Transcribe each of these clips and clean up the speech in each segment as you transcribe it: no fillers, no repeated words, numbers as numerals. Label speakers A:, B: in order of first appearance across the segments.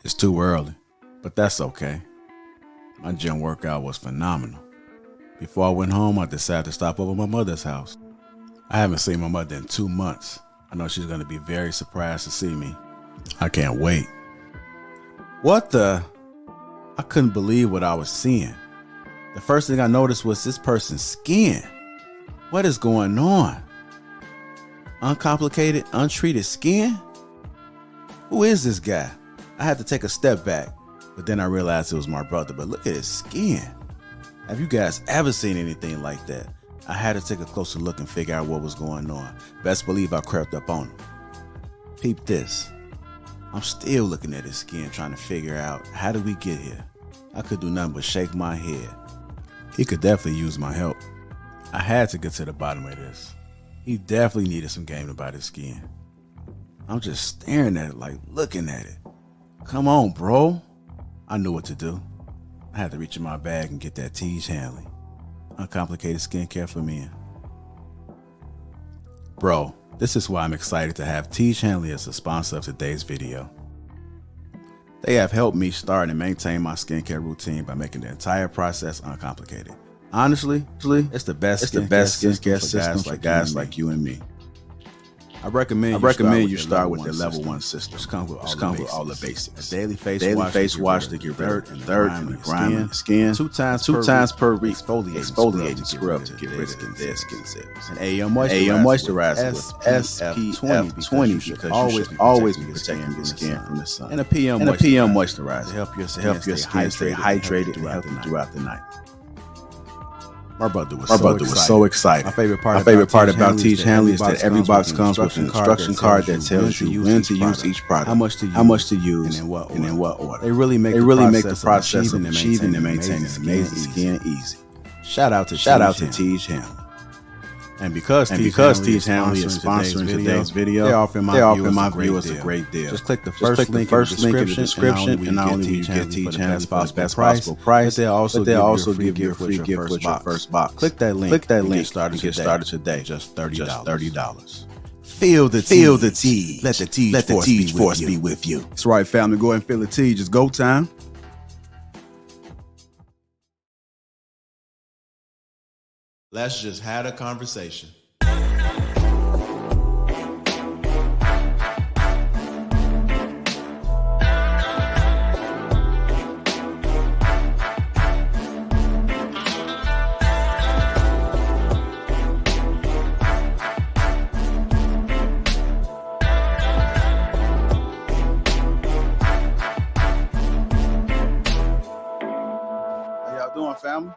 A: It's too early, but that's okay. My gym workout was phenomenal. Before I went home, I decided to stop over at my mother's house. I haven't seen my mother in 2 months. I know she's going to be very surprised to see me. I can't wait. What the? I couldn't believe what I was seeing. The first thing I noticed was this person's skin. What is going on? Uncomplicated, untreated skin? Who is this guy? I had to take a step back, but then I realized it was my brother. But look at his skin. Have you guys ever seen anything like that? I had to take a closer look and figure out what was going on. Best believe I crept up on him. Peep this. I'm still looking at his skin, trying to figure out how did we get here. I could do nothing but shake my head. He could definitely use my help. I had to get to the bottom of this. He definitely needed some game about his skin. I'm just staring at it, like looking at it. Come on, bro. I knew what to do. I had to reach in my bag and get that Tej Hanley. Uncomplicated skincare for men. Bro, this is why I'm excited to have Tej Hanley as a sponsor of today's video. They have helped me start and maintain my skincare routine by making the entire process uncomplicated. Honestly, it's the best skincare system for guys like you and me. I recommend you start with the level 1 system, which comes with all the basics. A daily face wash to get rid of dirt and the grime in the skin. Two times per week, exfoliate and scrub to get rid of the dead skin cells. An AM moisturizer with SPF 20 because you should always be protecting your skin from the sun. And a PM moisturizer to help your skin stay hydrated throughout the night. My brother was so excited. My favorite part about Tej Hanley is that every box comes with an instruction card that tells you when to use each product, how much to use, and in what order. They really make the process of achieving and maintaining amazing skin easy. Shout out to Tej Hanley. And because Tej Hanley is sponsoring today's video, they're offering my viewers a great deal. Just click the first link in the description, and not only will you get Tej Hanley for the best possible price, but they'll also give you a free gift with your first box. Click that link and get started today. Just $30. Feel the Tej. Let the Tej force be with you. That's right, family. Go ahead and feel the Tej. It's go time. Let's just have a conversation. How y'all doing, family?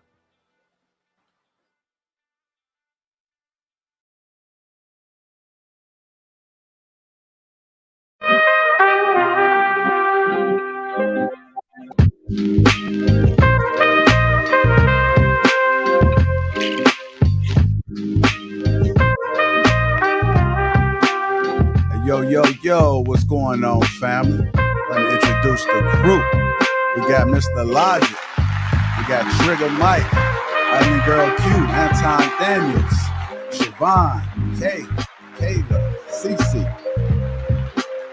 A: Yo, what's going on, family? Let me introduce the crew. We got Mr. Logic. We got Trigger Mike, Island Girl Q, Anton Daniels, Siobhan, Kay, Kayla, Cece.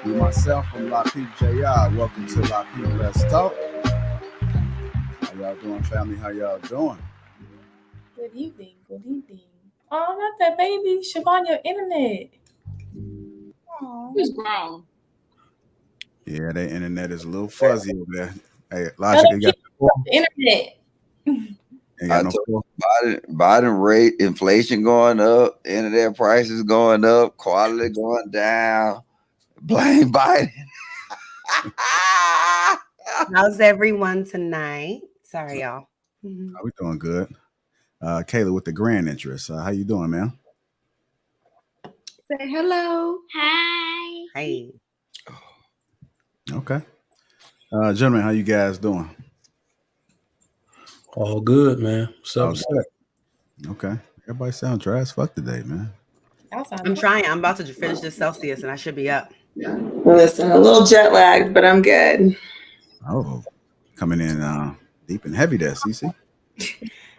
A: Me, myself, from Lapeef JR. Welcome to Lapeef Let's Talk. How y'all doing, family? How y'all doing?
B: Good evening. Oh, not that baby. Siobhan, your internet.
C: Who's grown?
A: Yeah, the internet is a little fuzzy over there. Hey, Logic, you got
B: the internet.
D: I told Biden rate, inflation going up, internet prices going up, quality going down. Blame Biden.
E: How's everyone tonight? Sorry, y'all.
A: We doing good. Kayla with the grand interest. How you doing, man?
E: Say hello.
C: Hi.
E: Hey.
A: Okay. Gentlemen, how you guys doing?
F: All good, man. What's up?
A: Okay. Everybody sound dry as fuck today, man.
E: I'm trying. I'm about to finish this Celsius and I should be up.
G: Listen, a little jet lagged, but I'm good.
A: Oh, coming in deep and heavy there, Cece.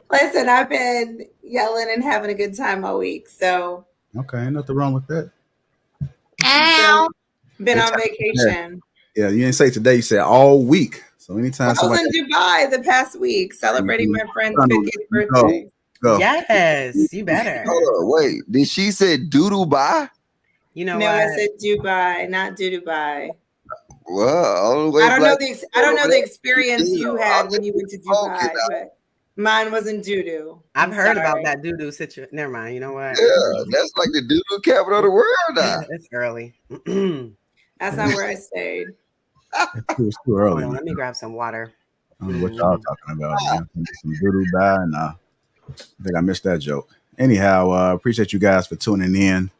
G: Listen, I've been yelling and having a good time all week, so.
A: Okay, ain't nothing wrong with that.
G: Been on vacation.
A: Yeah, you didn't say today, you said all week. So anytime
G: I was in Dubai the past week celebrating my friend's 50th birthday.
A: Go.
E: Yes, you better.
D: Hold on, wait. Did she say Dubai?
E: You know
G: no,
E: what?
G: I said Dubai, not Dubai.
D: Well,
G: I don't know the experience you had when you went to Dubai. But Mine wasn't doo-doo.
E: I've heard about that doo-doo situation. Never mind. You know what?
D: Yeah, that's like the doo-doo capital of the world now.
E: It's early.
G: That's not where I stayed.
A: It's too early.
E: Let me grab some water.
A: I don't know what y'all talking about, man. Some doo-doo bye. Nah, I think I missed that joke. Anyhow, appreciate you guys for tuning in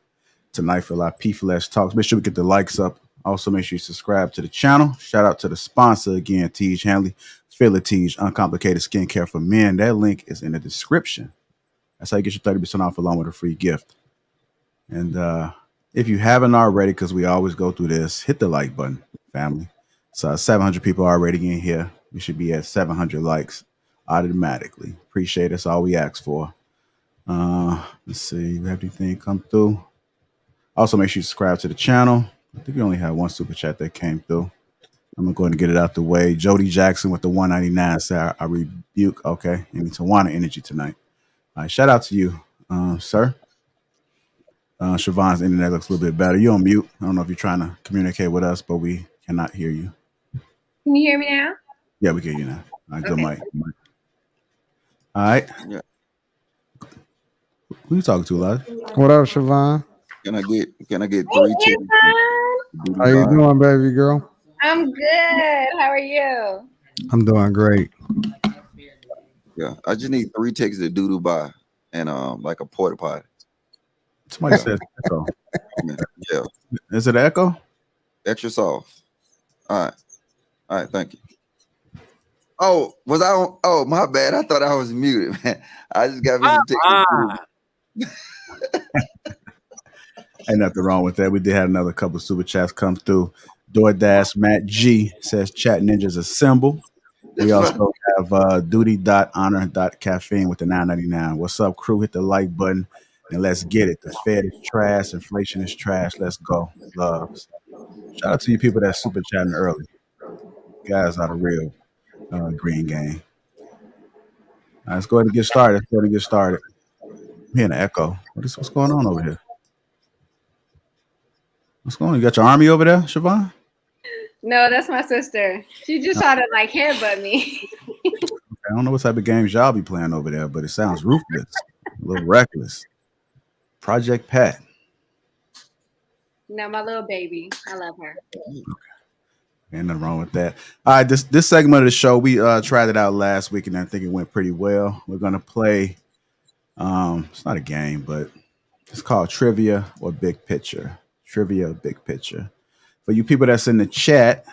A: tonight for Lapeef Let's Talks. Make sure we get the likes up. Also, make sure you subscribe to the channel. Shout out to the sponsor again, Tej Hanley. Feel it, Tej. Uncomplicated skincare for men. That link is in the description. That's how you get your 30% off along with a free gift. And if you haven't already, because we always go through this, hit the like button, family. So 700 people already in here. We should be at 700 likes automatically. Appreciate it. That's all we ask for. Let's see. We have anything come through? Also, make sure you subscribe to the channel. I think we only had one super chat that came through. I'm going to go ahead and get it out the way. Jody Jackson with the 199 said, I rebuke. Okay. Any Tawana energy tonight. All right. Shout out to you, sir. Siobhan's internet looks a little bit better. You're on mute. I don't know if you're trying to communicate with us, but we cannot hear you.
C: Can you hear me now?
A: Yeah, we can hear you now. All right,
C: Okay.
A: good mic. All right.
D: Yeah.
A: Who you talking to, Elijah?
F: What up, Siobhan?
D: Can I get
C: Hey,
D: 3 tickets?
F: How you doing, baby girl?
C: I'm good. How are you?
F: I'm doing great.
D: Yeah, I just need 3 tickets to Dubai and like a porta potty.
A: Somebody says echo.
D: Yeah,
A: Is it echo?
D: extra soft. All right, thank you. Oh, was I on? Oh, my bad. I thought I was muted, man. I just got me some tickets.
A: Ain't nothing wrong with that. We did have another couple of super chats come through. DoorDash Matt G says Chat Ninjas assemble. We also have duty.honor.caffeine with the $9.99. What's up, crew? Hit the like button and let's get it. The Fed is trash. Inflation is trash. Let's go. Loves. Shout out to you people that super chatting early. You guys are the real green game. All right, let's go ahead and get started. I'm hearing an echo. What's going on over here? What's going on? You got your army over there, Siobhan?
C: No, that's my sister. She just tried to like headbutt me.
A: I don't know what type of games y'all be playing over there, but it sounds ruthless, a little reckless. Project Pat.
C: No, my little baby. I love her.
A: Ain't nothing wrong with that. All right, this segment of the show, we tried it out last week, and I think it went pretty well. We're gonna play. It's not a game, but it's called Trivia or Big Picture. Trivia or Big Picture. For you people that's in the chat,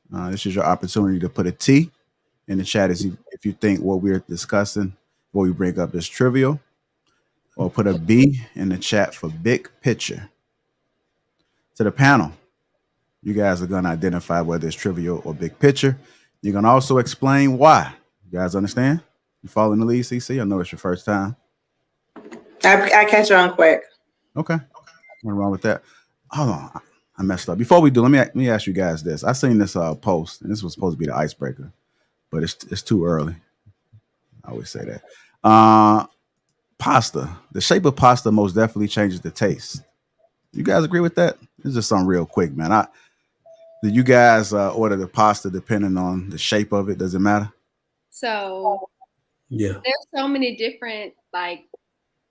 A: this is your opportunity to put a T in the chat if you think what we're discussing, what we bring up is trivial, or put a B in the chat for Big Picture. To the panel, you guys are going to identify whether it's trivial or big picture. You're going to also explain why. You guys understand? You following the lead, CC? I know it's your first time.
G: I catch on quick.
A: Okay. Nothing wrong with that. Hold on. I messed up. Before we do, let me ask you guys this. I seen this post, and this was supposed to be the icebreaker, but it's too early. I always say that. Pasta. The shape of pasta most definitely changes the taste. You guys agree with that? This is just something real quick, man. Do you guys order the pasta depending on the shape of it? Does it matter?
C: So
H: yeah,
C: there's so many different like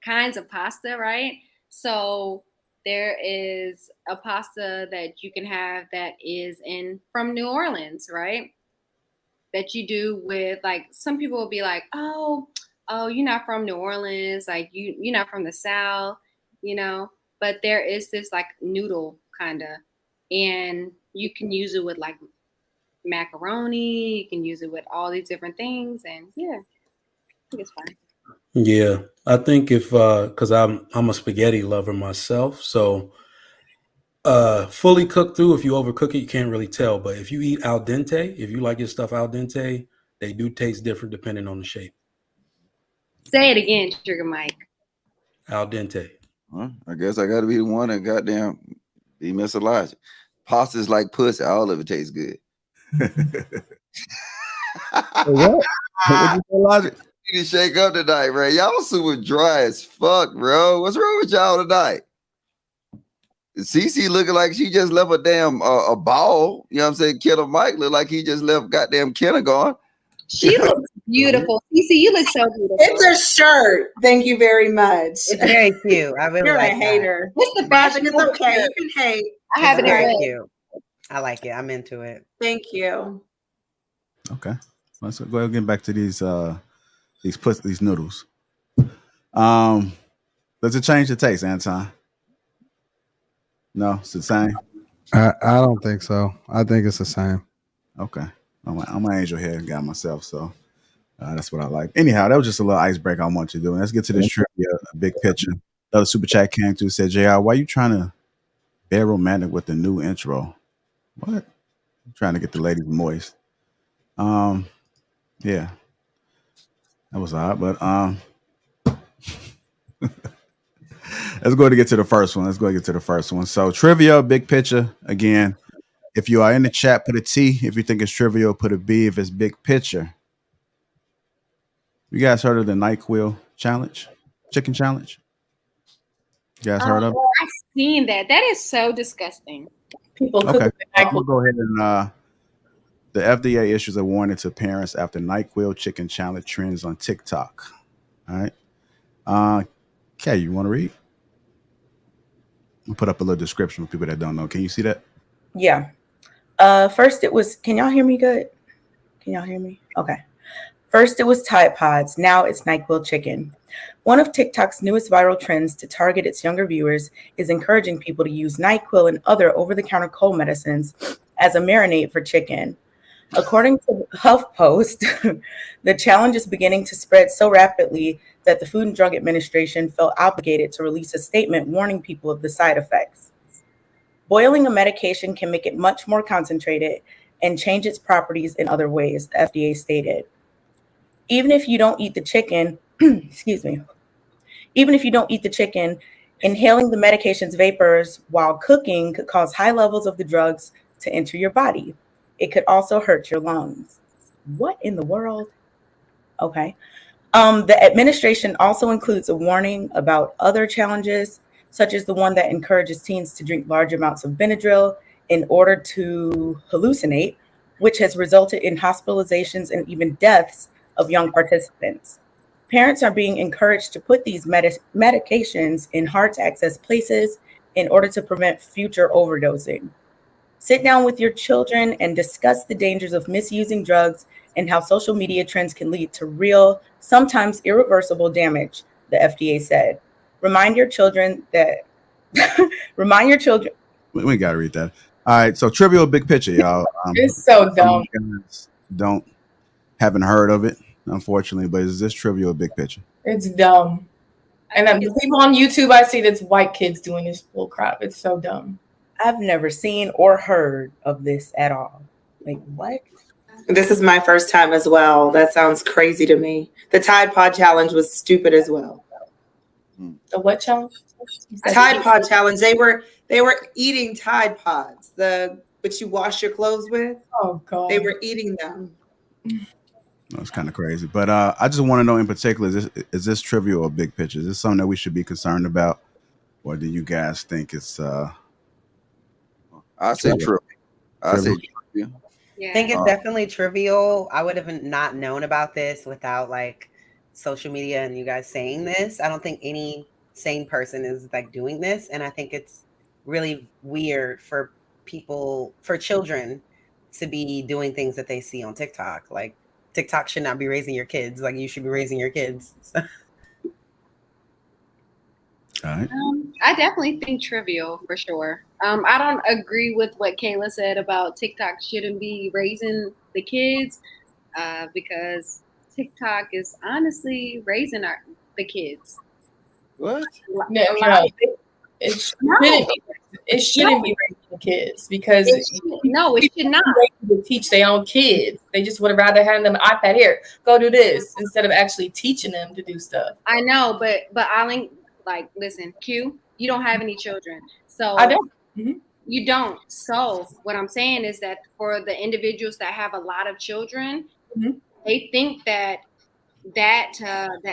C: kinds of pasta, right? So there is a pasta that you can have that is from New Orleans, right? That you do with like some people will be like, oh, you're not from New Orleans, like you're not from the South, But there is this like noodle kind of, and you can use it with like macaroni. You can use it with all these different things, and yeah, I think it's fine.
H: Yeah, I think if because I'm a spaghetti lover myself, so fully cooked through. If you overcook it, you can't really tell. But if you eat al dente, if you like your stuff al dente, they do taste different depending on the shape.
C: Say it again, Sugar Mike.
H: Al dente.
D: Huh? I guess I got to be the one that goddamn be Miss Elijah. Pasta's like pussy. All of it tastes good.
A: What? What you say, Logic?
D: You need to shake up tonight, man. Y'all super dry as fuck, bro. What's wrong with y'all tonight? Cece looking like she just left a damn a ball. You know what I'm saying? Killer Mike look like he just left goddamn kindergarten.
C: She looks beautiful. CC, you look so beautiful.
G: It's a shirt. Thank you very much.
E: It's very cute. I really
G: You're
E: like
G: a hater.
C: What's the
G: But
C: fashion?
G: it's okay. You can hate.
C: I have it in
E: Very
C: red.
E: cute. I like it. I'm into it.
G: Thank you.
A: Okay. Let's go ahead and get back to these noodles. Does it change the taste, Anton? No, it's the same.
F: I don't think so. I think it's the same.
A: Okay. I'm an angel hair guy myself, so that's what I like. Anyhow, that was just a little icebreaker I want you to do. And let's get to this trivia, big picture. Another super chat came through, said, JR, why you trying to be romantic with the new intro? What? I'm trying to get the ladies moist. Yeah. That was odd, but let's go to get to the first one. So trivia, big picture. Again, if you are in the chat, put a T. If you think it's trivial, put a B if it's big picture. You guys heard of the NyQuil challenge? Chicken challenge? You guys heard of it?
C: I've seen that. That is so disgusting.
B: People cook
A: Okay.
B: with
A: I'm
B: NyQuil.
A: gonna go ahead and the FDA issues a warning to parents after NyQuil chicken challenge trends on TikTok. All right. Kay, you want to read? I'll put up a little description for people that don't know. Can you see that?
I: Yeah. First it was, can y'all hear me good? Can y'all hear me? Okay. First it was Tide Pods. Now it's NyQuil chicken. One of TikTok's newest viral trends to target its younger viewers is encouraging people to use NyQuil and other over-the-counter cold medicines as a marinade for chicken. According to HuffPost, the challenge is beginning to spread so rapidly that the Food and Drug Administration felt obligated to release a statement warning people of the side effects. Boiling a medication can make it much more concentrated and change its properties in other ways, the FDA stated. Even if you don't eat the chicken, even if you don't eat the chicken, inhaling the medication's vapors while cooking could cause high levels of the drugs to enter your body. It could also hurt your lungs. What in the world? Okay. The administration also includes a warning about other challenges, such as the one that encourages teens to drink large amounts of Benadryl in order to hallucinate, which has resulted in hospitalizations and even deaths of young participants. Parents are being encouraged to put these medications in hard-to-access places in order to prevent future overdosing. Sit down with your children and discuss the dangers of misusing drugs and how social media trends can lead to real, sometimes irreversible damage, the FDA said. Remind your children.
A: We got to read that. All right. So trivial big picture, y'all.
B: It's so dumb.
A: You guys haven't heard of it, unfortunately, but is this trivial big picture?
B: It's dumb. And the people on YouTube, I see that's white kids doing this bull crap. It's so dumb.
I: I've never seen or heard of this at all. Like, what?
G: This is my first time as well. That sounds crazy to me. The Tide Pod challenge was stupid as well.
B: The what challenge?
G: Tide Pod challenge. They were eating Tide Pods. But you wash your clothes with.
B: Oh God.
G: They were eating them.
A: That's kind of crazy. But I just want to know in particular, is this trivial or big picture? Is this something that we should be concerned about? Or do you guys think it's
D: I say true. I say true.
E: I think it's definitely trivial. I would have not known about this without like social media and you guys saying this. I don't think any sane person is like doing this. And I think it's really weird for children to be doing things that they see on TikTok. Like TikTok should not be raising your kids. Like you should be raising your kids.
A: all right?
C: I definitely think trivial for sure. I don't agree with what Kayla said about TikTok shouldn't be raising the kids because TikTok is honestly raising the kids.
D: What?
B: No. It shouldn't be raising the kids because
C: it should not.
B: To teach their own kids. They just would rather have them an iPad here, go do this instead of actually teaching them to do stuff.
C: I know, but I like listen, Q, you don't have any children, so
B: I don't.
C: You don't. So what I'm saying is that for the individuals that have a lot of children, they think that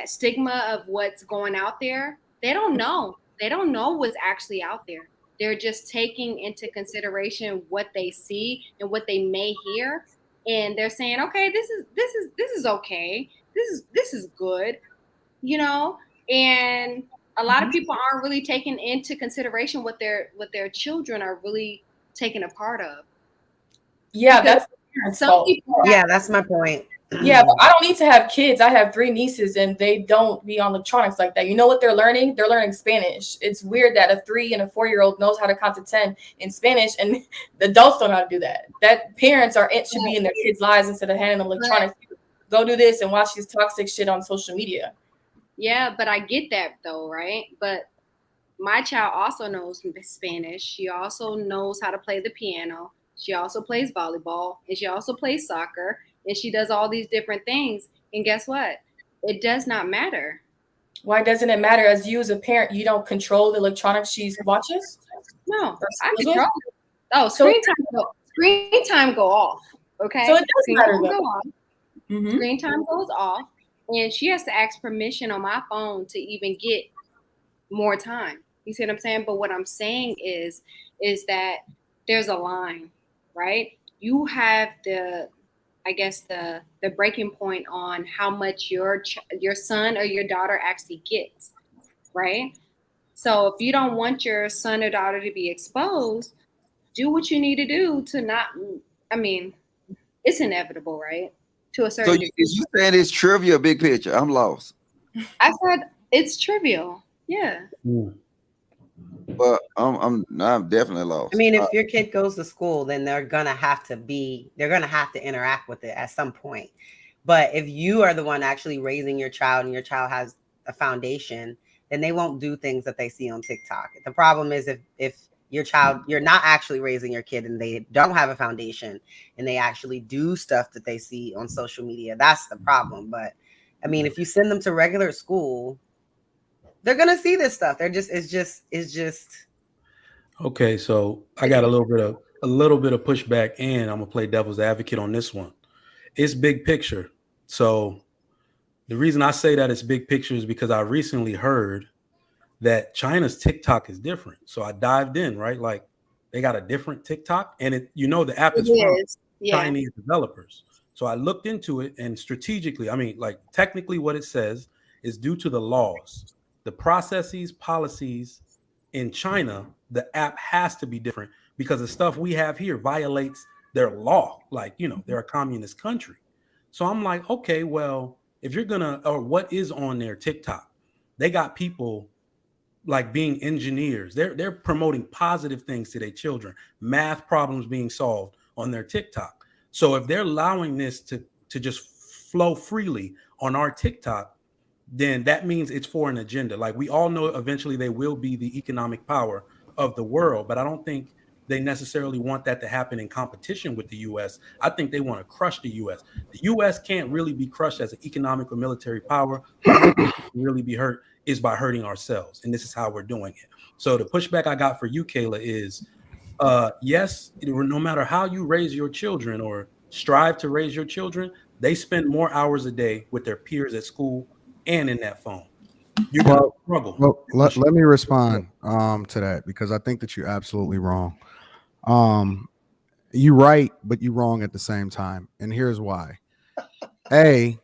C: stigma of what's going out there, they don't know. They don't know what's actually out there. They're just taking into consideration what they see and what they may hear. and they're saying, okay, this is okay, this is good, you know, and a lot of people aren't really taking into consideration what their children are really taking a part of.
B: Yeah,
C: Because
B: that's the parents'
C: some
B: fault.
C: people
E: Yeah, that's my point.
B: Yeah, but I don't need to have kids. I have 3 nieces and they don't be on electronics like that. You know what they're learning? They're learning Spanish. It's weird that a 3 and a 4-year-old knows how to count to 10 in Spanish and the adults don't know how to do that. That parents should be in their kids' lives instead of handing them electronics. Go do this and watch this toxic shit on social media.
C: Yeah, but I get that though, right? But my child also knows Spanish. She also knows how to play the piano. She also plays volleyball, and she also plays soccer, and she does all these different things. And guess what? It does not matter.
B: Why doesn't it matter? As you as a parent, you don't control the electronics she watches?
C: No, I
B: Is it?
C: control it. Oh, screen time go off. Okay,
B: So it does
C: Screen
B: matter,
C: time
B: though.
C: go off. Screen time goes off, and she has to ask permission on my phone to even get more time. You see what I'm saying? But what I'm saying is that there's a line, right? You have the breaking point on how much your son or your daughter actually gets, right? So if you don't want your son or daughter to be exposed, do what you need to do to not. I mean, it's inevitable, right? To a certain degree.
D: Is you saying it's trivia, big picture? I'm lost.
C: I said it's trivial. Yeah.
D: But I'm definitely lost.
E: I mean, if your kid goes to school, then they're gonna have to interact with it at some point. But if you are the one actually raising your child and your child has a foundation, then they won't do things that they see on TikTok. The problem is if you're not actually raising your kid and they don't have a foundation and they actually do stuff that they see on social media, that's the problem. But I mean, if you send them to regular school, they're gonna see this stuff. It's just
H: Okay, so I got a little bit of pushback, and I'm gonna play devil's advocate on this one. It's big picture. So the reason I say that it's big picture is because I recently heard that China's TikTok is different. So I dived in, right? Like they got a different TikTok, and the app is from Chinese developers. So I looked into it, and strategically, I mean, like technically what it says is due to the laws, the processes, policies in China, the app has to be different because the stuff we have here violates their law. Like, they're a communist country. So I'm like, okay, well, if you're or what is on their TikTok? They got people like being engineers. They're promoting positive things to their children, math problems being solved on their TikTok. So if they're allowing this to just flow freely on our TikTok, then that means it's for an agenda. Like we all know eventually they will be the economic power of the world, but I don't think they necessarily want that to happen in competition with the US. I think they want to crush the US. The US can't really be crushed as an economic or military power. Really be hurt is by hurting ourselves. And this is how we're doing it. So the pushback I got for you, Kayla, is yes, no matter how you raise your children or strive to raise your children, they spend more hours a day with their peers at school and in that phone. You're going to struggle.
F: Well, let me respond to that because I think that you're absolutely wrong. You're right, but you're wrong at the same time. And here's why. A,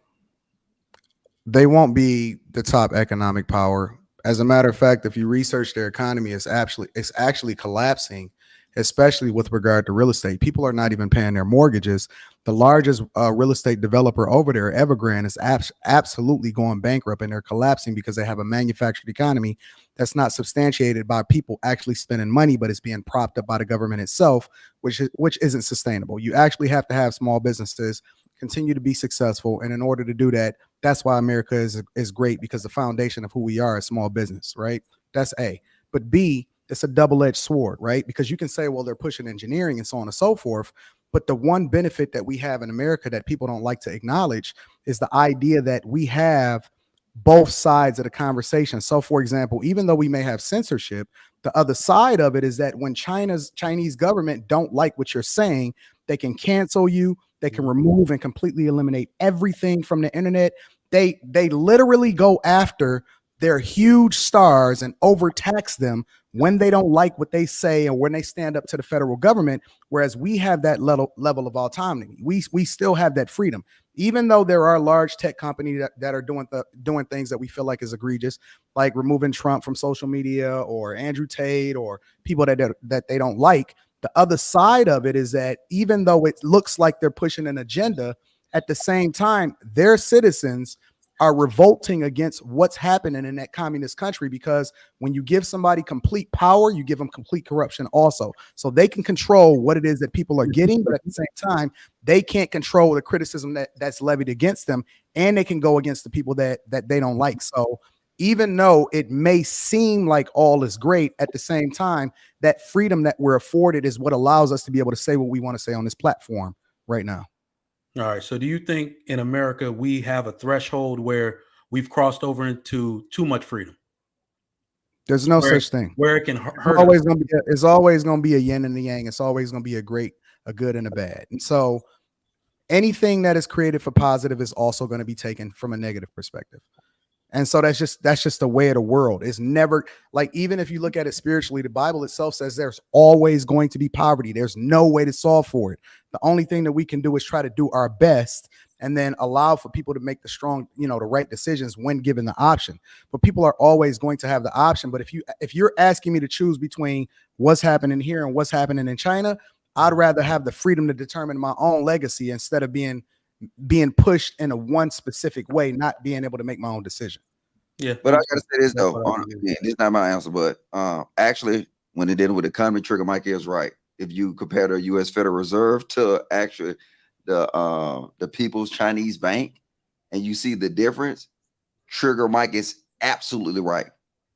F: they won't be the top economic power. As a matter of fact, if you research their economy, it's actually collapsing, especially with regard to real estate. People are not even paying their mortgages. The largest real estate developer over there, Evergrande, is absolutely going bankrupt, and they're collapsing because they have a manufactured economy that's not substantiated by people actually spending money, but it's being propped up by the government itself, which isn't sustainable. You actually have to have small businesses continue to be successful, and in order to do that, that's why America is great, because the foundation of who we are is small business, right? That's A. But B, it's a double-edged sword, right? Because you can say, well, they're pushing engineering and so on and so forth. But the one benefit that we have in America that people don't like to acknowledge is the idea that we have both sides of the conversation. So, for example, even though we may have censorship, the other side of it is that when Chinese government don't like what you're saying, they can cancel you. They can remove and completely eliminate everything from the internet. They literally go after they're huge stars and overtax them when they don't like what they say or when they stand up to the federal government, whereas we have that level of autonomy. We still have that freedom, even though there are large tech companies that are doing things that we feel like is egregious, like removing Trump from social media or Andrew Tate or people that they don't like. The other side of it is that even though it looks like they're pushing an agenda, at the same time, their citizens are revolting against what's happening in that communist country, because when you give somebody complete power, you give them complete corruption also. So they can control what it is that people are getting, but at the same time, they can't control the criticism that's levied against them, and they can go against the people that they don't like. So even though it may seem like all is great, at the same time, that freedom that we're afforded is what allows us to be able to say what we want to say on this platform right now.
H: All right. So do you think in America we have a threshold where we've crossed over into too much freedom?
F: There's no such thing.
H: Where it can hurt
F: always
H: us.
F: It's always going to be a yin and a yang. It's always going to be a good and a bad. And so anything that is created for positive is also going to be taken from a negative perspective. And so that's just the way of the world. It's never like, even if you look at it spiritually, the Bible itself says there's always going to be poverty. There's no way to solve for it. The only thing that we can do is try to do our best and then allow for people to make the right decisions when given the option. But people are always going to have the option. But if you're asking me to choose between what's happening here and what's happening in China, I'd rather have the freedom to determine my own legacy instead of being pushed in a one specific way, not being able to make my own decision.
H: Yeah,
D: but I gotta say this though. This is not my answer, but actually, when they're dealing with the economy, Trigger Mike is right. If you compare the U.S. Federal Reserve to actually the People's Chinese Bank, and you see the difference, Trigger Mike is absolutely right.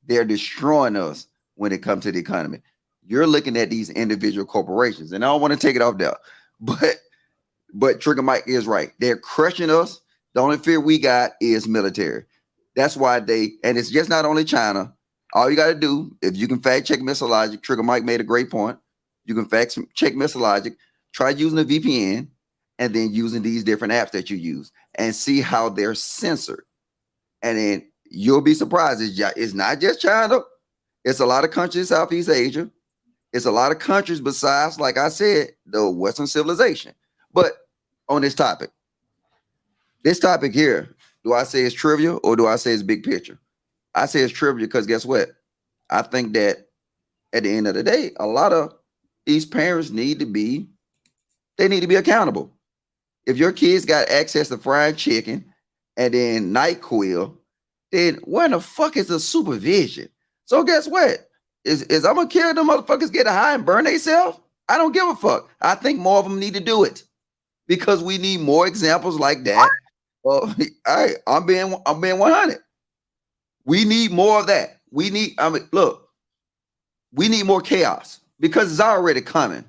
D: They're destroying us when it comes to the economy. You're looking at these individual corporations, and I don't want to take it off there, but Trigger Mike is right. They're crushing us. The only fear we got is military. That's why and it's just not only China. All you got to do, if you can fact check Missile Logic, Trigger Mike made a great point. You can fact check Missile Logic, try using a VPN, and then using these different apps that you use and see how they're censored. And then you'll be surprised. It's not just China. It's a lot of countries in Southeast Asia. It's a lot of countries besides, like I said, the Western civilization. But on this topic here, do I say it's trivial or do I say it's big picture? I say it's trivial because guess what? I think that at the end of the day, a lot of these parents need to be accountable. If your kids got access to fried chicken and then NyQuil, then where the fuck is the supervision? So guess what? Is I'm gonna carry them motherfuckers get high and burn themselves? I don't give a fuck. I think more of them need to do it because we need more examples like that. I'm being 100. We need more of that. We need more chaos because it's already coming.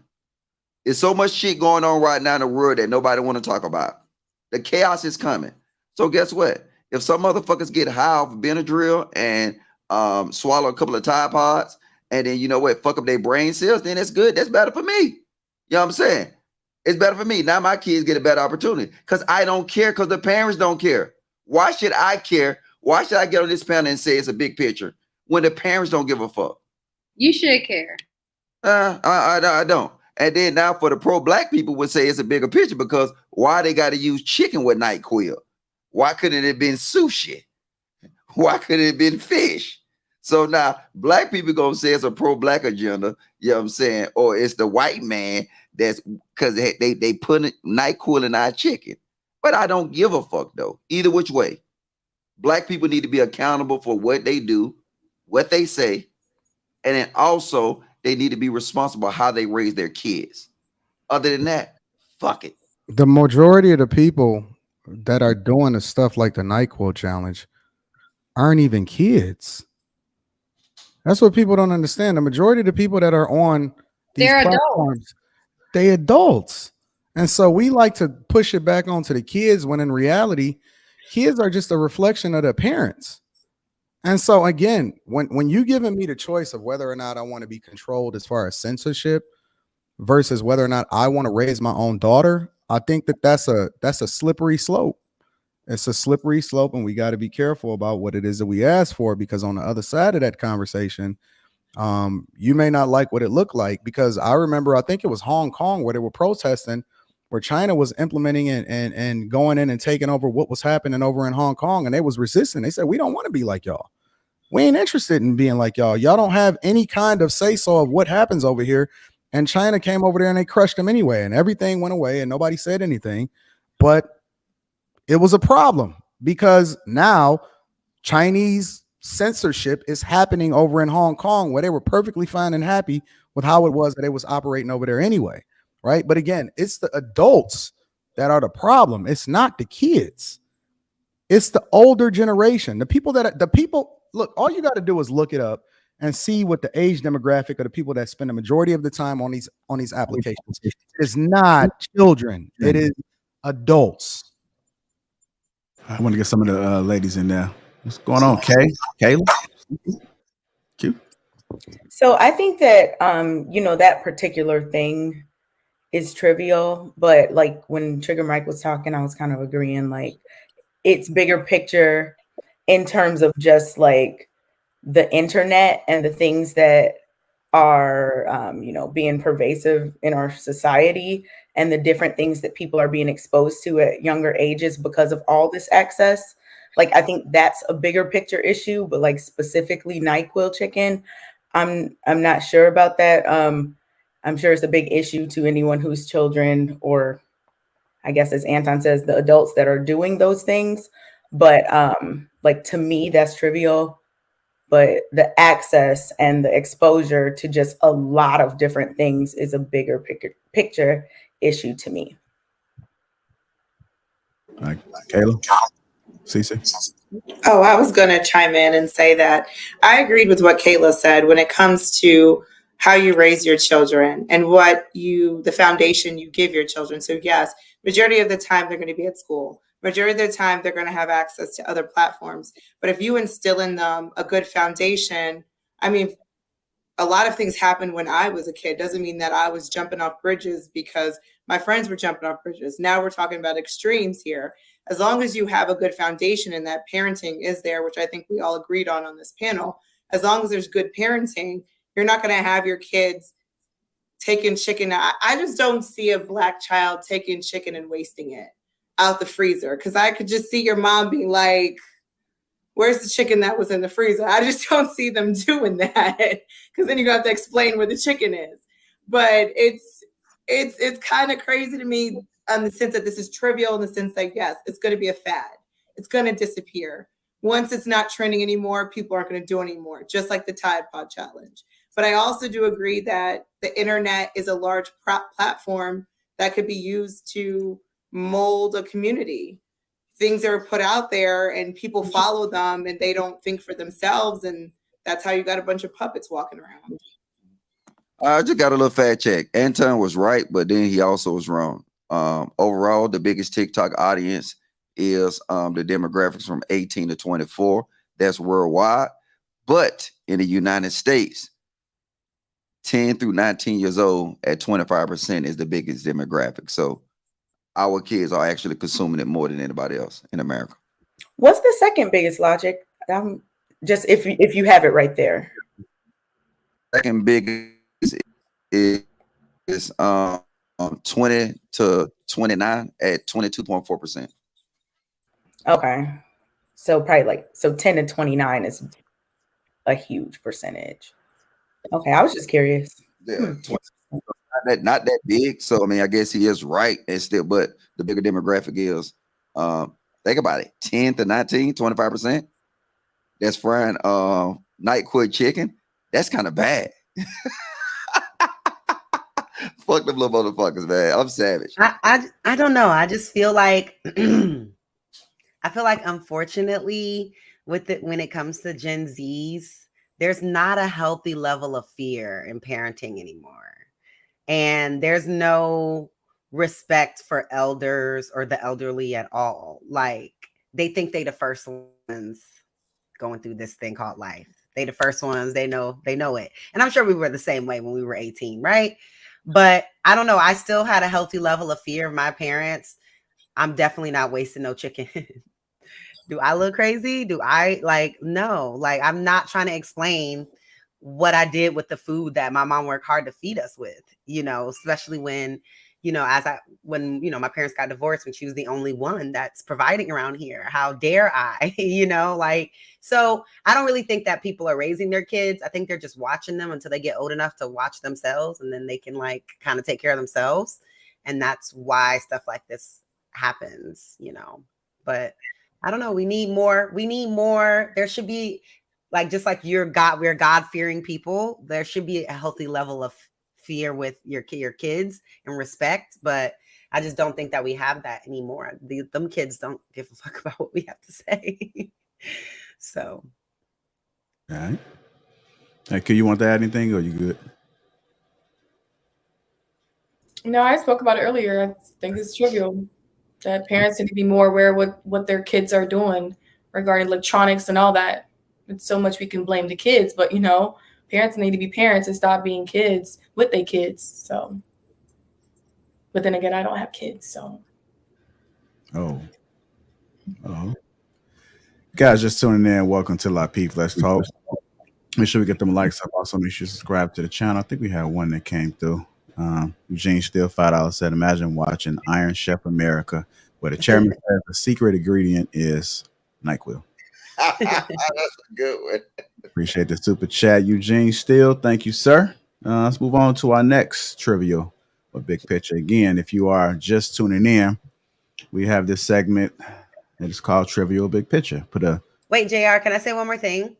D: There's so much shit going on right now in the world that nobody want to talk about. The chaos is coming. So guess what? If some motherfuckers get high off Benadryl and swallow a couple of Tide Pods, and then you know what, fuck up their brain cells, then it's good. That's better for me. You know what I'm saying? It's better for me. Now my kids get a better opportunity because I don't care because the parents don't care. Why should I care? Why should I get on this panel and say it's a big picture when the parents don't give a fuck?
C: You should care.
D: I don't. And then now for the pro-black people would say it's a bigger picture because why they got to use chicken with NyQuil? Why couldn't it have been sushi? Why couldn't it have been fish? So now black people gonna say it's a pro-black agenda, you know what I'm saying? Or it's the white man that's because they put NyQuil in our chicken. But I don't give a fuck though, either which way. Black people need to be accountable for what they do, what they say, and then also they need to be responsible how they raise their kids. Other than that, fuck it.
F: The majority of the people that are doing the stuff like the NyQuil challenge aren't even kids. That's what people don't understand. The majority of the people that are on these platforms, they adults. And so we like to push it back onto the kids when in reality, kids are just a reflection of their parents. And so again, when you giving me the choice of whether or not I want to be controlled as far as censorship versus whether or not I want to raise my own daughter, I think that that's a slippery slope. It's a slippery slope, and we got to be careful about what it is that we ask for, because on the other side of that conversation, you may not like what it looked like. Because I remember, I think it was Hong Kong where they were protesting, where China was implementing and going in and taking over what was happening over in Hong Kong, and they was resisting. They said, we don't want to be like y'all. We ain't interested in being like y'all. Y'all don't have any kind of say-so of what happens over here. And China came over there and they crushed them anyway, and everything went away and nobody said anything. But it was a problem, because now Chinese censorship is happening over in Hong Kong, where they were perfectly fine and happy with how it was that it was operating over there anyway, right? But again, it's the adults that are the problem. It's not the kids. It's the older generation. The people look, all you got to do is look it up and see what the age demographic of the people that spend the majority of the time on these applications. It's not children. It is adults.
A: I want to get some of the ladies in there. What's going on, Kay? Kayla? Cute.
I: So I think that that particular thing is trivial, but like when Trigger Mike was talking, I was kind of agreeing, like it's bigger picture in terms of just like the internet and the things that are being pervasive in our society, and the different things that people are being exposed to at younger ages because of all this access. Like, I think that's a bigger picture issue, but like specifically NyQuil chicken, I'm not sure about that. I'm sure it's a big issue to anyone whose children, or I guess as Anton says, the adults that are doing those things. But like, to me, that's trivial. But the access and the exposure to just a lot of different things is a bigger picture issue to me.
A: Kayla? Cece?
G: Oh, I was going to chime in and say that I agreed with what Kayla said when it comes to how you raise your children and the foundation you give your children. So yes, majority of the time they're going to be at school. Majority of the time they're going to have access to other platforms. But if you instill in them a good foundation, I mean, a lot of things happened when I was a kid. Doesn't mean that I was jumping off bridges because my friends were jumping off bridges. Now we're talking about extremes here. As long as you have a good foundation and that parenting is there, which I think we all agreed on this panel, as long as there's good parenting, you're not going to have your kids taking chicken. I just don't see a Black child taking chicken and wasting it out the freezer, because I could just see your mom being like, where's the chicken that was in the freezer? I just don't see them doing that, because then you're going to have to explain where the chicken is. But it's kind of crazy to me in the sense that this is trivial, in the sense that, yes, it's going to be a fad. It's going to disappear. Once it's not trending anymore, people aren't going to do it anymore, just like the Tide Pod Challenge. But I also do agree that the internet is a large platform that could be used to mold a community. Things are put out there and people follow them and they don't think for themselves. And that's how you got a bunch of puppets walking around.
D: I just got a little fact check. Anton was right, but then he also was wrong. Overall, the biggest TikTok audience is the demographics from 18 to 24. That's worldwide. But in the United States, 10 through 19 years old at 25% is the biggest demographic. So our kids are actually consuming it more than anybody else in America.
I: What's the second biggest, Logic? Just if you have it right there.
D: Second biggest is 20 to 29 at 22.4%.
I: Okay. So probably 10 to 29 is a huge percentage. Okay, I was just curious.
D: Yeah, not that big. So I mean, I guess he is right, and still, but the bigger demographic is think about it, 10 to 19, 25%. That's frying NyQuil chicken. That's kind of bad. Fuck them little motherfuckers, man. I'm savage.
E: I don't know. I just feel like unfortunately with it, when it comes to Gen Zs, there's not a healthy level of fear in parenting anymore. And there's no respect for elders or the elderly at all. Like, they think they the first ones going through this thing called life. They the first ones, they know it. And I'm sure we were the same way when we were 18, right? But I don't know. I still had a healthy level of fear of my parents. I'm definitely not wasting no chicken Do I look crazy? Do I like no? Like I'm not trying to explain what I did with the food that my mom worked hard to feed us with, especially when, when my parents got divorced when she was the only one that's providing around here. How dare I, like so I don't really think that people are raising their kids. I think they're just watching them until they get old enough to watch themselves and then they can like kind of take care of themselves. And that's why stuff like this happens, But I don't know. We need more. We need more. There should be like just like we're God-fearing people. There should be a healthy level of fear with your kids and respect. But I just don't think that we have that anymore. Them kids don't give a fuck about what we have to say. So,
A: All right. Hey, Q, you want to add anything, or you good?
B: No, I spoke about it earlier. I think it's trivial that parents need to be more aware what their kids are doing regarding electronics and all that. It's so much we can blame the kids, but parents need to be parents and stop being kids with their kids. So, but then again, I don't have kids, so.
A: Oh. Guys, just tuning in. Welcome to Lapeef. Let's talk. Make sure we get them likes up. Also, make sure you subscribe to the channel. I think we had one that came through. Eugene Still $5 said, imagine watching Iron Chef America, where the chairman says the secret ingredient is NyQuil.
D: That's a good one.
A: Appreciate the super chat, Eugene Still. Thank you, sir. Let's move on to our next trivial or big picture. Again, if you are just tuning in, we have this segment that is called Trivial Big Picture.
E: Wait, JR, can I say one more thing?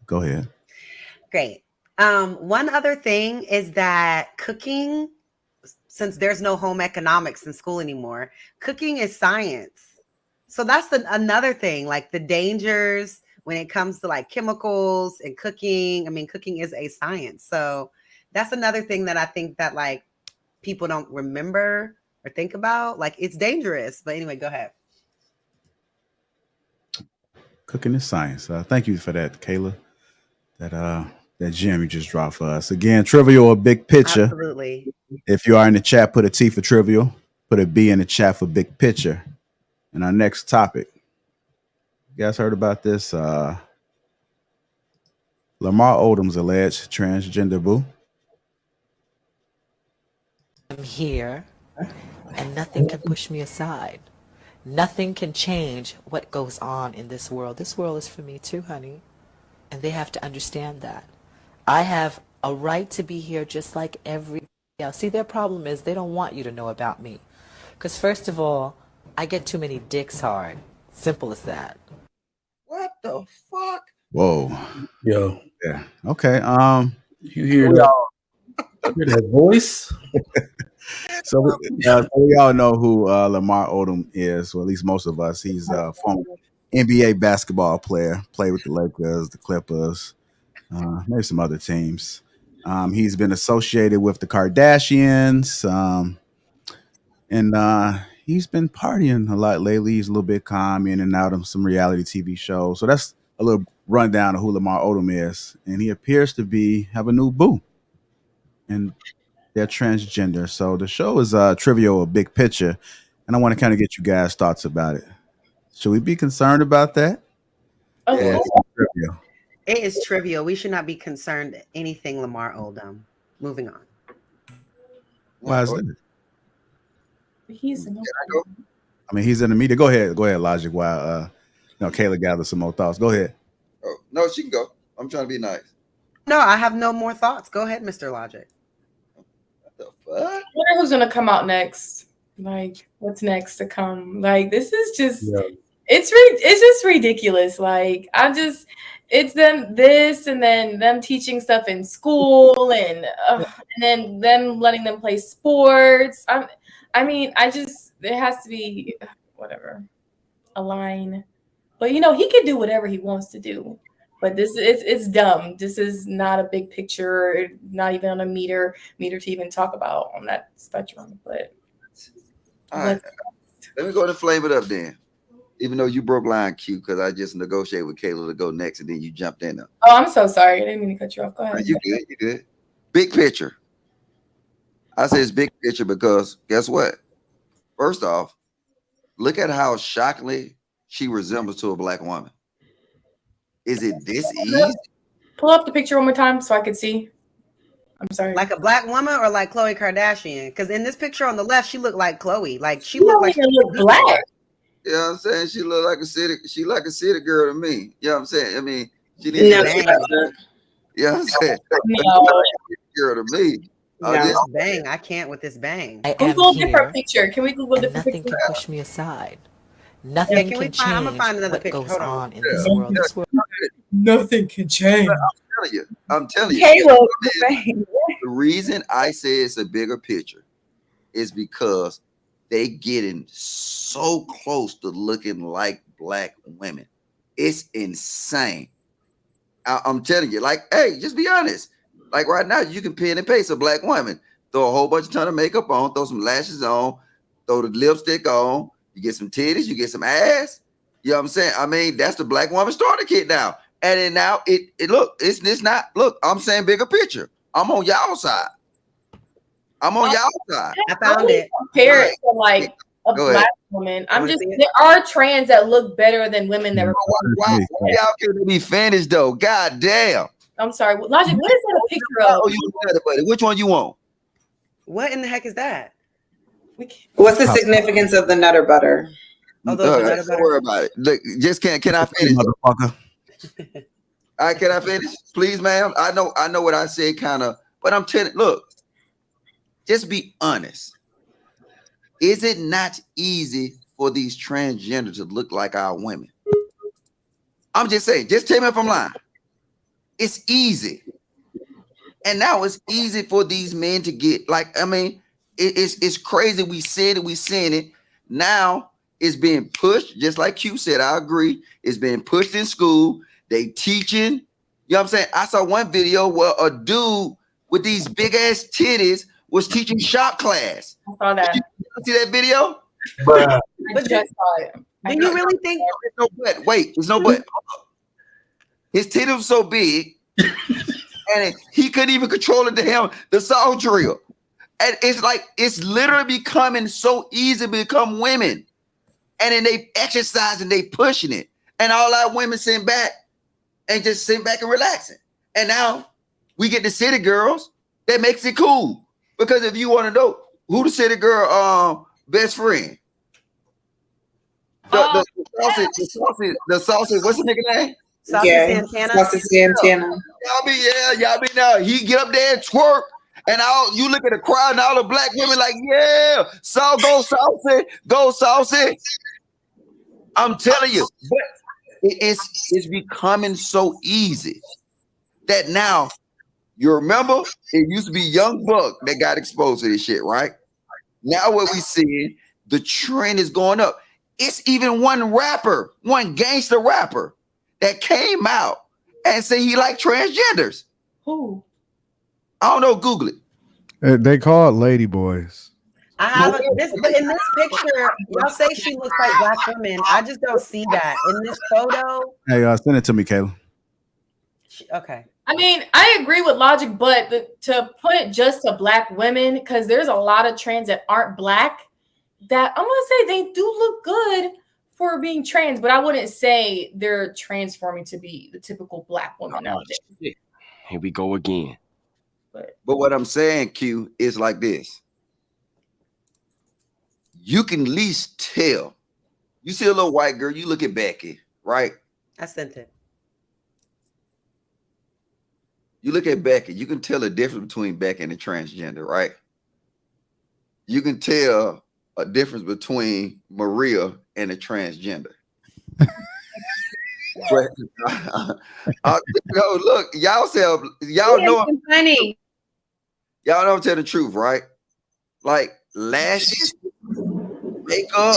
A: Go ahead.
E: Great. One other thing is that cooking, since there's no home economics in school anymore, cooking is science. So that's another thing, like the dangers when it comes to like chemicals and cooking. I mean, cooking is a science. So that's another thing that I think that like people don't remember or think about. Like it's dangerous. But anyway, go ahead.
A: Cooking is science. Thank you for that, Kayla. That gem you just dropped for us. Again, trivial or big picture.
E: Absolutely.
A: If you are in the chat, put a T for trivial. Put a B in the chat for big picture. And our next topic. You guys heard about this? Lamar Odom's alleged transgender boo.
J: I'm here, and nothing can push me aside. Nothing can change what goes on in this world. This world is for me too, honey. And they have to understand that. I have a right to be here just like everybody else. See, their problem is they don't want you to know about me. Because first of all, I get too many dicks hard. Simple as that.
D: What the fuck?
A: Whoa.
H: Yo.
A: Yeah. Okay.
H: You hear that voice?
A: So we all know who Lamar Odom is, or at least most of us. He's a former NBA basketball player, played with the Lakers, the Clippers, maybe some other teams. He's been associated with the Kardashians, and he's been partying a lot lately. He's a little bit calm, in and out of some reality TV shows. So that's a little rundown of who Lamar Odom is. And he appears to have a new boo. And they're transgender. So the show is trivial or big picture. And I want to kind of get you guys' thoughts about it. Should we be concerned about that?
E: Yeah, trivial. It is trivial. We should not be concerned anything Lamar Odom. Moving on.
A: Why is that?
B: He's in
A: he's in the media. Go ahead, Logic, while Kayla gathers some more thoughts. Go ahead.
D: Oh, no, she can go. I'm trying to be nice.
E: No, I have no more thoughts. Go ahead, Mr. Logic.
D: What the fuck?
B: I wonder who's gonna come out next. Like, what's next to come? Like, this is just it's just ridiculous. Like, it's and then them teaching stuff in school and then them letting them play sports. There has to be whatever a line, but he can do whatever he wants to do. But it's dumb. This is not a big picture, not even on a meter to even talk about on that spectrum. But
D: all right, let me go and flame it up then. Even though you broke line Q, because I just negotiated with Kayla to go next, and then you jumped in there.
B: Oh, I'm so sorry. I didn't mean to cut you off. Go ahead.
D: You good. Big picture. I say it's big picture because guess what? First off, look at how shockingly she resembles to a black woman? Is it this easy?
B: Pull up the picture one more time so I could see. I'm sorry.
E: Like a black woman or like Khloe Kardashian? Because in this picture on the left, she looked like Khloe. Like she looked like
B: she look black.
D: You know what I'm saying? She look like a city. She like a city girl to me. You know what I'm saying? I mean, she needs
G: No,
D: to
G: she doesn't.
D: you know what I'm saying?
B: No.
D: Girl to me.
G: No.
E: this bang. I can't with this bang.
J: I am
B: Google a different
J: here,
B: picture. Can we Google a
J: and
B: different
J: nothing
B: picture?
J: can push me aside. Nothing
E: can we
J: can
E: find- I'm gonna
J: change
E: find another
J: what
E: picture.
J: goes
E: Hold on.
J: on in this world. This world.
B: Nothing can change.
D: I'm telling you.
I: Caleb,
D: The reason I say it's a bigger picture is because they getting so close to looking like black women. It's insane. I'm telling you, like, hey, just be honest. Like right now, you can pin and paste a black woman. Throw a whole bunch of ton of makeup on, throw some lashes on, throw the lipstick on, you get some titties, you get some ass. You know what I'm saying? I mean, that's the black woman starter kit now. And then now it look, it's not, look, I'm saying bigger picture. I'm on y'all side. I'm on y'all side.
E: I found it.
B: Compare it to like a
D: Go
B: black
D: ahead.
B: woman.
E: wanna
B: I'm just
E: see it?
B: there are trans that look better than women that were.
D: Why y'all can't be finished though? God damn.
B: I'm sorry, Logic. What is that a picture of?
D: Oh, you got it, buddy. Which one you want?
E: What in the heck is that?
B: We can't-
G: What's the significance of the Nutter Butter?
E: Oh, those are Nutter
D: Don't worry about it. Look, just can I finish?
A: Motherfucker.
D: All right, can I finish? Please, ma'am. I know what I said kind of, but I'm telling, look, just be honest. Is it not easy for these transgenders to look like our women? I'm just saying, just tell me if I'm lying. It's easy. And now it's easy for these men to get, like, I mean, it's crazy. We said it, we seen it. Now it's being pushed, just like Q said, I agree. It's being pushed in school. They teaching. You know what I'm saying? I saw one video where a dude with these big ass titties was teaching shop class.
B: I saw that.
D: Did you see that video?
B: I just saw it.
E: Do you really think?
D: There's no but. Wait, there's no but. His titties were so big, and he couldn't even control it to him, the saw drill. And it's like, it's literally becoming so easy to become women. And then they exercise and they pushing it. And all our women sitting back and just sitting back and relaxing. And now we get the city girls. That makes it cool. Because if you want to know who the city girl best friend, the sausage, what's the nigga name?
E: Saucy Santana.
G: Saucy Santana.
D: Y'all be now. He get up there and twerk. And all you look at the crowd and all the black women like, yeah, so go saucy. I'm telling you, but it's becoming so easy that now you remember it used to be Young Buck that got exposed to this shit, right? Now what we seeing, the trend is going up. It's even one rapper, one gangster rapper that came out and said he liked transgenders.
B: Who?
D: I don't know, Google it.
F: They call it lady boys.
E: I have this, but in this picture, y'all say she looks like black women. I just don't see that in this photo.
A: Hey, send it to me, Kayla.
E: Okay.
B: I mean, I agree with Logic, but to put it just to black women, because there's a lot of trans that aren't black, that I'm gonna say they do look good for being trans, but I wouldn't say they're transforming to be the typical black woman nowadays.
K: Here we go again.
D: But what I'm saying, Q, is like this. You can at least tell. You see a little white girl, you look at Becky, right?
E: I sent it.
D: You look at Becky, you can tell the difference between Becky and a transgender, right? You can tell a difference between Maria and a transgender. But look, y'all know
C: Funny.
D: Y'all know I'm telling the truth, right? Like lashes, makeup.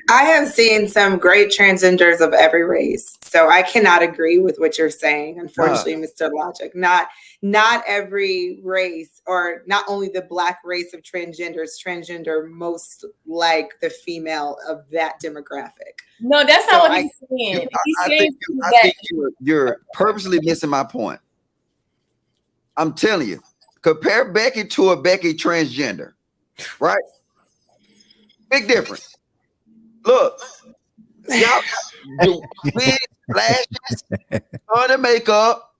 G: I have seen some great transgenders of every race, so I cannot agree with what you're saying. Unfortunately, Mr. Logic, not every race, or not only the black race of transgender most like the female of that demographic.
B: No, that's not what he's saying.
D: I think you're purposely missing my point. I'm telling you, compare Becky to a Becky transgender, right? Big difference. Look, Y'all do wigs, lashes, on the makeup,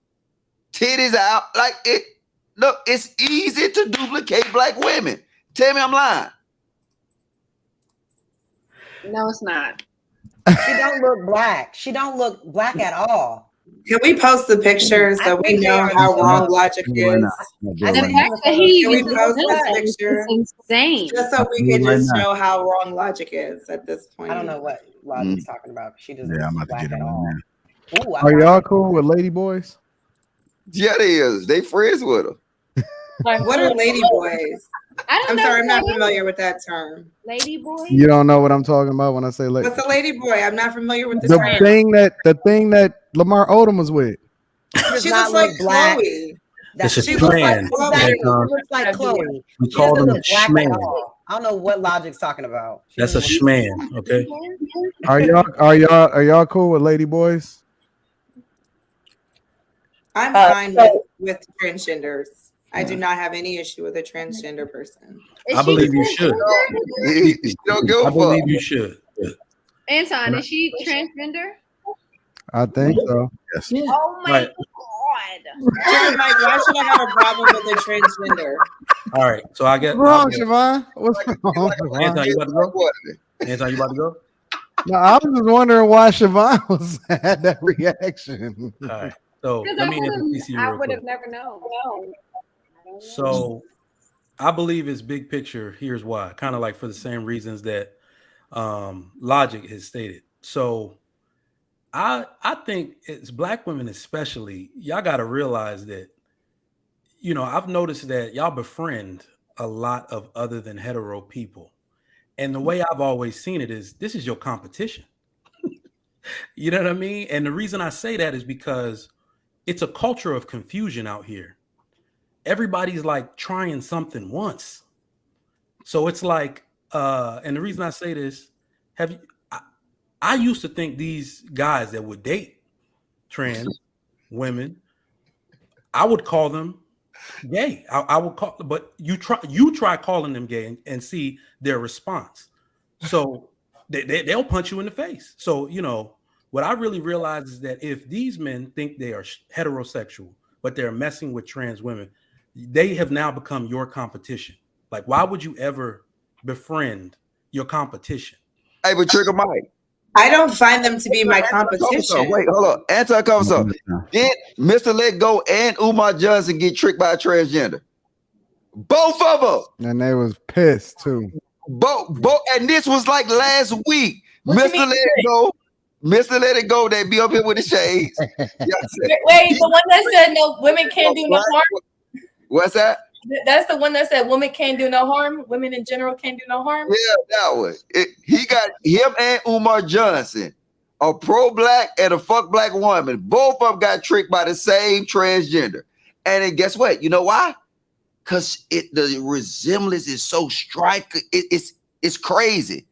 D: titties out. Like it. Look, it's easy to duplicate black women. Tell me I'm lying.
C: No, it's not.
E: She don't look black. She don't look black at all.
G: Can we post the pictures so we know how wrong logic is?
E: I
C: The
E: think
C: fact that he
G: Can we
C: even
G: post
C: does
G: this
C: that is
G: picture?
C: insane.
G: Just so we can just show how wrong logic is at this point.
E: I don't know what Logic's talking about. She doesn't
A: Yeah, I'm
E: look
A: about to
E: black
A: get
E: at
A: him
E: all.
A: on
E: Ooh, I
F: Are
E: found
F: y'all
E: it.
F: cool with lady boys?
D: Yeah, they is. They friends with her.
G: What are lady boys?
C: I don't
G: I'm
C: know.
G: sorry, I'm not familiar with that term.
C: Lady boy.
F: You don't know what I'm talking about when I say lady.
G: What's a lady boy? I'm not familiar with the
F: The
G: term.
F: thing that Lamar Odom was with.
E: She does
G: She
E: not
G: looks like
E: look black.
G: Chloe.
H: It's a
G: She looks like
H: trend.
G: Chloe.
E: Exactly.
H: Anton.
E: She looks like Chloe.
H: We
E: She
H: call
E: doesn't
H: them
E: look black at
H: schman.
E: all. I don't know what Logic's talking about. She
H: That's a
E: doesn't look-
H: schman. Okay.
F: Are y'all cool with lady boys?
G: I'm fine with transgenders. I do not have any issue with a transgender person.
H: I believe you should.
D: You don't give a
H: I
D: fuck.
H: believe you should.
C: Anton, is she transgender?
F: I think so.
A: Yes.
C: Oh my
H: Right.
C: god.
G: Jerry, Mike, why should I have a problem with a transgender?
H: All right. So I get.
F: What's wrong, Siobhan? What's wrong?
H: Anton, you
F: Siobhan?
H: about to go? Anton, you about to go?
F: No, I was just wondering why Siobhan was had that reaction.
H: All right. So
C: Because
H: let me answer TC
C: I
H: real
C: would
H: quick.
C: have never known.
H: So I believe it's big picture. Here's why. Kind of like for the same reasons that Logic has stated. So I think it's black women especially, y'all got to realize that, you know, I've noticed that y'all befriend a lot of other than hetero people. And the way I've always seen it is this is your competition. You know what I mean? And the reason I say that is because it's a culture of confusion out here. Everybody's like trying something once. So it's like, and the reason I say this, I used to think these guys that would date trans women, I would call them gay. I would call, but you try calling them gay and see their response. So they'll punch you in the face. So, you know, what I really realize is that if these men think they are heterosexual, but they're messing with trans women, they have now become your competition. Like, why would you ever befriend your competition?
D: Hey, but Trigger Mike.
G: I don't find them to be my competition.
D: Wait, hold on. Anti-Cover. Did Mr. Let Go and Umar Johnson get tricked by a transgender? Both of them.
F: And they was pissed too.
D: Both, and this was like last week. Mr. Let It Go, they be up here with the shades.
B: Wait, the one that said no, women can't do no harm.
D: What's that?
B: That's the one that said women can't do no harm. Women in general can't do no harm.
D: Yeah, that one. He got him and Umar Johnson, a pro-black and a fuck black woman. Both of them got tricked by the same transgender. And then guess what? You know why? Because the resemblance is so striking. It's crazy.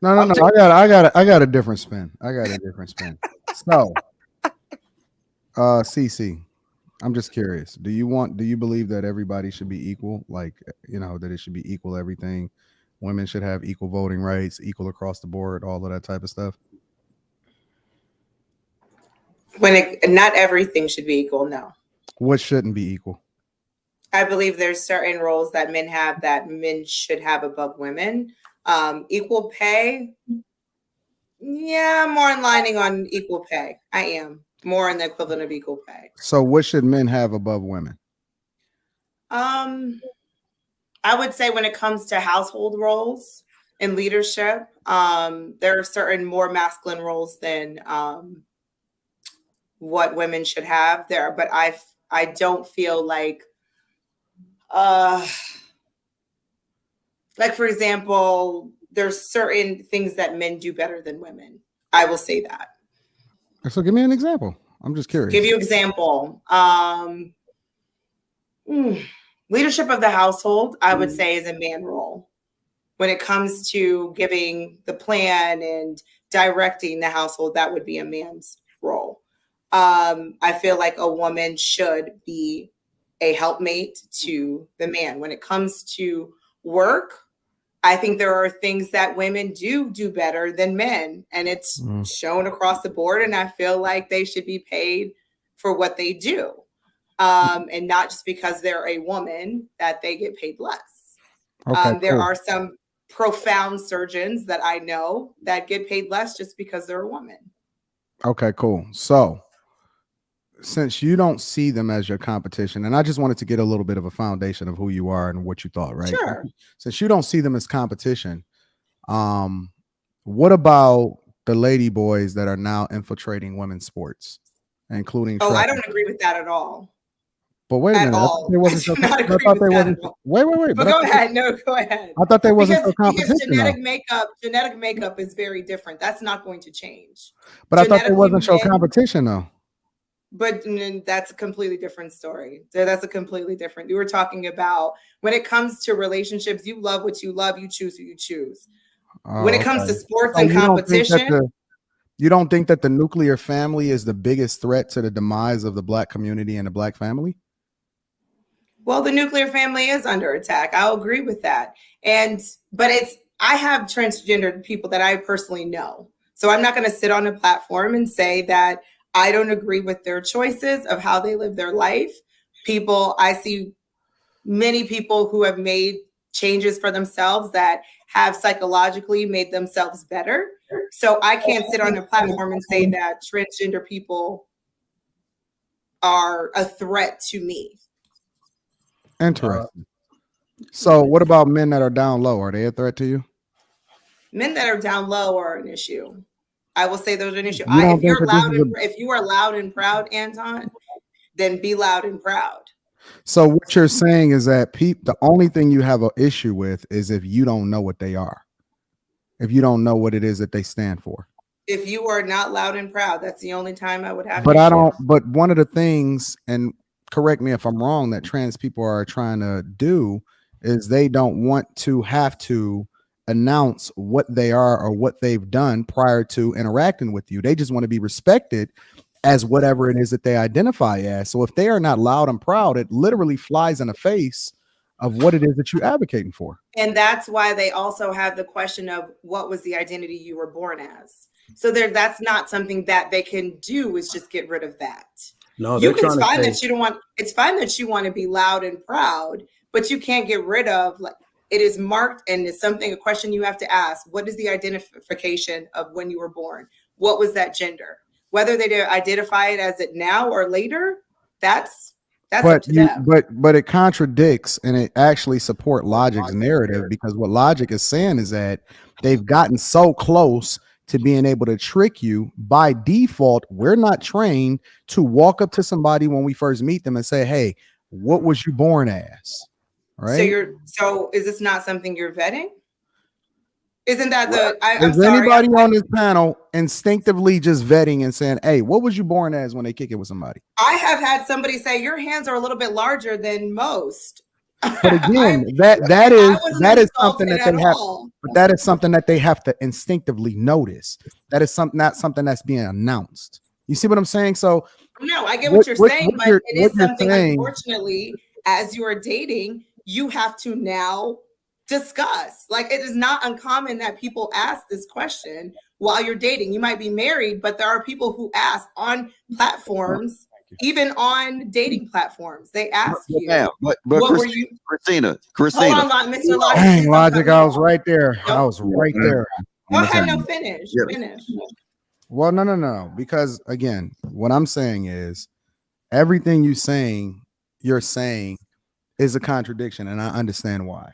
F: No. I got a different spin. So, CC, I'm just curious. Do you believe that everybody should be equal? Like, you know, that it should be equal everything. Women should have equal voting rights, equal across the board, all of that type of stuff.
G: Not everything should be equal, no.
F: What shouldn't be equal?
G: I believe there's certain roles that men have that men should have above women. Equal pay, yeah, more in lining on equal pay. I am more in the equivalent of equal pay.
F: So what should men have above women?
G: I would say when it comes to household roles and leadership, there are certain more masculine roles than what women should have there. But I don't feel like for example, there's certain things that men do better than women. I will say that.
F: So give me an example. I'm just curious.
G: Give you example. Leadership of the household, I would say, is a man role. When it comes to giving the plan and directing the household, that would be a man's role. I feel like a woman should be a helpmate to the man. When it comes to work, I think there are things that women do better than men, and it's shown across the board. And I feel like they should be paid for what they do, and not just because they're a woman that they get paid less.
F: Okay,
G: there
F: cool.
G: are some profound surgeons that I know that get paid less just because they're a woman.
F: Okay, cool. So since you don't see them as your competition, and I just wanted to get a little bit of a foundation of who you are and what you thought, right?
G: Sure.
F: Since you don't see them as competition, what about the lady boys that are now infiltrating women's sports, including
G: I
F: track?
G: don't agree with that at all.
F: But wait a minute, I thought they wasn't. Wait.
G: But go ahead. No, go ahead.
F: I thought they wasn't for
G: because
F: competition.
G: genetic makeup is very different. That's not going to change.
F: But I thought they wasn't show competition though.
G: But that's a completely different story. That's a completely different. You were talking about when it comes to relationships, you love what you love, you choose who you choose. When it comes to sports and competition,
F: you don't think that the nuclear family is the biggest threat to the demise of the Black community and the Black family?
G: Well, the nuclear family is under attack. I'll agree with that. But I have transgendered people that I personally know. So I'm not going to sit on a platform and say that I don't agree with their choices of how they live their life. I see many people who have made changes for themselves that have psychologically made themselves better. So I can't sit on a platform and say that transgender people are a threat to me.
F: Interesting. So what about men that are down low? Are they a threat to you?
G: Men that are down low are an issue. I will say those are an issue. If you are loud and proud, Anton, then be loud and proud.
F: So what you're saying is that the only thing you have an issue with is if you don't know what they are, if you don't know what it is that they stand for.
G: If you are not loud and proud, that's the only time I would have.
F: But I don't. But one of the things, and correct me if I'm wrong, that trans people are trying to do is they don't want to have to announce what they are or what they've done prior to interacting with you. They just want to be respected as whatever it is that they identify as. So if they are not loud and proud, it literally flies in the face of what it is that you're advocating for.
G: And that's why they also have the question of what was the identity you were born as. So that's not something that they can do, is just get rid of that.
H: No,
G: it's fine that you want to be loud and proud, but you can't get rid of, like, it is marked, and it's a question you have to ask. What is the identification of when you were born? What was that gender? Whether they identify it as it now or later, that's up to them.
F: But it contradicts, and it actually support Logic's narrative, because what Logic is saying is that they've gotten so close to being able to trick you. By default, we're not trained to walk up to somebody when we first meet them and say, hey, what was you born as? Right.
G: So is this not something you're vetting? Isn't that
F: anybody on this panel instinctively just vetting and saying, hey, what was you born as when they kick it with somebody?
G: I have had somebody say your hands are a little bit larger than most.
F: But again, that is something that they have. But that is something that they have to instinctively notice. That is not something that's being announced. You see what I'm saying? So
G: no, I get what you're saying, but it is something, unfortunately, as you are dating, you have to now discuss. Like, it is not uncommon that people ask this question while you're dating. You might be married, but there are people who ask on platforms, even on dating platforms. They ask you,
D: but
G: what were you?
D: Christina.
G: Hold on, Mr. Logic.
F: Dang, Logic, I was right there. I was right there.
G: Go ahead, no, finish.
F: Well, no. Because again, what I'm saying is everything you're saying is a contradiction, and I understand why.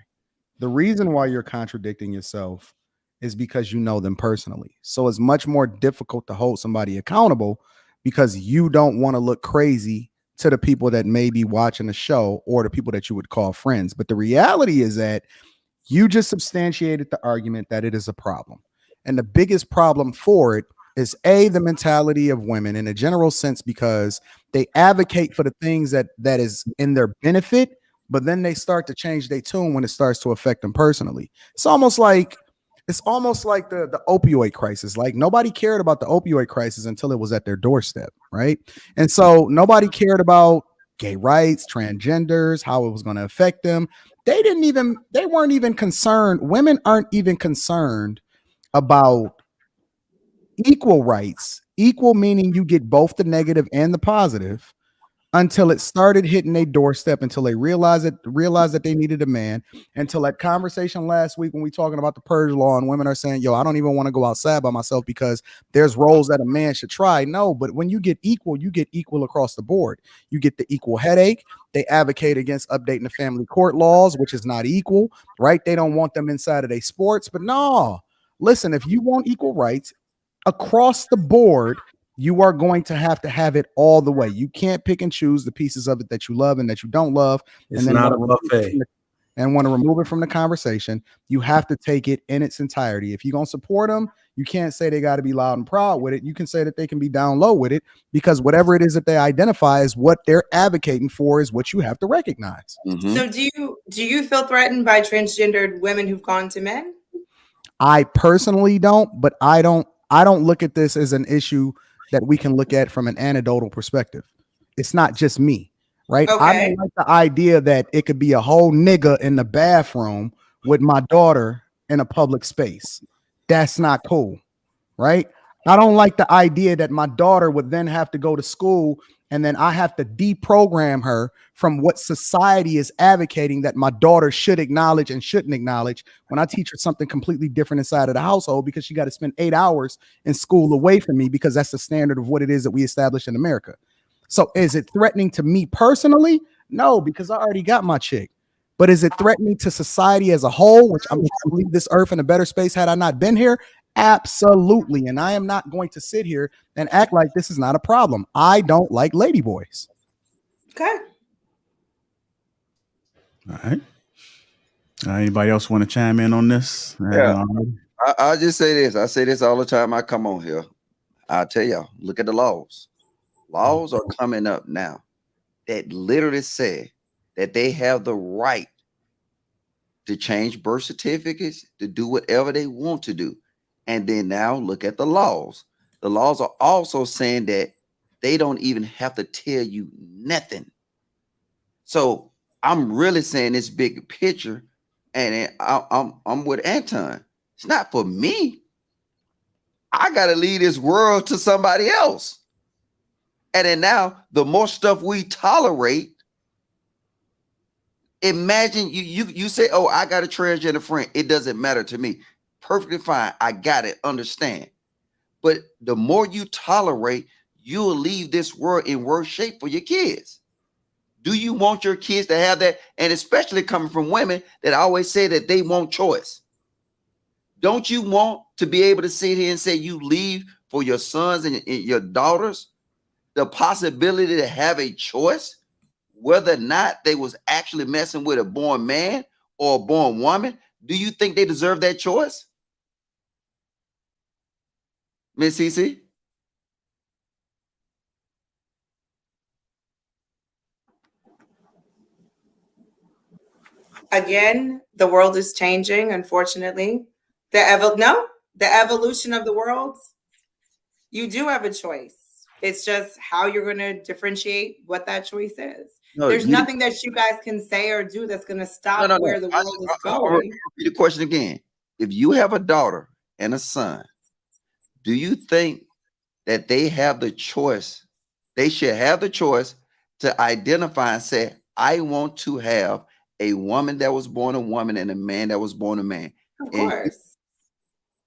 F: The reason why you're contradicting yourself is because you know them personally. So it's much more difficult to hold somebody accountable because you don't want to look crazy to the people that may be watching the show or the people that you would call friends. But the reality is that you just substantiated the argument that it is a problem. And the biggest problem for it is the mentality of women in a general sense, because they advocate for the things that is in their benefit, but then they start to change their tune when it starts to affect them personally. It's almost like the opioid crisis. Like, nobody cared about the opioid crisis until it was at their doorstep, right? And so nobody cared about gay rights, transgenders, how it was going to affect them. they weren't even concerned. Women aren't even concerned about equal rights. Equal meaning you get both the negative and the positive, until it started hitting their doorstep, until they realized that they needed a man, until that conversation last week when we talking about the purge law and women are saying, yo, I don't even want to go outside by myself because there's roles that a man should try. No, but when you get equal across the board. You get the equal headache. They advocate against updating the family court laws, which is not equal, right? They don't want them inside of their sports, but no, listen, if you want equal rights across the board, you are going to have it all the way. You can't pick and choose the pieces of it that you love and that you don't love.
H: It's
F: and then
H: not a buffet.
F: Want to remove it from the conversation. You have to take it in its entirety. If you're going to support them, you can't say they got to be loud and proud with it. You can say that they can be down low with it, because whatever it is that they identify as what they're advocating for is what you have to recognize.
D: Mm-hmm.
G: So do you feel threatened by transgendered women who've gone to men?
F: I personally don't, but I don't look at this as an issue that we can look at from an anecdotal perspective. It's not just me, right?
G: Okay.
F: I don't like the idea that it could be a whole nigga in the bathroom with my daughter in a public space. That's not cool, right? I don't like the idea that my daughter would then have to go to school and then I have to deprogram her from what society is advocating that my daughter should acknowledge and shouldn't acknowledge, when I teach her something completely different inside of the household, because she got to spend 8 hours in school away from me, because that's the standard of what it is that we establish in America. So is it threatening to me personally? No, because I already got my chick. But is it threatening to society as a whole, which I'm going to leave this earth in a better space had I not been here? Absolutely. And I am not going to sit here and act like this is not a problem. I don't like ladyboys.
G: Okay.
A: All right. Anybody else want to chime in on this?
D: Yeah. I'll just say this. I say this all the time I come on here. I'll tell y'all, look at the laws. Laws are coming up now that literally say that they have the right to change birth certificates, to do whatever they want to do. And then now look at the laws. The laws are also saying that they don't even have to tell you nothing. So I'm really saying this big picture, and I'm with Anton. It's not for me. I got to leave this world to somebody else. And then now, the more stuff we tolerate, imagine you say, oh, I got a transgender friend. It doesn't matter to me. Perfectly fine. I got it. Understand. But the more you tolerate, you'll leave this world in worse shape for your kids. Do you want your kids to have that? And especially coming from women that always say that they want choice. Don't you want to be able to sit here and say you leave for your sons and your daughters the possibility to have a choice, whether or not they was actually messing with a born man or a born woman? Do you think they deserve that choice? Miss CC?
G: Again, the world is changing, unfortunately. The evolution of the world, you do have a choice. It's just how you're going to differentiate what that choice is.
D: No,
G: there's nothing that you guys can say or do that's going to stop where the world is going.
D: I'll repeat the question again. If you have a daughter and a son, do you think that they have the choice? They should have the choice to identify and say, I want to have a woman that was born a woman and a man that was born a man.
G: Of course.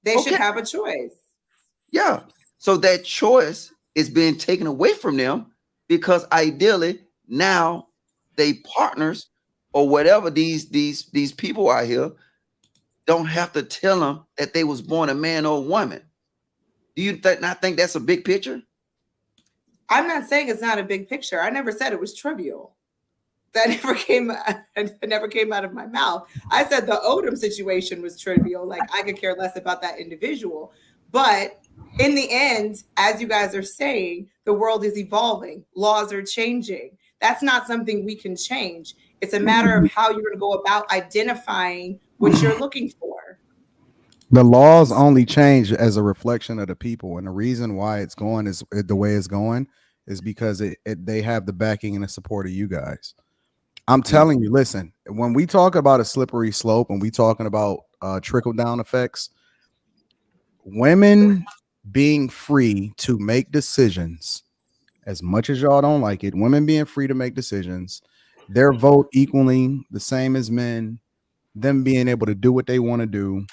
G: They should have a choice.
D: Yeah. So that choice is being taken away from them because ideally now they partners or whatever these people out here don't have to tell them that they was born a man or a woman. Do you not think that's a big picture?
G: I'm not saying it's not a big picture. I never said it was trivial. That never came out of my mouth. I said the Odom situation was trivial. Like, I could care less about that individual. But in the end, as you guys are saying, the world is evolving. Laws are changing. That's not something we can change. It's a matter of how you're going to go about identifying what you're looking for.
F: The laws only change as a reflection of the people. And the reason why it's going is the way it's going is because they have the backing and the support of you guys. I'm telling you, listen, when we talk about a slippery slope and we talking about trickle down effects, women being free to make decisions, as much as y'all don't like it, women being free to make decisions, their vote equaling the same as men, them being able to do what they want to do,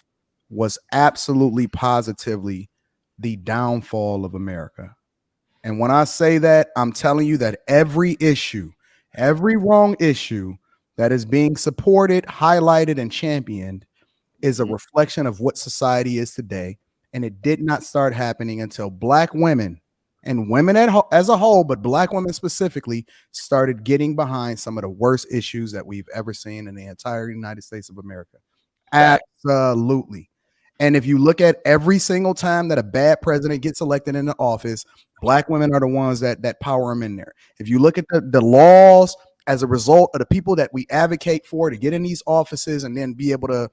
F: was absolutely positively the downfall of America. And when I say that, I'm telling you that every issue, every wrong issue that is being supported, highlighted, and championed is a reflection of what society is today. And it did not start happening until Black women and women as a whole, but Black women specifically, started getting behind some of the worst issues that we've ever seen in the entire United States of America. Absolutely. And if you look at every single time that a bad president gets elected into office, Black women are the ones that power them in there. If you look at the laws as a result of the people that we advocate for to get in these offices and then be able to,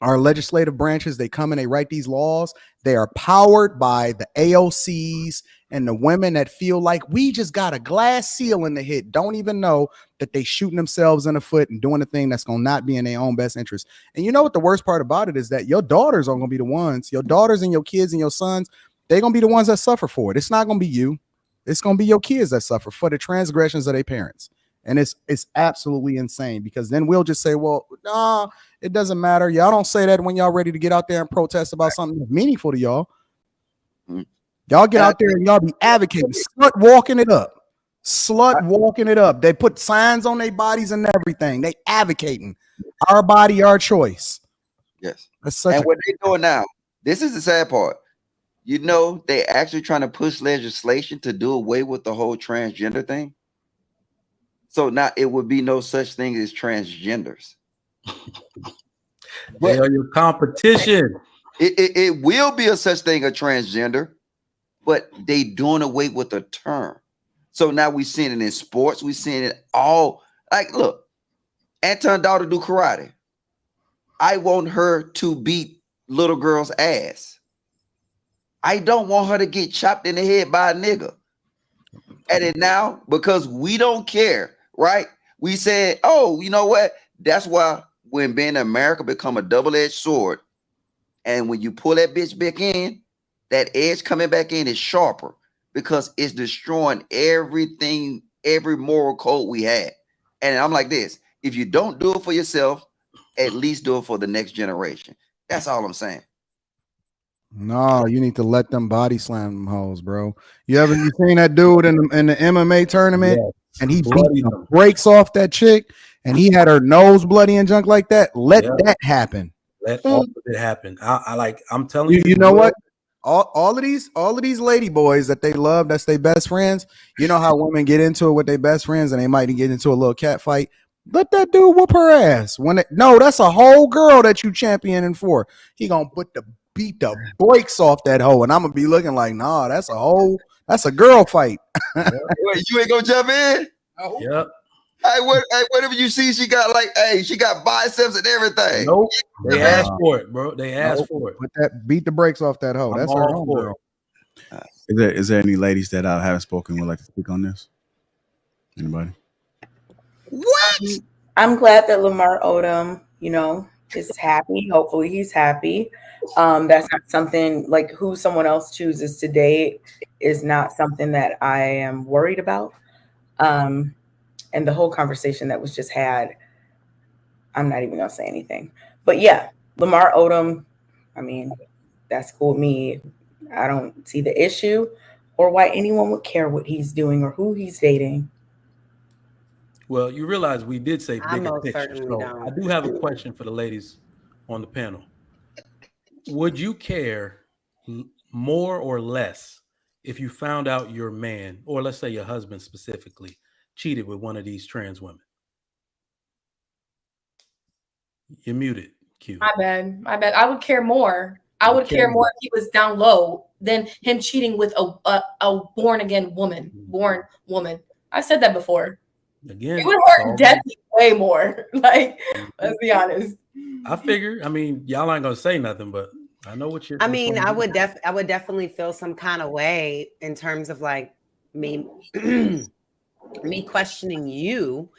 F: our legislative branches, they come and they write these laws. They are powered by the AOCs and the women that feel like we just got a glass ceiling to hit, don't even know that they shooting themselves in the foot and doing the thing that's going to not be in their own best interest. And you know what the worst part about it is, that your daughters are going to be the ones, your daughters and your kids and your sons, they're going to be the ones that suffer for it. It's not going to be you. It's going to be your kids that suffer for the transgressions of their parents. And it's absolutely insane, because then we'll just say, well, nah, it doesn't matter. Y'all don't say that when y'all ready to get out there and protest about something that's meaningful to y'all. Y'all get out there and y'all be advocating, slut walking it up. Slut walking it up. They put signs on their bodies and everything. They advocating our body, our choice.
D: Yes.
F: And
D: what they doing now, this is the sad part. You know, they actually trying to push legislation to do away with the whole transgender thing. So now it would be no such thing as transgenders.
H: They are your competition.
D: It will be a such thing, a transgender, but they doing away with the term. So now we seeing it in sports. We seeing it all. Like, look, Anton's daughter do karate. I want her to beat little girl's ass. I don't want her to get chopped in the head by a nigga. And then now, because we don't care, right? We said, oh, you know what? That's why when being America become a double-edged sword, and when you pull that bitch back in, that edge coming back in is sharper, because it's destroying everything, every moral code we had. And I'm like this: if you don't do it for yourself, at least do it for the next generation. That's all I'm saying.
F: No, you need to let them body slam them hoes, bro. You seen that dude in the MMA tournament? Yes. And he beat the brakes off that chick, and he had her nose bloody and junk like that. Let that happen.
H: Let all of it happen. I'm telling you.
F: You know what? All of these lady boys that they love, that's their best friends. You know how women get into it with their best friends, and they might get into a little cat fight. Let that dude whoop her ass. No, that's a whole girl that you championing for. He gonna beat the brakes off that hoe, and I'm gonna be looking like, nah, that's a girl fight.
D: Wait, you ain't gonna jump in?
H: Oh. Yep.
D: Hey, whatever you see, she got she got biceps and everything.
H: Nope. They asked for it, bro. They asked for it.
F: Beat the brakes off that hoe. That's her own girl.
A: Is there any ladies that I haven't spoken would like to speak on this? Anybody?
D: What?
I: I'm glad that Lamar Odom, is happy. Hopefully he's happy. That's not something like who someone else chooses to date is not something that I am worried about. And the whole conversation that was just had, I'm not even gonna say anything. But yeah, Lamar Odom, I mean, that's cool with me. I don't see the issue or why anyone would care what he's doing or who he's dating.
H: Well, you realize we did say bigger picture. So I do have a question for the ladies on the panel. Would you care more or less if you found out your man, or let's say your husband specifically, cheated with one of these trans women? You're muted, Q.
B: My bad. I would care more. I would care more if he was down low than him cheating with a born woman. I've said that before.
H: Again,
B: it would hurt definitely way more. Like, let's be honest.
H: I figure. I mean, y'all ain't gonna say nothing, but I know what you're.
E: I mean, I would definitely feel some kind of way in terms of like me, me questioning you,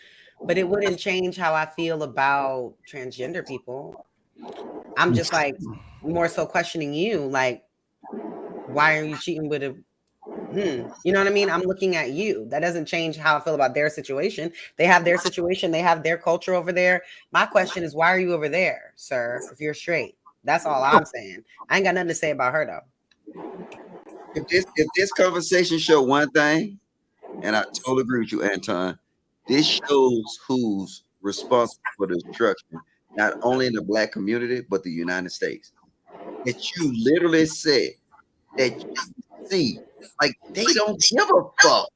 E: but it wouldn't change how I feel about transgender people. I'm just like more so questioning you, like, why are you cheating with a you know what I mean? I'm looking at you. That doesn't change how I feel about their situation. They have their situation, they have their culture over there. My question is, why are you over there, sir, if you're straight? That's all I'm saying. I ain't got nothing to say about her though.
D: If this conversation show one thing, and I totally agree with you, Anton, this shows who's responsible for the destruction, not only in the black community, but the United States. That you literally said that you see, like they don't give a fuck.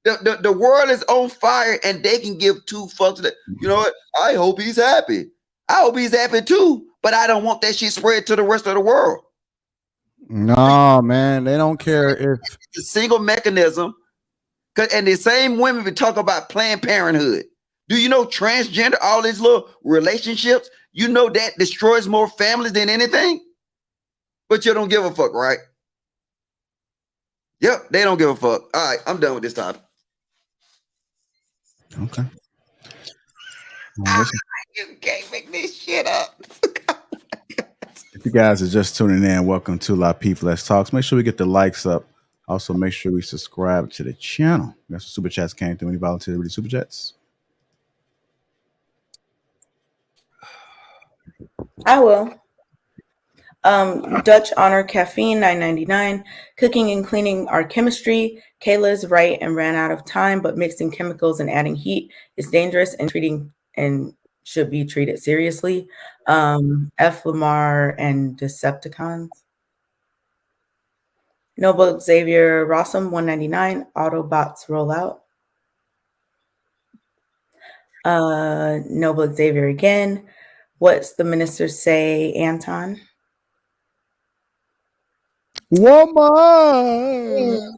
D: The world is on fire and they can give two fucks. You know what? I hope he's happy. I hope he's happy too, but I don't want that shit spread to the rest of the world.
F: No, man, they don't care if
D: It's a single mechanism. And the same women be talk about Planned Parenthood. Do you know transgender, all these little relationships, you know that destroys more families than anything? But you don't give a fuck, right? Yep, they don't give a fuck. All right, I'm done with this topic.
F: Okay.
D: You can't make this shit up.
A: If you guys are just tuning in, welcome to Lapeef Let's Talks. Make sure we get the likes up. Also, make sure we subscribe to the channel. We got some super chats came through. Any volunteers to read the super chats?
I: I will. Dutch Honor Caffeine, $9.99. Cooking and cleaning are chemistry. Kayla's right and ran out of time, but mixing chemicals and adding heat is dangerous and should be treated seriously. F. Lamar and Decepticons. Noble Xavier Rossum, $1.99. Autobots roll out. Noble Xavier again. What's the minister say, Anton?
F: woman.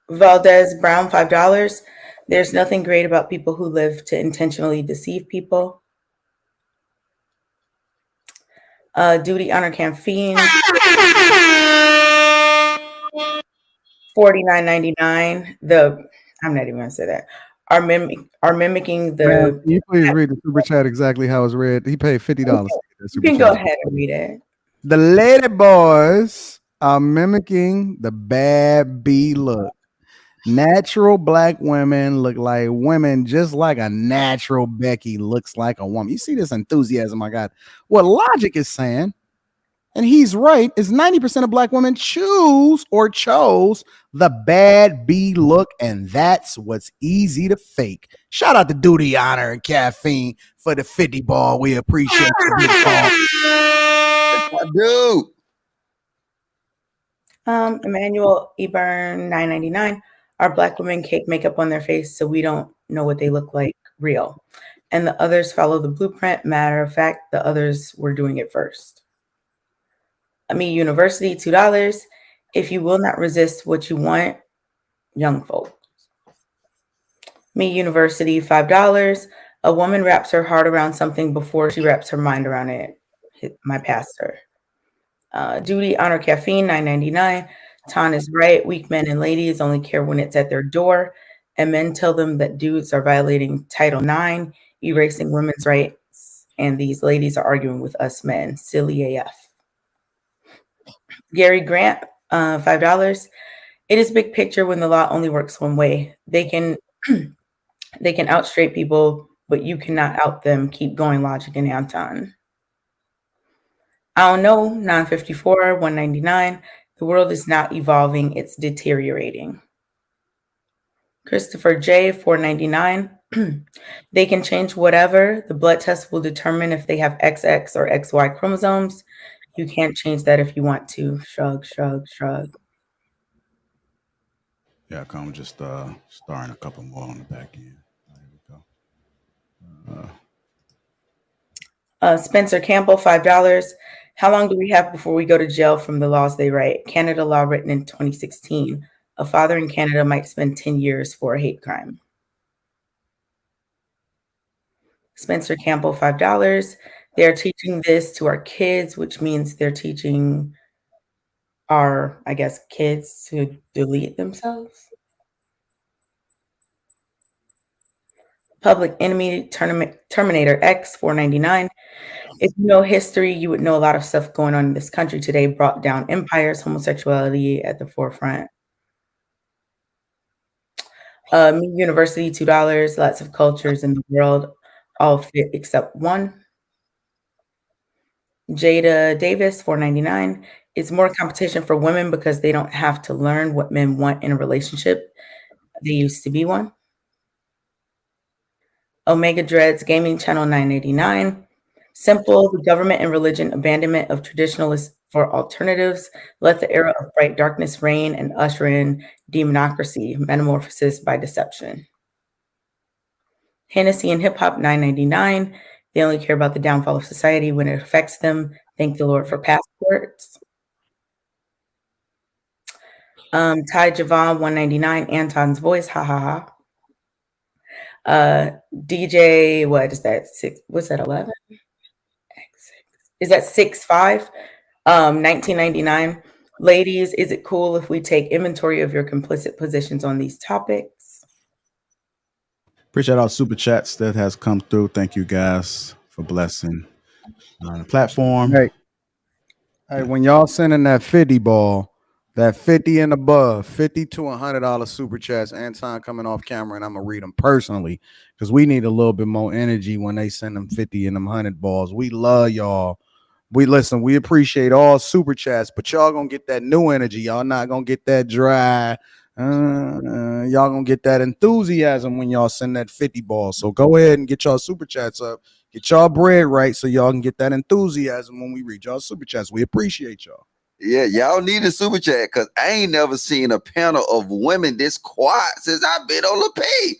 I: Valdez Brown, $5. There's nothing great about people who live to intentionally deceive people. Duty Honor Caffeine, $49.99. I'm not even gonna say that. Are mimicking the.
F: Man, can you please read the super chat exactly how it's read? He paid $50.
I: You can go ahead and read it.
F: The lady boys are mimicking the bad B look. Natural black women look like women just like a natural Becky looks like a woman. You see this enthusiasm I got. What Logic is saying, and he's right, is 90% of black women chose the bad B look, and that's what's easy to fake. Shout out to Duty, Honor, and Caffeine for the 50 ball. We appreciate the big ball.
D: I do.
I: Emmanuel Eburn, $9.99. Our black women cake makeup on their face so we don't know what they look like real. And the others follow the blueprint. Matter of fact, the others were doing it first. Me University, $2. If you will not resist what you want, young folk. Me University, $5. A woman wraps her heart around something before she wraps her mind around it. My pastor. Duty Honor Caffeine, $9.99. Ton is right. Weak men and ladies only care when it's at their door. And men tell them that dudes are violating Title IX, erasing women's rights. And these ladies are arguing with us men. Silly AF. Gary Grant, $5. It is big picture when the law only works one way. They can out straight people, but you cannot out them. Keep going, Logic and Anton. I don't know, 954, 199. The world is not evolving, it's deteriorating. Christopher J, 499. They can change whatever. The blood test will determine if they have XX or XY chromosomes. You can't change that if you want to. Shrug, shrug, shrug.
A: Yeah, I'm just starring a couple more on the back end. There we go.
I: Spencer Campbell, $5. How long do we have before we go to jail from the laws they write? Canada law written in 2016. A father in Canada might spend 10 years for a hate crime. Spencer Campbell, $5. They're teaching this to our kids, which means they're teaching our, I guess, kids to delete themselves. Public Enemy Terminator X, $4.99. If you know history, you would know a lot of stuff going on in this country today brought down empires, homosexuality at the forefront. Me University, $2. Lots of cultures in the world, all fit except one. Jada Davis, $4.99. It's more competition for women because they don't have to learn what men want in a relationship. They used to be one. Omega Dreads Gaming Channel, $9.89. Simple, the government and religion abandonment of traditionalists for alternatives. Let the era of bright darkness reign and usher in demonocracy, metamorphosis by deception. Hennessy and Hip Hop, $9.99. They only care about the downfall of society when it affects them. Thank the Lord for passports. Ty Javon, $1.99. Anton's Voice, ha ha ha. DJ, what is that? What's that? 11? Is that 6'5"? 1999. Ladies, is it cool if we take inventory of your complicit positions on these topics?
A: Appreciate all super chats that has come through. Thank you guys for blessing the platform.
F: Hey, when y'all sending that 50 ball, that 50 and above, $50 to $100 super chats, Anton coming off camera, and I'm gonna read them personally because we need a little bit more energy when they send them 50 and them 100 balls. We love y'all. We appreciate all super chats, but y'all gonna get that new energy. Y'all not gonna get that dry. Y'all gonna get that enthusiasm when y'all send that 50 ball. So go ahead and get y'all super chats up. Get y'all bread right so y'all can get that enthusiasm when we read y'all super chats. We appreciate y'all.
D: Yeah, y'all need a super chat because I ain't never seen a panel of women this quiet since I've been on Lapeef.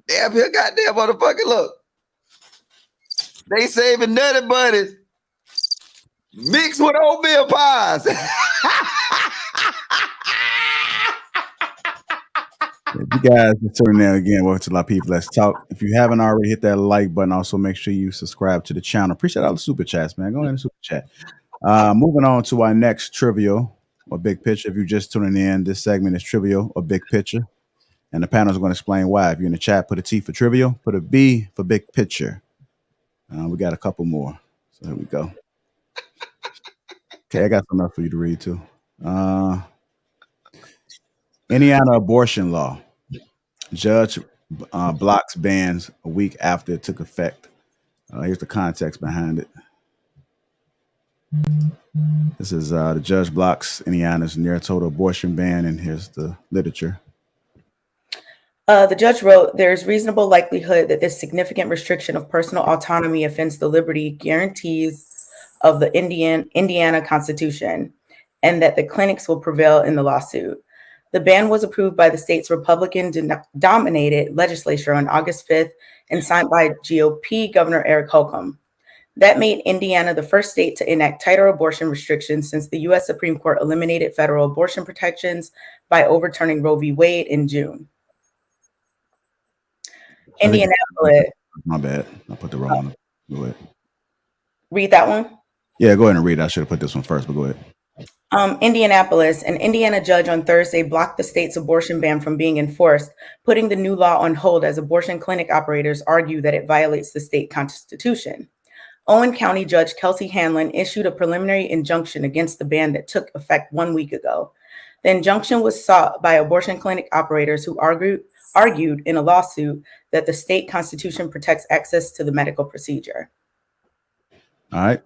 D: Damn here, goddamn motherfucker, look. They saving Nutty Buddies mixed with oatmeal pies.
A: If you guys are tuning in again, welcome to Lapeef Let's Talk. If you haven't already, hit that like button. Also, make sure you subscribe to the channel. Appreciate all the super chats, man. Go ahead and super chat. Moving on to our next trivial or big picture. If you're just tuning in, this segment is trivial or big picture. And the panel is going to explain why. If you're in the chat, put a T for trivial, put a B for big picture. We got a couple more. So here we go. Okay, I got something else for you to read too. Indiana abortion law. Judge blocks bans a week after it took effect. Here's the context behind it. This is the judge blocks Indiana's near total abortion ban, and here's the literature.
I: The judge wrote, there's reasonable likelihood that this significant restriction of personal autonomy offends the liberty guarantees of the Indiana Constitution, and that the clinics will prevail in the lawsuit. The ban was approved by the state's Republican-dominated legislature on August 5th and signed by GOP Governor Eric Holcomb. That made Indiana the first state to enact tighter abortion restrictions since the U.S. Supreme Court eliminated federal abortion protections by overturning Roe v. Wade in June. Indianapolis.
A: My bad. I put the wrong one. Go ahead.
I: Read that one?
A: Yeah, go ahead and read it. I should have put this one first, but go ahead.
I: Indianapolis, an Indiana judge on Thursday blocked the state's abortion ban from being enforced, putting the new law on hold as abortion clinic operators argue that it violates the state constitution. Owen County Judge Kelsey Hanlon issued a preliminary injunction against the ban that took effect 1 week ago. The injunction was sought by abortion clinic operators who argued in a lawsuit that the state constitution protects access to the medical procedure.
A: All right.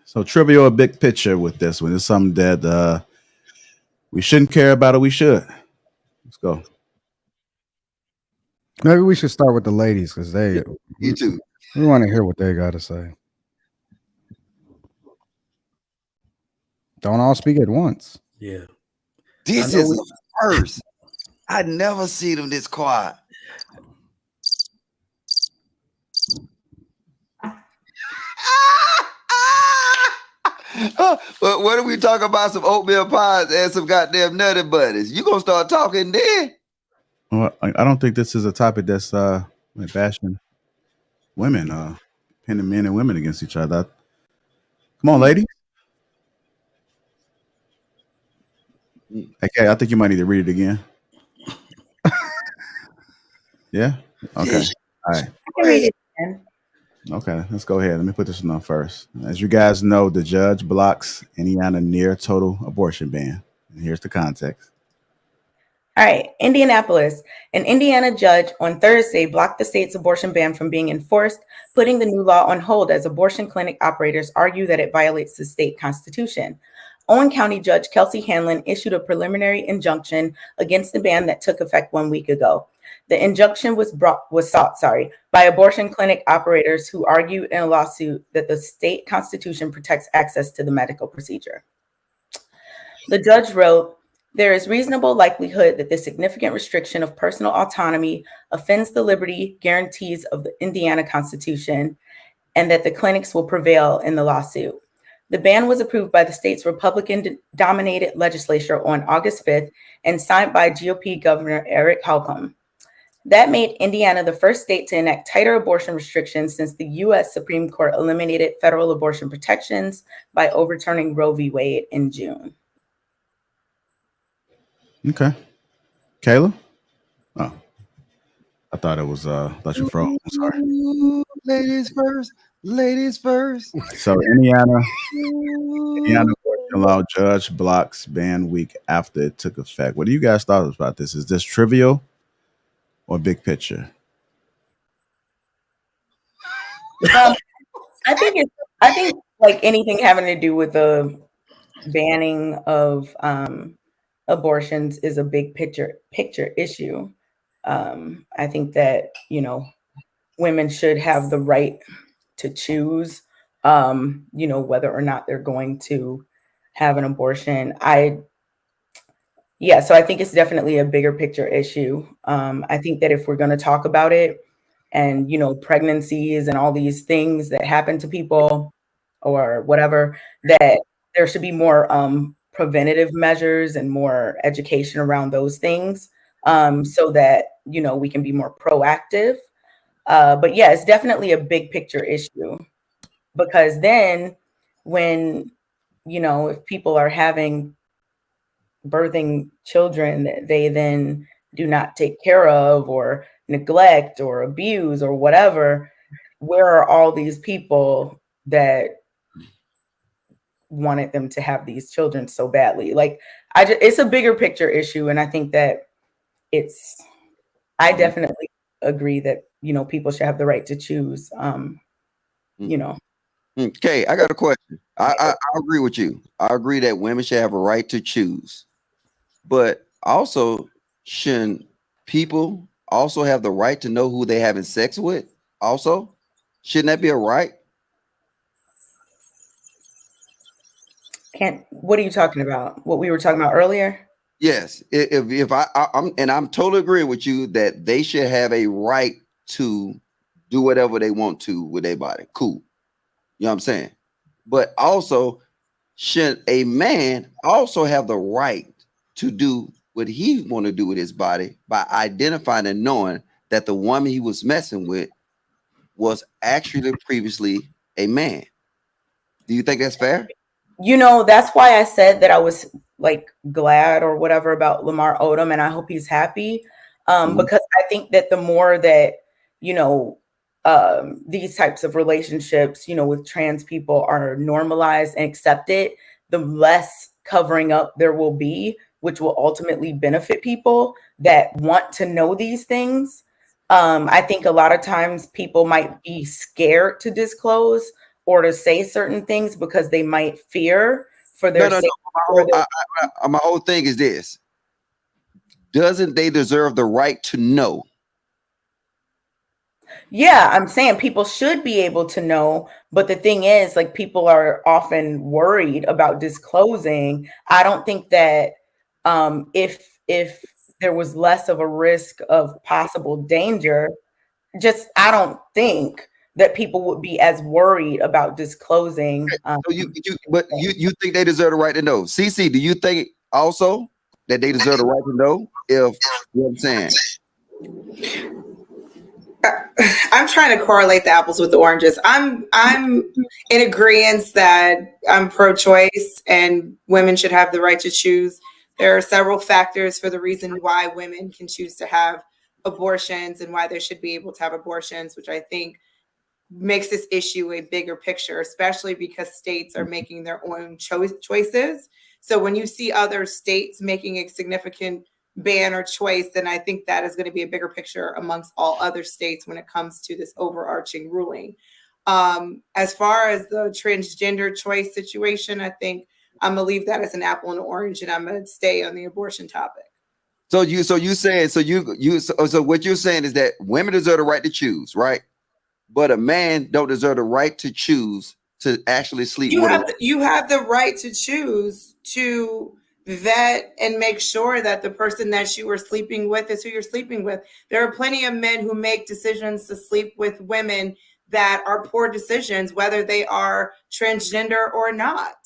A: So trivial, a big picture with this one. It's something that we shouldn't care about, or we should. Let's go.
F: Maybe we should start with the ladies because
D: You too.
F: We want to hear what they got to say. Don't all speak at once.
H: Yeah.
D: This is the first. I never see them this quiet. But what are we talking about? Some oatmeal pies and some goddamn Nutty Buddies. You gonna start talking then?
A: Well, I don't think this is a topic that's bashing women, pinning men and women against each other. Come on, ladies. Okay, I think you might need to read it again. Yeah. Okay. All right.
I: can read it again.
A: Okay, let's go ahead. Let me put this one on first. As you guys know, the judge blocks Indiana near total abortion ban. And here's the context.
I: All right, Indianapolis. An Indiana judge on Thursday blocked the state's abortion ban from being enforced, putting the new law on hold as abortion clinic operators argue that it violates the state constitution. Owen County Judge Kelsey Hanlon issued a preliminary injunction against the ban that took effect 1 week ago. The injunction was sought by abortion clinic operators who argued in a lawsuit that the state constitution protects access to the medical procedure. The judge wrote, "There is reasonable likelihood that the significant restriction of personal autonomy offends the liberty guarantees of the Indiana Constitution, and that the clinics will prevail in the lawsuit." The ban was approved by the state's Republican-dominated legislature on August 5th and signed by GOP Governor Eric Holcomb. That made Indiana the first state to enact tighter abortion restrictions since the U.S. Supreme Court eliminated federal abortion protections by overturning Roe v. Wade in June.
A: Okay. Kayla? Oh. I thought it was thought you froze. I'm sorry.
D: Ladies first. Ladies first.
A: So Indiana abortion law judge blocks ban week after it took effect. What do you guys thought about this? Is this trivial or big picture?
I: I think like anything having to do with the banning of abortions is a big picture issue. I think that, women should have the right to choose, whether or not they're going to have an abortion. So I think it's definitely a bigger picture issue. I think that if we're going to talk about it and, pregnancies and all these things that happen to people or whatever, that there should be more preventative measures and more education around those things, so that, we can be more proactive. But yeah, it's definitely a big picture issue, because then when, if people are birthing children that they then do not take care of or neglect or abuse or whatever, where are all these people that wanted them to have these children so badly? Like, it's a bigger picture issue. And I think that I definitely agree that, people should have the right to choose,
D: Okay, I got a question. I agree with you. I agree that women should have a right to choose. But also, shouldn't people also have the right to know who they're having sex with? Also, shouldn't that be a right?
I: What are you talking about? What we were talking about earlier?
D: Yes. If I'm totally agreeing with you that they should have a right to do whatever they want to with their body. Cool. You know what I'm saying? But also, should a man also have the right to do what he want to do with his body by identifying and knowing that the woman he was messing with was actually previously a man? Do you think that's fair?
I: That's why I said that I was like glad or whatever about Lamar Odom, and I hope he's happy, because I think that the more that, these types of relationships, with trans people are normalized and accepted, the less covering up there will be, which will ultimately benefit people that want to know these things. I think a lot of times people might be scared to disclose or to say certain things because they might fear for their safety.
D: My whole thing is this. Doesn't they deserve the right to know?
I: Yeah, I'm saying people should be able to know, but the thing is, like, people are often worried about disclosing. I don't think that if there was less of a risk of possible danger, I don't think that people would be as worried about disclosing.
D: So you think they deserve the right to know? CC, do you think also that they deserve the right to know? If you know what I'm saying.
G: I'm trying to correlate the apples with the oranges. I'm in agreement that I'm pro-choice and women should have the right to choose. There are several factors for the reason why women can choose to have abortions and why they should be able to have abortions, which I think makes this issue a bigger picture, especially because states are making their own choices. So when you see other states making a significant ban or choice, then I think that is going to be a bigger picture amongst all other states when it comes to this overarching ruling. As far as the transgender choice situation, I think I'm gonna leave that as an apple and orange, and I'm gonna stay on the abortion topic.
D: So what you're saying is that women deserve the right to choose, right? But a man don't deserve the right to choose to actually sleep with a woman.
G: You have the right to choose to vet and make sure that the person that you are sleeping with is who you're sleeping with. There are plenty of men who make decisions to sleep with women that are poor decisions, whether they are transgender or not.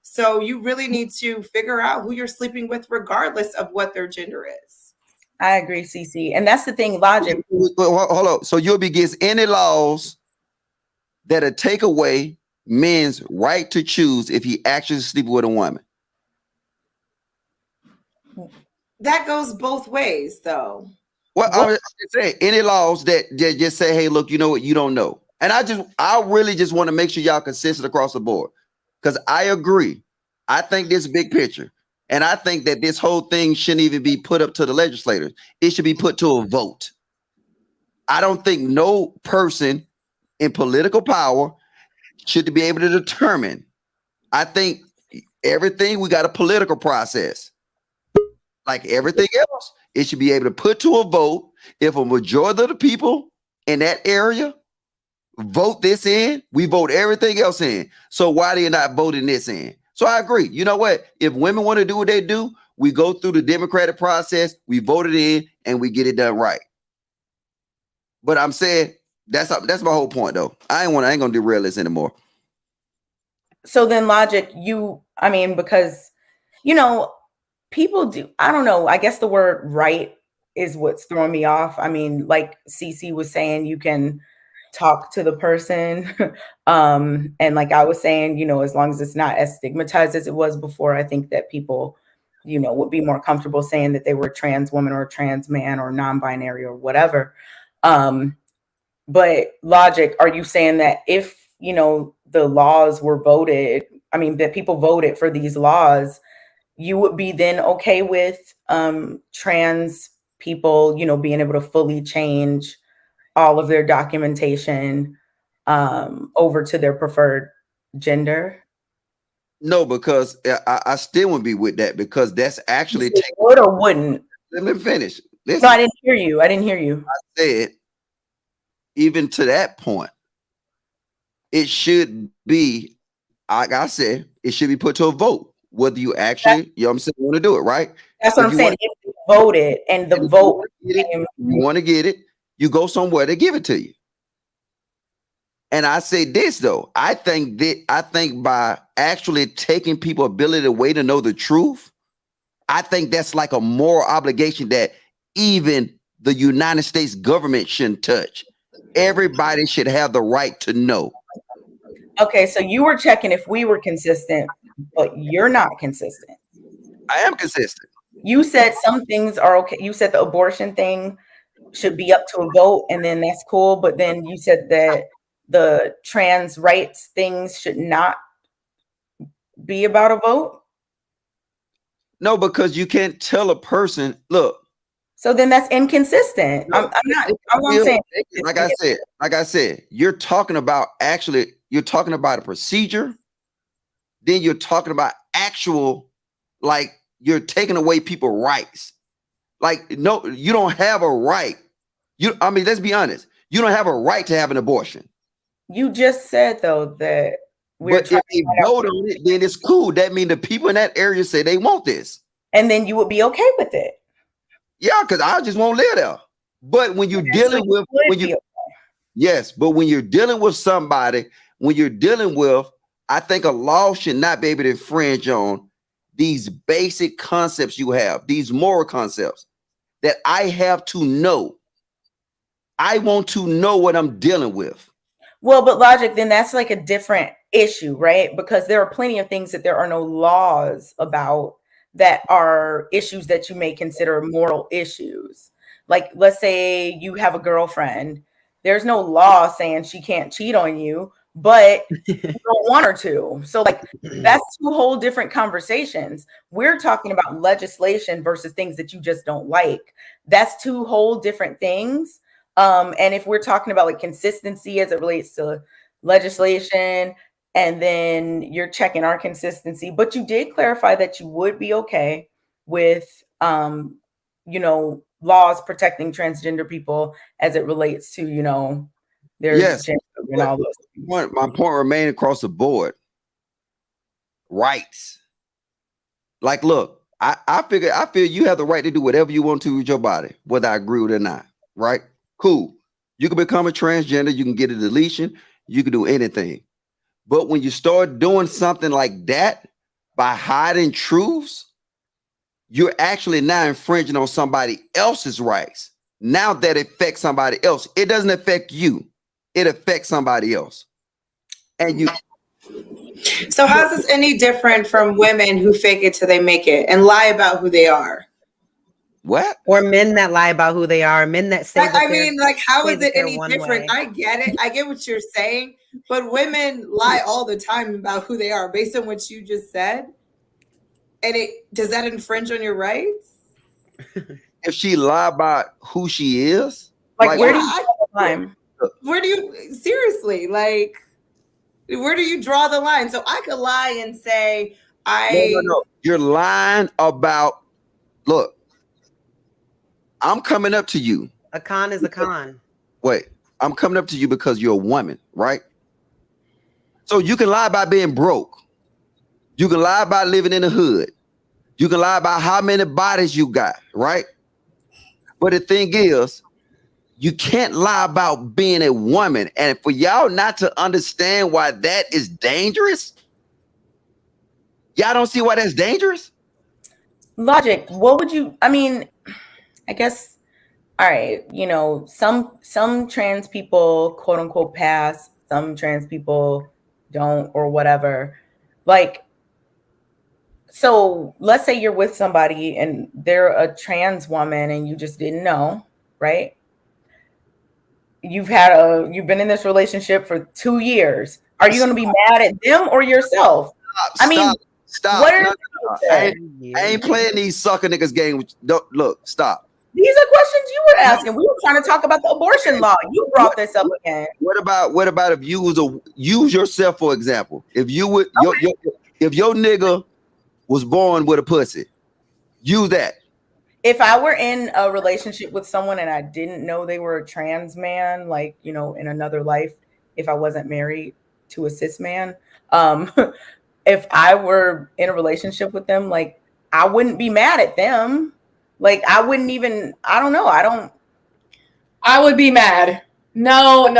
G: So you really need to figure out who you're sleeping with, regardless of what their gender is.
I: I agree, CC. And that's the thing, logic.
D: Hold on. So you'll be against any laws that'll take away men's right to choose if he actually sleeps with a woman.
G: That goes both ways, though.
D: Well, I was say any laws that just say, hey, look, you know what, you don't know. And I really just want to make sure y'all consistent across the board. Because I agree. I think this big picture. And I think that this whole thing shouldn't even be put up to the legislators. It should be put to a vote. I don't think no person in political power should be able to determine. I think everything, we got a political process. Like everything else, it should be able to put to a vote. If a majority of the people in that area vote this in, we vote everything else in. So why are you not voting this in? So I agree. You know what? If women want to do what they do, we go through the democratic process, we vote it in, and we get it done right. But I'm saying that's my whole point, though. I ain't gonna derail this anymore.
I: So then, logic, because people do. I don't know. I guess the word right is what's throwing me off. I mean, like CC was saying, you can talk to the person. And like I was saying, as long as it's not as stigmatized as it was before, I think that people, would be more comfortable saying that they were a trans woman or a trans man or non-binary or whatever. But logic, are you saying that if, the laws were voted, that people voted for these laws, you would be then okay with trans people, being able to fully change all of their documentation over to their preferred gender?
D: No, because I still wouldn't be with that, because that's actually
I: would or wouldn't.
D: Let me finish. Listen,
I: No, I didn't hear you.
D: I said, even to that point, it should be, like I said, it should be put to a vote. Whether you actually, want to do it, right?
I: That's what I'm saying. If you voted and the vote,
D: you want to get it, you go somewhere to give it to you. And I say this though, I think by actually taking people's ability away to know the truth, I think that's like a moral obligation that even the United States government shouldn't touch. Everybody should have the right to know.
I: Okay, so you were checking if we were consistent, but you're not consistent.
D: I am consistent.
I: You said some things are okay. You said the abortion thing should be up to a vote, and then that's cool. But then you said that the trans rights things should not be about a vote.
D: No, because you can't tell a person, look.
I: So then that's inconsistent. I'm not. I'm saying,
D: like I said, you're talking about a procedure. Then you're talking about actual, like you're taking away people's rights. Like, no, you don't have a right. Let's be honest. You don't have a right to have an abortion.
I: You just said though that
D: if they vote on it, then it's cool. That means the people in that area say they want this.
I: And then you would be okay with it.
D: Yeah, because I just won't live there. But when you're dealing with but when you're dealing with somebody, I think a law should not be able to infringe on these basic concepts you have, these moral concepts that I have to know. I want to know what I'm dealing with.
I: Well, but logic, then that's like a different issue, right? Because there are plenty of things that there are no laws about that are issues that you may consider moral issues. Like, let's say you have a girlfriend. There's no law saying she can't cheat on you, but you don't want her to. So, like, that's two whole different conversations. We're talking about legislation versus things that you just don't like. That's two whole different things. And if we're talking about like consistency as it relates to legislation, and then you're checking our consistency, but you did clarify that you would be okay with, you know, laws protecting transgender people as it relates to, you know, their gender and all those things.
D: My point remained across the board. Rights. Like, look, I feel you have the right to do whatever you want to with your body, whether I agree with it or not. Right? Cool. You can become a transgender, you can get a deletion, you can do anything. But when you start doing something like that by hiding truths, you're actually now infringing on somebody else's rights. Now that affects somebody else. It doesn't affect you. It affects somebody else. And you.
G: So how's this any different from women who fake it till they make it and lie about who they are?
D: What?
E: Or men that lie about who they are, men that say
G: I mean, like, how is it any
E: Way.
G: different? I get it. I get what you're saying, but women lie all the time about who they are based on what you just said. And does that infringe on your rights?
D: If she lie about who she is,
I: like where do you draw the line?
G: Where do you seriously like? Where do you draw the line? So I could lie and say
D: No. You're lying about. Look, I'm coming up to you.
E: A con is a con.
D: Wait, I'm coming up to you because you're a woman, right? So you can lie about being broke. You can lie about living in the hood. You can lie about how many bodies you got, right? But the thing is, you can't lie about being a woman. And for y'all not to understand why that is dangerous, y'all don't see why that's dangerous?
I: Logic, what would you, I mean, I guess, all right, you know, some trans people, quote unquote, pass, some trans people don't, or whatever. Like, so let's say you're with somebody and they're a trans woman and you just didn't know, right? You've been in this relationship for 2 years. Are you going to be mad at them or yourself?
D: Stop.
I: What are
D: I ain't playing these sucker niggas game. Look, stop.
I: These are questions you were asking. We were trying to talk about the abortion law. You brought this up again.
D: What about if you use yourself for example? If you would if your nigga was born with a pussy, use that.
I: If I were in a relationship with someone and I didn't know they were a trans man, like, you know, in another life, if I wasn't married to a cis man, if I were in a relationship with them, like, I wouldn't be mad at them. Like, I wouldn't even, I don't know.
B: I would be mad. No,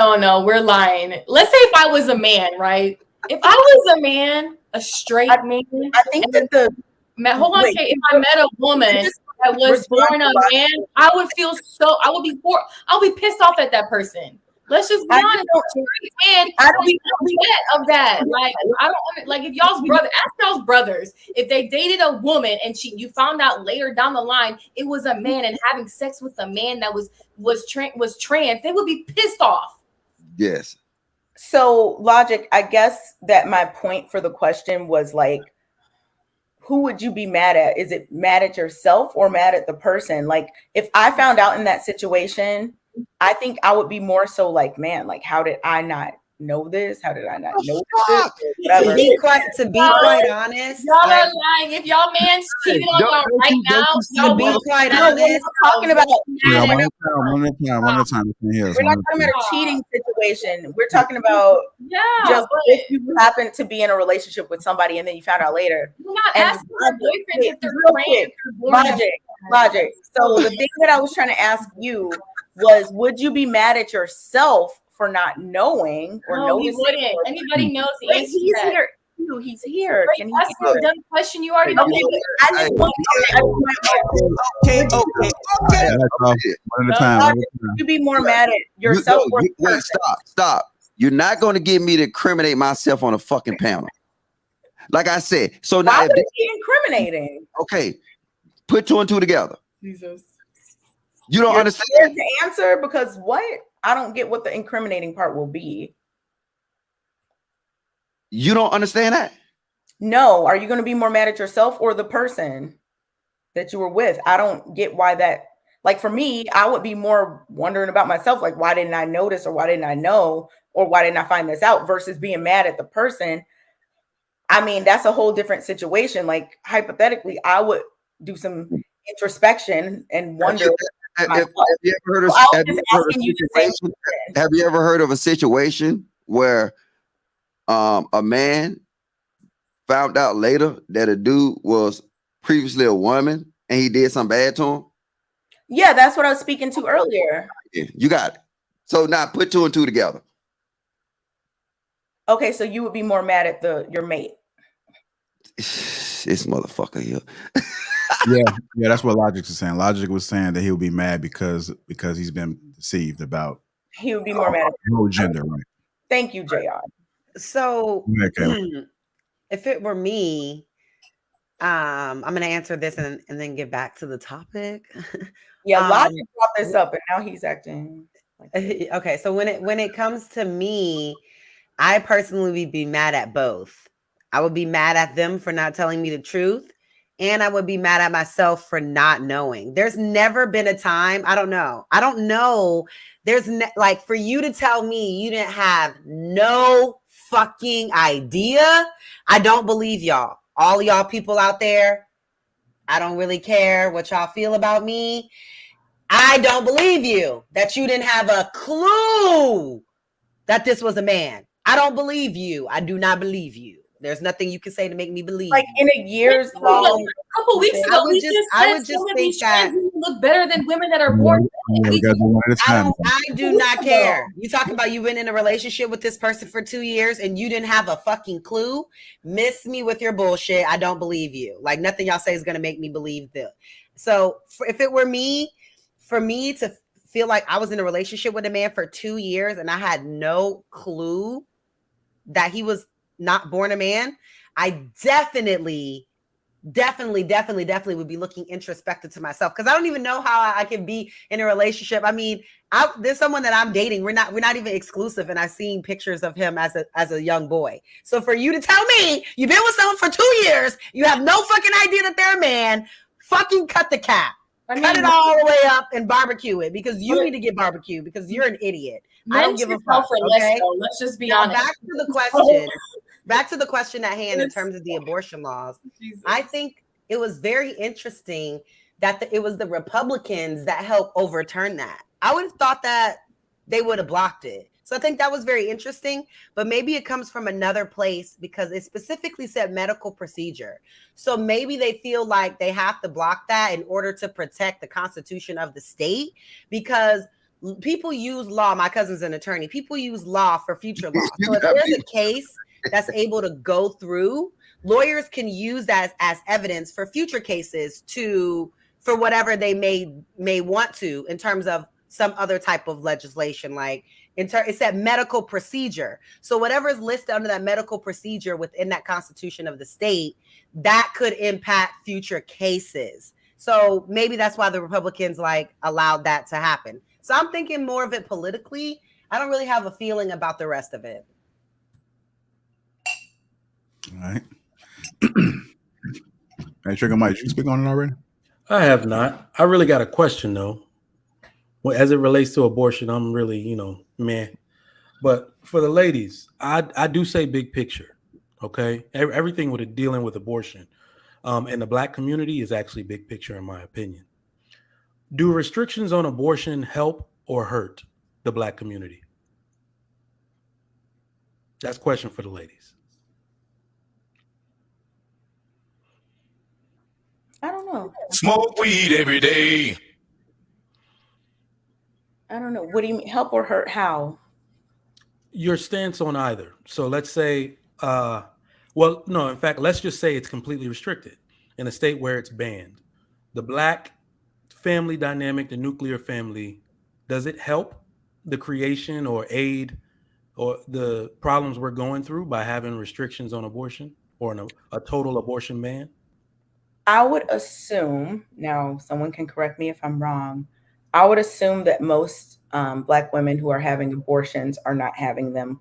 B: we're lying. Let's say if I was a man, right? If I was a man, a straight man.
I: I think that
B: hold on, Kate. If I met a woman that was born a man, I would be pissed off at that person. Let's just be honest. I don't be upset of that. Like, I don't like if y'all's brother, ask y'all's brothers if they dated a woman and you found out later down the line it was a man and having sex with a man that was trans, they would be pissed off.
D: Yes.
I: So, Logic, I guess that my point for the question was like, who would you be mad at? Is it mad at yourself or mad at the person? Like, if I found out in that situation, I think I would be more so like, man, like, how did I not know this? How did I not know this?
E: To be quite honest,
B: y'all are lying. If y'all man's cheating on y'all right now, y'all
E: be quite honest.
I: We're talking about
F: one at a time.
I: We're not talking about a cheating situation. We're talking about just if you happen to be in a relationship with somebody and then you found out later.
B: You're not asking your boyfriend if they're
I: Logic. So the thing that I was trying to ask you was, would you be mad at yourself for not knowing or noticing?
B: He wouldn't. Anybody knows the answer to that.
I: Here. He's here.
B: Can he ask a dumb question you already know?
D: Okay.
F: One at a time.
I: You be more mad at yourself.
D: Wait, stop. You're not going to get me to incriminate myself on a fucking panel. Like I said. So now,
I: why would it be incriminating?
D: Okay, put 2 and 2 together.
B: Jesus.
D: You don't
I: You're
D: understand?
I: scared to answer because what? I don't get what the incriminating part will be.
D: You don't understand that?
I: No. Are you going to be more mad at yourself or the person that you were with? I don't get why that. Like for me, I would be more wondering about myself. Like, why didn't I notice, or why didn't I know, or why didn't I find this out? Versus being mad at the person. I mean, that's a whole different situation. Like hypothetically, I would do some introspection and wonder.
D: Have you ever heard of, have you ever heard of a situation where a man found out later that a dude was previously a woman and he did something bad to him?
I: Yeah, that's what I was speaking to earlier.
D: Yeah, you got it. So now put two and two together.
I: Okay, so you would be more mad at your mate.
D: This motherfucker here.
A: yeah, that's what Logic is saying. Logic was saying that he would be mad because he's been deceived about.
I: He would be more mad at
A: no gender, right?
I: Thank you, JR.
E: So if it were me, I'm going to answer this and then get back to the topic.
I: Yeah, Logic brought this up and now he's acting like
E: okay, so when it comes to me, I personally would be mad at both. I would be mad at them for not telling me the truth, and I would be mad at myself for not knowing. There's never been a time, I don't know. There's like for you to tell me you didn't have no fucking idea. I don't believe y'all. All y'all people out there, I don't really care what y'all feel about me. I don't believe you that you didn't have a clue that this was a man. I don't believe you. I do not believe you. There's nothing you can say to make me believe.
I: Like in a year's long.
B: A couple weeks ago,
E: I would just think that
B: look better than women that are born.
E: I do not care. You talking about you've been in a relationship with this person for 2 years and you didn't have a fucking clue? Miss me with your bullshit. I don't believe you. Like nothing y'all say is going to make me believe that. So if it were me, for me to feel like I was in a relationship with a man for 2 years and I had no clue that he was not born a man, I definitely would be looking introspective to myself, because I don't even know how I can be in a relationship. I mean, there's someone that I'm dating. We're not even exclusive, and I've seen pictures of him as a young boy. So for you to tell me you've been with someone for 2 years, you have no fucking idea that they're a man, fucking cut the cap. Cut it all the way up and barbecue it, because you need to get barbecued because you're an idiot. I don't give a fuck. Okay?
B: Let's just be
E: now,
B: honest.
E: Back to the question at hand in terms of the abortion laws. Jesus. I think it was very interesting that it was the Republicans that helped overturn that. I would have thought that they would have blocked it. So I think that was very interesting, but maybe it comes from another place because it specifically said medical procedure. So maybe they feel like they have to block that in order to protect the Constitution of the state, because people use law. My cousin's an attorney. People use law for future law. So if there's a case that's able to go through, lawyers can use that as evidence for future cases for whatever they may want to in terms of some other type of legislation. Like it said medical procedure. So whatever is listed under that medical procedure within that Constitution of the state, that could impact future cases. So maybe that's why the Republicans allowed that to happen. So I'm thinking more of it politically. I don't really have a feeling about the rest of it.
A: All right. Hey, Trigger Mike, you speak on it already?
H: I have not. I really got a question though. Well, as it relates to abortion, I'm really, man. But for the ladies, I do say big picture. Okay, everything with dealing with abortion, and the Black community is actually big picture in my opinion. Do restrictions on abortion help or hurt the Black community? That's a question for the ladies.
I: I don't know.
L: Smoke weed every day.
I: I don't know. What do you mean, help or hurt? How?
H: Your stance on either. So let's say, in fact, let's just say it's completely restricted in a state where it's banned. The Black family dynamic, the nuclear family, does it help the creation or aid or the problems we're going through by having restrictions on abortion or a total abortion ban?
I: I would assume, now someone can correct me if I'm wrong, I would assume that most Black women who are having abortions are not having them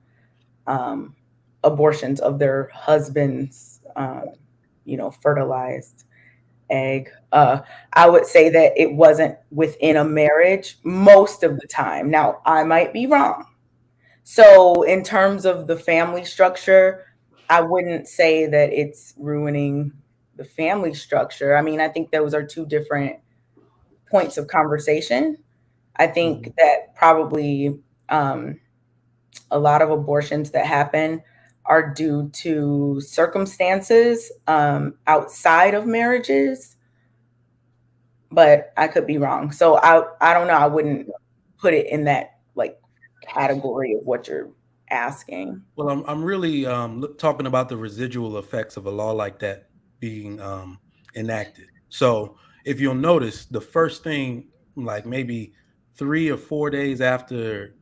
I: abortions of their husbands, fertilized egg. I would say that it wasn't within a marriage most of the time. Now, I might be wrong. So, in terms of the family structure, I wouldn't say that it's ruining the family structure. I mean, I think those are two different points of conversation. I think that probably a lot of abortions that happen are due to circumstances outside of marriages, but I could be wrong. So I don't know. I wouldn't put it in that like category of what you're asking.
H: Well, I'm really talking about the residual effects of a law like that being enacted. So if you'll notice, the first thing, like maybe 3 or 4 days after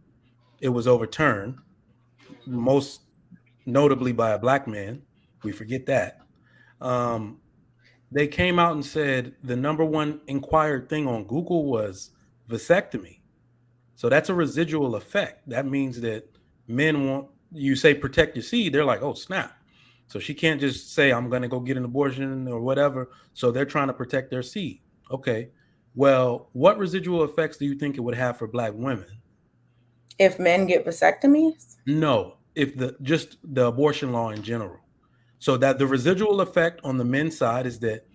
H: it was overturned, most notably by a Black man, we forget that, they came out and said the number one inquired thing on Google was vasectomy. So that's a residual effect. That means that men want, you say protect your seed, they're like, oh, snap. So she can't just say, I'm going to go get an abortion or whatever. So they're trying to protect their seed. Okay. Well, what residual effects do you think it would have for Black women?
I: If men get vasectomies?
H: No, if just the abortion law in general. So that the residual effect on the men's side is that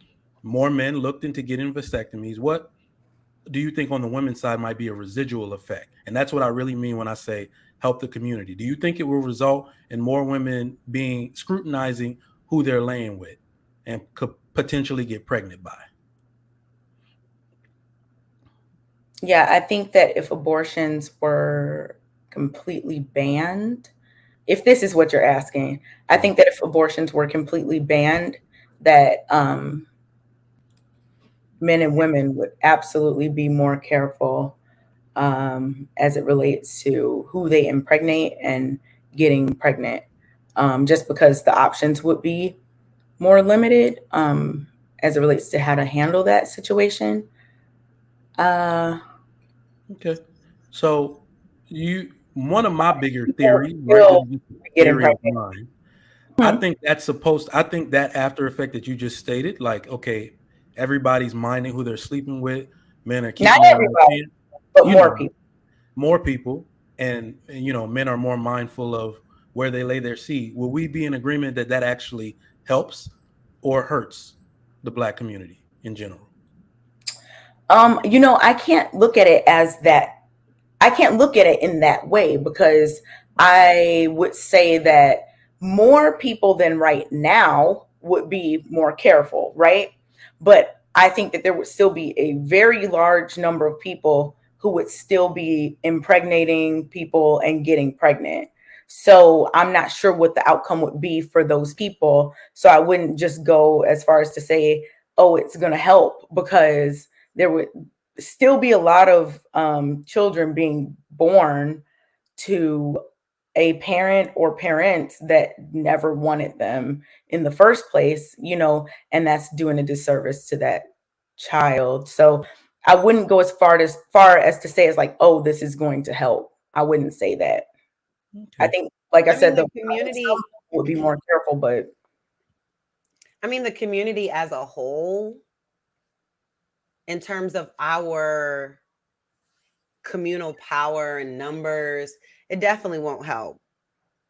H: more men looked into getting vasectomies. What do you think on the women's side might be a residual effect? And that's what I really mean when I say help the community. Do you think it will result in more women scrutinizing who they're laying with and could potentially get pregnant by?
I: Yeah, I think that if abortions were completely banned, if this is what you're asking, I think that if abortions were completely banned, that men and women would absolutely be more careful as it relates to who they impregnate and getting pregnant, just because the options would be more limited as it relates to how to handle that situation.
H: Okay. So one of my bigger
I: People
H: theories, right?
I: still
H: This is a
I: get
H: theory of
I: impregnated.
H: mine. I think I think that after effect that you just stated, like, okay, everybody's minding who they're sleeping with, men are
I: Not
H: keeping it on the
I: everybody,
H: chin,
I: but
H: you know,
I: more people.
H: more people, and men are more mindful of where they lay their seed. Will we be in agreement that that actually helps or hurts the Black community in general?
I: I can't look at it as that. I can't look at it in that way because I would say that more people than right now would be more careful, right? But I think that there would still be a very large number of people who would still be impregnating people and getting pregnant. So I'm not sure what the outcome would be for those people. So I wouldn't just go as far as to say, oh, it's going to help, because there would still be a lot of children being born to a parent or parents that never wanted them in the first place, and that's doing a disservice to that child. So I wouldn't go as far as to say it's like, oh, this is going to help. I wouldn't say that. I
H: Okay.
I: think, like I said,
E: the
I: the
E: community
I: would be more careful, but
E: the community as a whole, in terms of our communal power and numbers, it definitely won't help.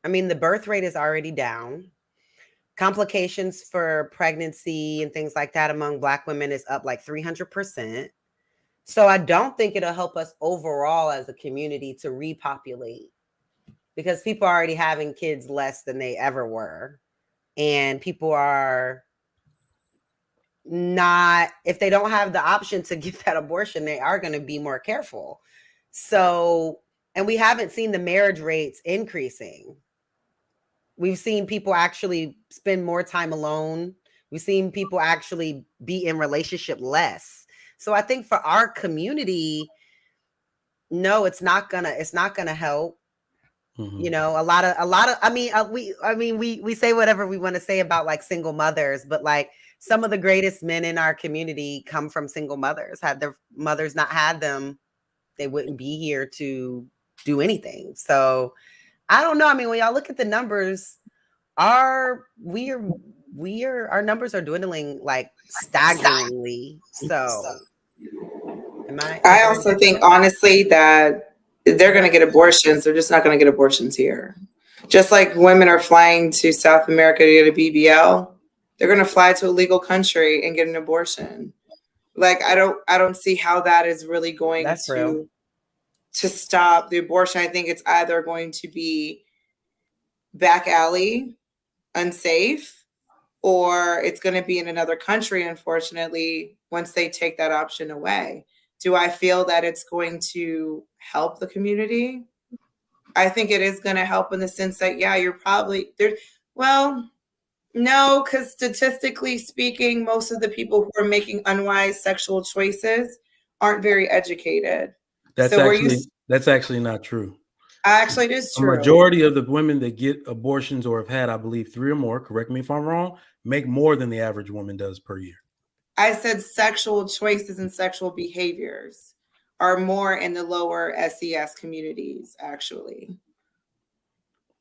E: I mean, the birth rate is already down. Complications for pregnancy and things like that among Black women is up like 300%. So I don't think it'll help us overall as a community to repopulate, because people are already having kids less than they ever were. And people are not, if they don't have the option to get that abortion, they are going to be more careful. So, and we haven't seen the marriage rates increasing. We've seen people actually spend more time alone. We've seen people actually be in relationship less. So I think for our community, no, it's not gonna help.
H: Mm-hmm.
E: A lot of, we say whatever we want to say about like single mothers, but like some of the greatest men in our community come from single mothers. Had their mothers not had them, they wouldn't be here to do anything. So I don't know. I mean, when y'all look at the numbers, our numbers are dwindling like staggeringly. So
G: I also think honestly that they're going to get abortions. They're just not going to get abortions here. Just like women are flying to South America to get a BBL, they're going to fly to a legal country and get an abortion. Like I don't see how that is really going to stop the abortion. I think it's either going to be back alley, unsafe, or it's going to be in another country, unfortunately, once they take that option away. Do I feel that it's going to help the community? I think it is going to help in the sense that, yeah, you're probably there. Well, no, because statistically speaking, most of the people who are making unwise sexual choices aren't very educated.
H: That's actually not true.
G: Actually, it is true.
H: A majority of the women that get abortions or have had, I believe, 3 or more, correct me if I'm wrong, make more than the average woman does per year.
G: I said sexual choices and sexual behaviors are more in the lower SES communities, actually.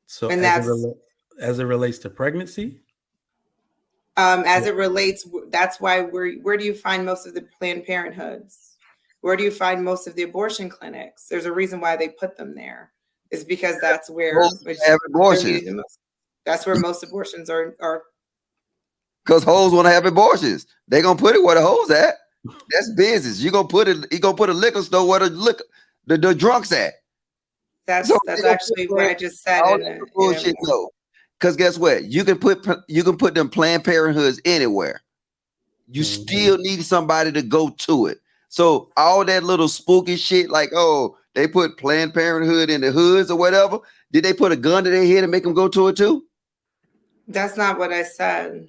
H: So as it relates to pregnancy?
G: As it relates, that's why where do you find most of the Planned Parenthoods? Where do you find most of the abortion clinics? There's a reason why they put them there. It's because that's where that's where most abortions are.
D: Because hoes want to have abortions. They're gonna put it where the hoes at. That's business. You gonna put a liquor store where the drunks at.
G: That's actually what I just said.
D: Bullshit, no. Because guess what? You can put them Planned Parenthoods anywhere. You still need somebody to go to it. So all that little spooky shit, like, oh, they put Planned Parenthood in the hoods or whatever. Did they put a gun to their head and make them go to it too?
G: That's not what I said.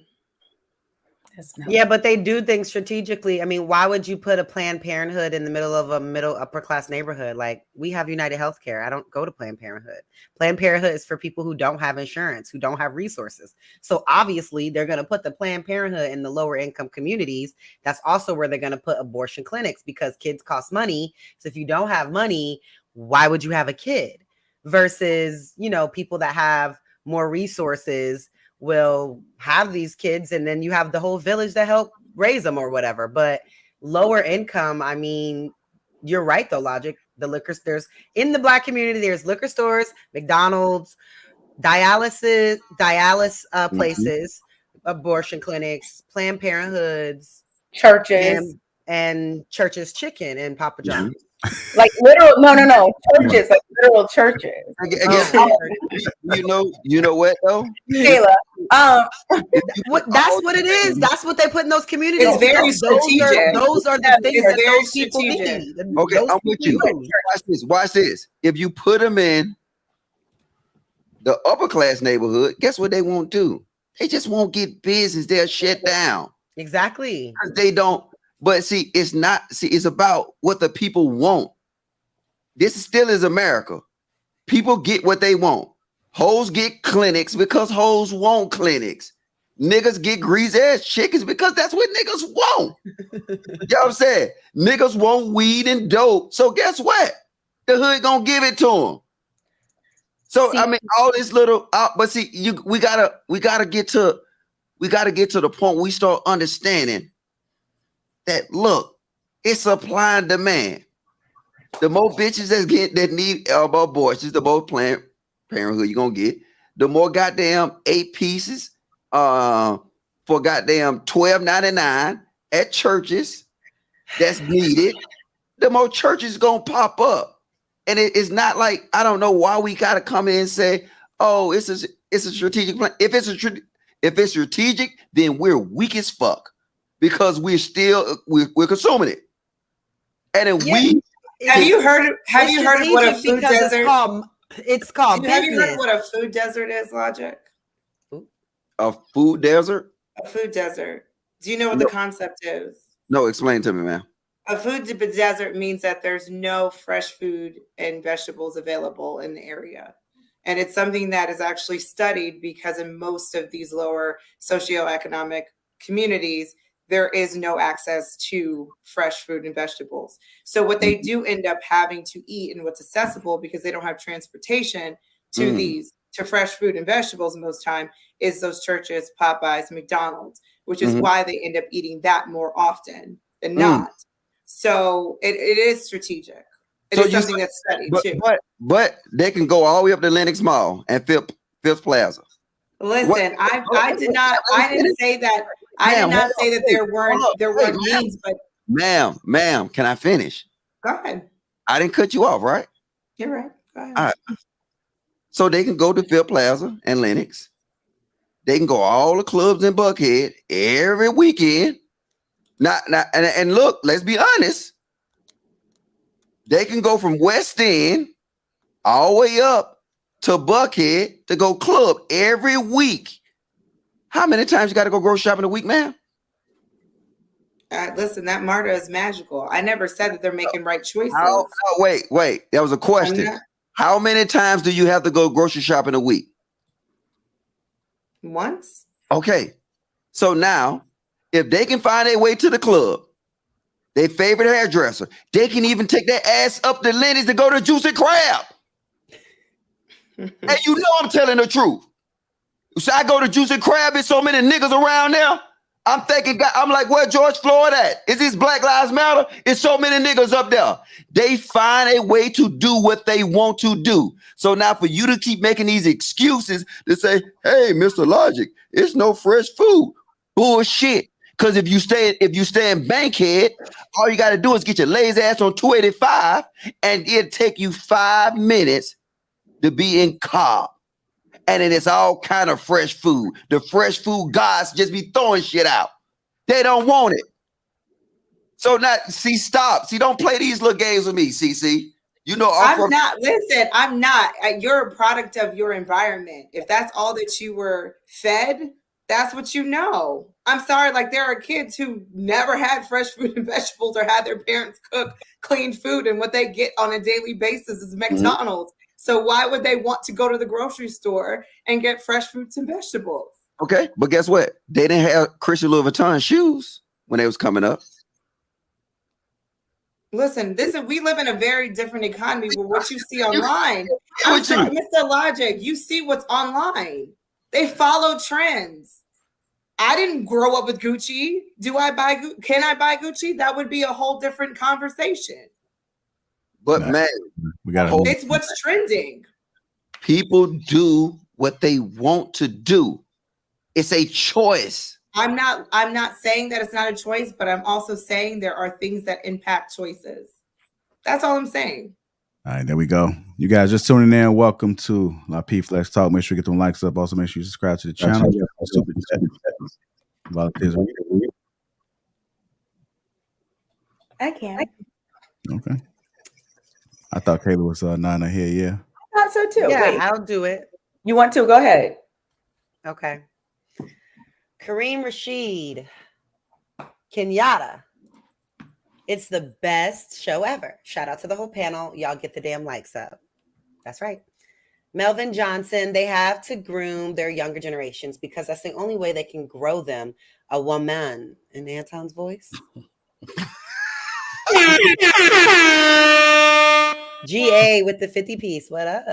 E: Yeah, but they do things strategically. I mean, why would you put a Planned Parenthood in the middle of a middle upper class neighborhood? Like, we have United Healthcare. I don't go to Planned Parenthood. Planned Parenthood is for people who don't have insurance, who don't have resources. So obviously they're going to put the Planned Parenthood in the lower income communities. That's also where they're going to put abortion clinics because kids cost money. So if you don't have money, why would you have a kid? Versus, people that have more resources will have these kids, and then you have the whole village that help raise them or whatever. But lower income, I mean, you're right though, Logic. The liquors, there's in the Black community, there's liquor stores, McDonald's, dialysis places, abortion clinics, Planned Parenthoods,
B: churches,
E: and Church's Chicken and Papa John's.
B: Like literal, no, churches, like literal churches.
D: You know what though,
B: Kayla?
E: That's what it is. That's what they put in those communities.
G: It's very strategic.
E: Those are the things that those people need.
D: Okay, I'm with you. Watch this. If you put them in the upper class neighborhood, guess what they won't do? They just won't get business. They'll shut down.
E: Exactly.
D: They don't. But see, it's about what the people want. This still is America. People get what they want. Hoes get clinics because hoes want clinics. Niggas get greasy ass chickens because that's what niggas want. You know what I'm saying? Niggas want weed and dope. So guess what? The hood gonna give it to them. So I mean, all this little, but see, we gotta get to the point we start understanding that look, it's supply and demand. The more bitches that need abortions, the more Planned Parenthood you're gonna get. The more goddamn 8 pieces for goddamn $12.99 at churches that's needed. The more churches gonna pop up, and it's not like I don't know why we gotta come in and say, oh, it's a strategic plan. If it's strategic, then we're weak as fuck. Because we're consuming it, and then
G: have you heard of what a food desert?
E: It's called.
G: Have you heard of what a food desert is, Logic?
D: A food desert.
G: A food desert. Do you know what the concept is?
D: No, explain to me, man.
G: A food desert means that there's no fresh food and vegetables available in the area. And it's something that is actually studied because in most of these lower socioeconomic communities, there is no access to fresh fruit and vegetables. So what they do end up having to eat and what's accessible, because they don't have transportation to to fresh fruit and vegetables most time, is those churches, Popeyes, McDonald's, which is why they end up eating that more often than not. So it is strategic. It is something that's studied too.
D: But they can go all the way up to Lenox Mall and Fifth Plaza.
G: Listen, I didn't say that. I did not say that there weren't needs, but
D: ma'am, can I finish?
G: Go ahead.
D: I didn't cut you off, right?
G: You're right. Go ahead.
D: All right. So they can go to Fifth Plaza and Lenox. They can go all the clubs in Buckhead every weekend. And look, let's be honest. They can go from West End all the way up to Buckhead to go club every week. How many times you got to go grocery shopping a week, ma'am?
G: Listen, that MARTA is magical. I never said that they're making right choices.
D: Wait. That was a question. How many times do you have to go grocery shopping a week?
G: Once.
D: Okay. So now, if they can find their way to the club, their favorite hairdresser, they can even take their ass up to Lenny's to go to Juicy Crab. And you know I'm telling the truth. So I go to Juicy Crab, there's so many niggas around there. I'm thinking, I'm like, where George Floyd at? Is this Black Lives Matter? It's so many niggas up there. They find a way to do what they want to do. So now for you to keep making these excuses to say, hey, Mr. Logic, it's no fresh food. Bullshit. Because if you stay in Bankhead, all you got to do is get your lazy ass on 285, and it'll take you 5 minutes to be in Cobb. And then it's all kind of fresh food. The fresh food gods just be throwing shit out. They don't want it. So now, stop. Don't play these little games with me, CC. You know,
G: I'm not. You're a product of your environment. If that's all that you were fed, that's what you know. I'm sorry, like there are kids who never had fresh fruit and vegetables or had their parents cook clean food, and what they get on a daily basis is McDonald's. So why would they want to go to the grocery store and get fresh fruits and vegetables? Okay,
D: but guess what? They didn't have Christian Louis Vuitton shoes when they was coming up.
G: Listen, we live in a very different economy with what you see online. I'm sorry, Mr. Logic, you see what's online. They follow trends. I didn't grow up with Gucci. Can I buy Gucci? That would be a whole different conversation.
D: But man,
G: it's what's trending.
D: People do what they want to do. It's a choice.
G: I'm not saying that it's not a choice, but I'm also saying there are things that impact choices. That's all I'm saying.
A: All right, there we go. You guys just tuning in. Welcome to Lapeef Let's Talk. Make sure you get them likes up. Also, make sure you subscribe to the channel.
I: I can.
A: Okay. I thought Kayla was not here. Yeah.
I: I thought so too.
E: Yeah,
I: Wait.
E: I'll do it.
I: You want to? Go ahead.
E: Okay. Kareem Rashid, Kenyatta. It's the best show ever. Shout out to the whole panel. Y'all get the damn likes up. That's right. Melvin Johnson, they have to groom their younger generations because that's the only way they can grow them. A woman in Anton's voice. GA with the 50 piece. What up?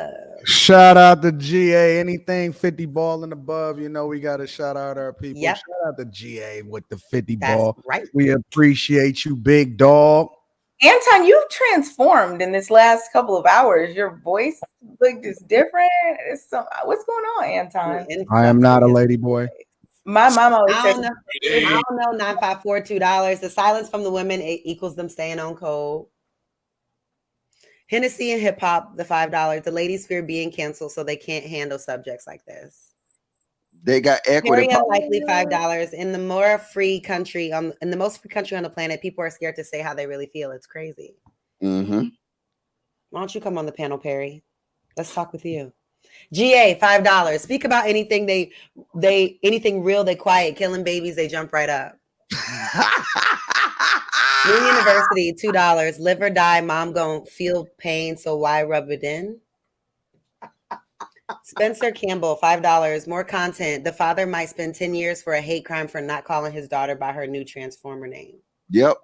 F: Shout out to GA. Anything 50 ball and above, you know we got to shout out our people.
E: Yep.
F: Shout out to GA with the 50
E: That's
F: ball.
E: right.
F: We appreciate you, big dog.
I: Anton, you've transformed in this last couple of hours. Your voice is different. What's going on, Anton?
F: I am not a lady boy.
I: My mom always says,
E: I don't know. 9542 $2. The silence from the women equals them staying on code. Hennessy and hip hop, the $5. The ladies fear being canceled, so they can't handle subjects like this.
D: They got equity.
E: Very unlikely $5 in the most free country on the planet. People are scared to say how they really feel. It's crazy.
D: Mm-hmm.
E: Why don't you come on the panel, Perry? Let's talk with you. GA $5. Speak about anything anything real. They quiet, killing babies. They jump right up. New University $2. Live or die. Mom gon' feel pain, so why rub it in? Spencer Campbell, $5. More content. The father might spend 10 years for a hate crime for not calling his daughter by her new Transformer name.
D: Yep.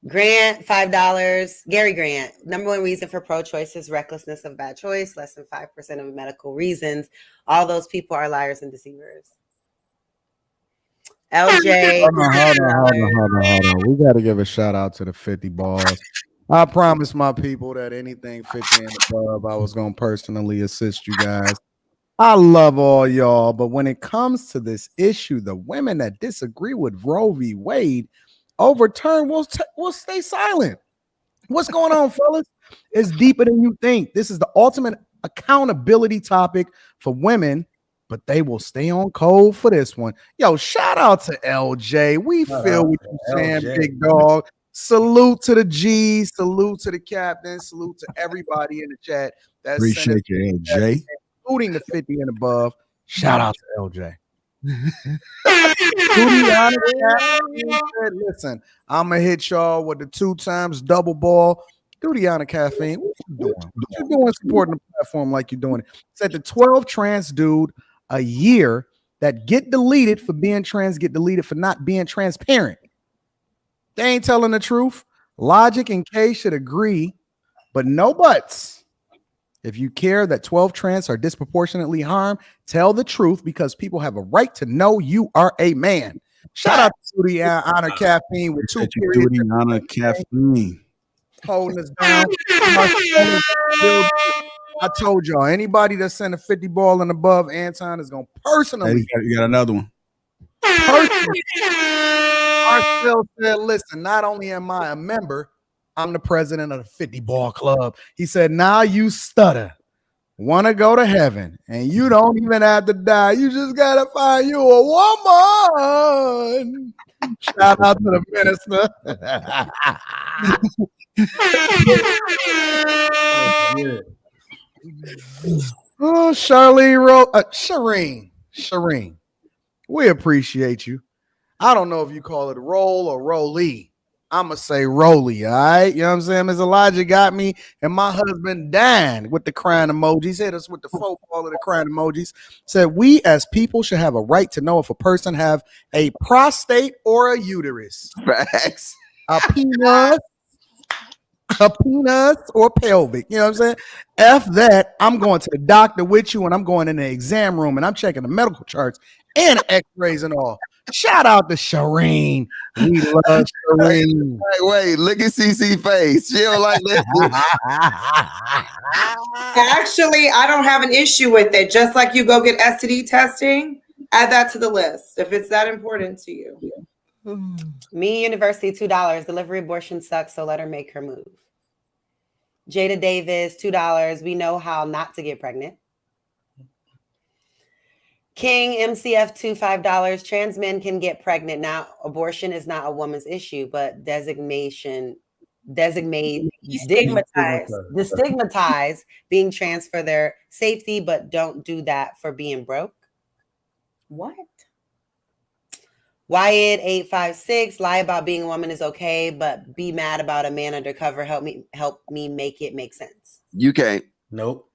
E: Grant, $5. Gary Grant, number one reason for pro-choice is recklessness of bad choice. Less than 5% of medical reasons. All those people are liars and deceivers. LJ,
F: Hold on. We got to give a shout out to the 50 balls. I promised my people that anything 50 and above, I was going to personally assist you guys. I love all y'all, but when it comes to this issue, the women that disagree with Roe v. Wade overturn will stay silent. What's going on, fellas? It's deeper than you think. This is the ultimate accountability topic for women, but they will stay on code for this one. Yo, shout out to LJ. We feel what you're saying, big dog. Salute to the G, salute to the captain, salute to everybody in the chat.
A: Appreciate you, LJ.
F: Including the 50 and above. Shout out to LJ. Listen, I'm gonna hit y'all with the 2 times double ball. Do the honor caffeine. What you doing? What you doing supporting the platform like you're doing it? Said the 12 trans dude a year that get deleted for being trans, get deleted for not being transparent. They ain't telling the truth. Logic and K should agree, but no buts. If you care that 12 trans are disproportionately harmed, tell the truth because people have a right to know you are a man. Shout out to the honor caffeine with 2 periods.
A: Duty, honor, caffeine.
F: Holding us down. I told y'all, anybody that sent a 50 ball and above, Anton is going to personally.
A: Hey, you got another one.
F: Marcel said, listen, not only am I a member, I'm the president of the 50 ball club. He said, now you stutter, want to go to heaven, and you don't even have to die. You just got to find you a woman. Shout out to the minister. Oh, Shireen, we appreciate you. I don't know if you call it roll or rollie. I'm going to say rollie, all right? You know what I'm saying? Ms. Elijah got me and my husband Dan with the crying emojis. Hit us with the football of the crying emojis. Said, we as people should have a right to know if a person have a prostate or a uterus.
D: Facts.
F: A penis or pelvic. You know what I'm saying? F that. I'm going to the doctor with you and I'm going in the exam room and I'm checking the medical charts and x-rays and all. Shout out to Shireen. We love Shireen.
D: Wait, look at CC face. She don't like that.
G: Actually, I don't have an issue with it. Just like you go get STD testing, add that to the list if it's that important to you.
E: Me University, $2. Delivery abortion sucks, so let her make her move. Jada Davis, $2. We know how not to get pregnant. King MCF2, $5. Trans men can get pregnant. Now, abortion is not a woman's issue, but destigmatize being trans for their safety, but don't do that for being broke.
I: What?
E: Wyatt 856, lie about being a woman is okay, but be mad about a man undercover. Help me make it make sense.
D: You can't.
H: Nope.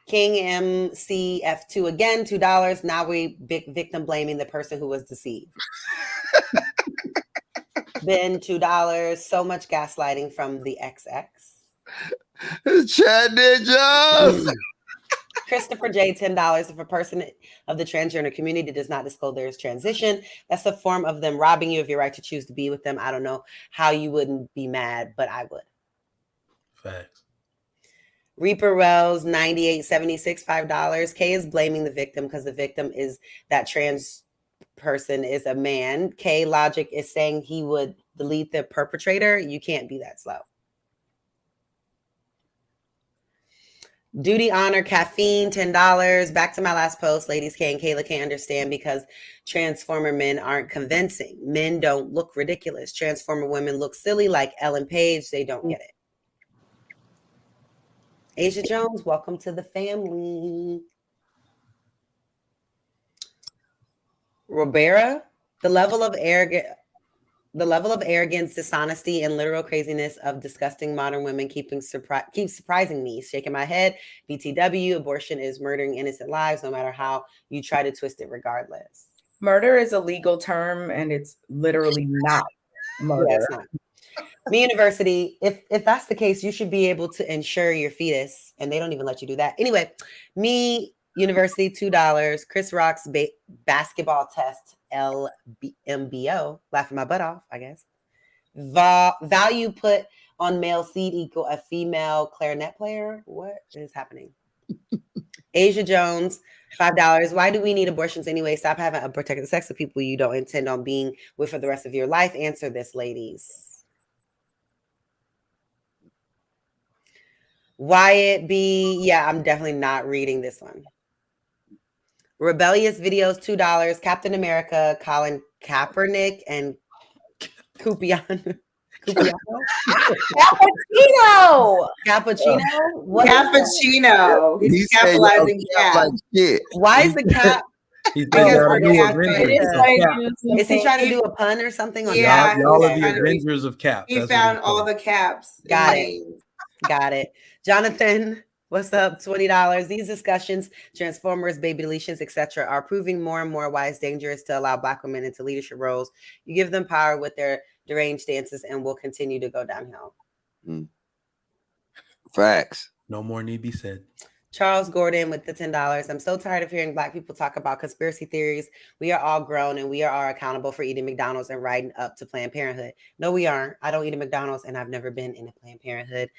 E: King MCF2 again, $2. Now we victim blaming the person who was deceived. Ben, $2. So much gaslighting from the XX.
D: Chad Ninjas.
E: Christopher J, $10. If a person of the transgender community does not disclose their transition, that's a form of them robbing you of your right to choose to be with them. I don't know how you wouldn't be mad, but I would.
H: Facts.
E: Reaper Wells, 9876, $5. K is blaming the victim because the victim is that trans person is a man. K Logic is saying he would delete the perpetrator. You can't be that slow. Duty Honor Caffeine, $10. Back to my last post. Ladies K and Kayla can't understand because transformer men aren't convincing. Men don't look ridiculous. Transformer women look silly like Ellen Page. They don't get it. Asia Jones, welcome to the family. Robera, the level of The level of arrogance, dishonesty, and literal craziness of disgusting modern women keeps surprising me. Shaking my head. BTW, abortion is murdering innocent lives, no matter how you try to twist it, regardless.
I: Murder is a legal term, and it's literally not murder.
E: Yeah, it's not. Me University, if that's the case, you should be able to insure your fetus, and they don't even let you do that. Anyway, Me University, $2. Chris Rock's basketball test, LMBO, laughing my butt off, I guess. Value put on male seed equal a female clarinet player. What is happening? Asia Jones, $5. Why do we need abortions anyway? Stop having unprotected sex with people you don't intend on being with for the rest of your life. Answer this, ladies. Wyatt B. Yeah, I'm definitely not reading this one. Rebellious videos, $2. Captain America, Colin Kaepernick, and Cupiano. Cappuccino. What
G: Cappuccino. He's capitalizing cap.
D: Like shit.
E: Why is the cap?
H: Is
E: he trying to do a pun or something?
G: Yeah,
H: y'all are the Avengers of cap.
G: He found all the caps.
E: Got it. Jonathan, what's up? $20. These discussions, Transformers, baby deletions, etc., are proving more and more why it's dangerous to allow Black women into leadership roles. You give them power with their deranged stances and will continue to go downhill.
D: Facts.
H: No more need be said.
E: Charles Gordon with the $10. I'm so tired of hearing Black people talk about conspiracy theories. We are all grown and we are all accountable for eating McDonald's and riding up to Planned Parenthood. No, we aren't. I don't eat a McDonald's and I've never been in a Planned Parenthood.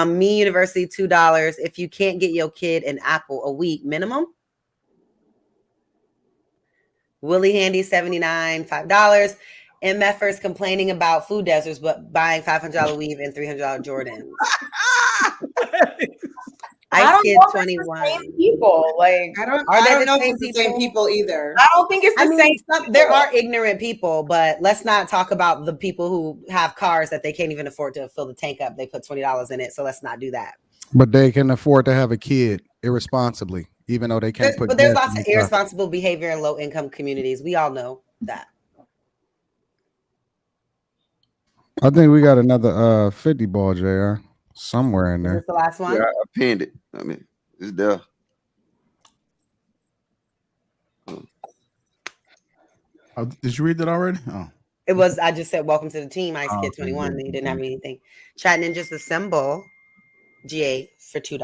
E: Me University, $2. If you can't get your kid an apple a week minimum. Willie Handy, $79, $5. MFers complaining about food deserts, but buying $500 weave and $300 Jordans. Ice Kid 21.
I: People like
G: I don't know if it's the same people either.
I: I don't think it's the same.
E: There are ignorant people, but let's not talk about the people who have cars that they can't even afford to fill the tank up. They put $20 in it, so let's not do that.
F: But they can afford to have a kid irresponsibly, even though they can't put.
E: But there's lots of irresponsible behavior in low-income communities. We all know that.
F: I think we got another 50 ball, JR, somewhere in there.
E: Is this the last one?
D: Yeah, I pinned it. I mean, it's there.
A: Oh, did you read that already? Oh,
E: it was. I just said, "Welcome to the team, Ice Kid 21." And you didn't have anything. Chat Ninjas Assemble, GA for $2.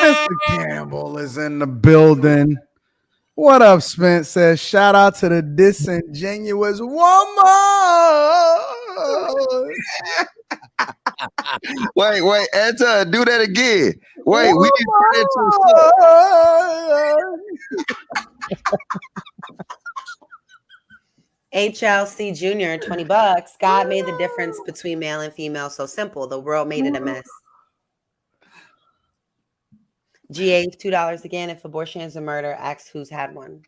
F: Mr. Campbell is in the building. What up, Spence? Says shout out to the disingenuous woman.
D: Wait, Anton, do that again. Wait, we can turn it
E: to HLC Junior, $20. God made the difference between male and female so simple. The world made it a mess. GA, $2 again. If abortion is a murder, ask who's had one.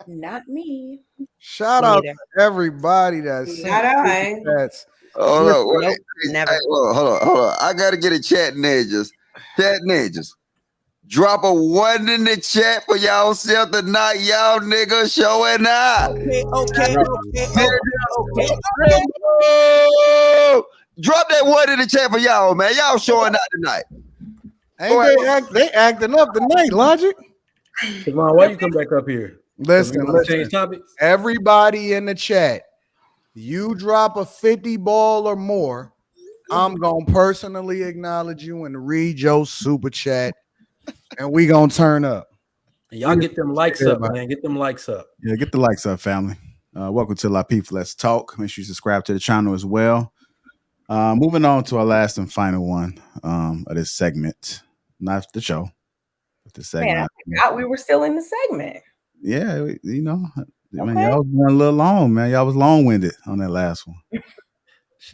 I: Not me.
F: Shout out to everybody that's
D: hold on. I gotta get a chat ninjas. Chat ninjas. Drop a 1 in the chat for y'all self tonight. Y'all niggas showing up. Okay. Drop that 1 in the chat for y'all, man. Y'all showing up tonight.
F: They acting up tonight, Logic.
H: Come on, why you come back up here?
F: Listen.
H: Change topics.
F: Everybody in the chat, you drop a 50 ball or more, I'm gonna personally acknowledge you and read your super chat, and we gonna turn up.
H: And y'all get them likes up, man. Get them likes up.
A: Yeah, get the likes up, family. Welcome to Lapeef Let's Talk. Make sure you subscribe to the channel as well. Moving on to our last and final one of this segment. Not the show, but the segment.
I: Man, I forgot we were still in the segment.
A: Yeah, you know,
I: Okay.
A: man, y'all was going a little long, man. Y'all was long-winded on that last one.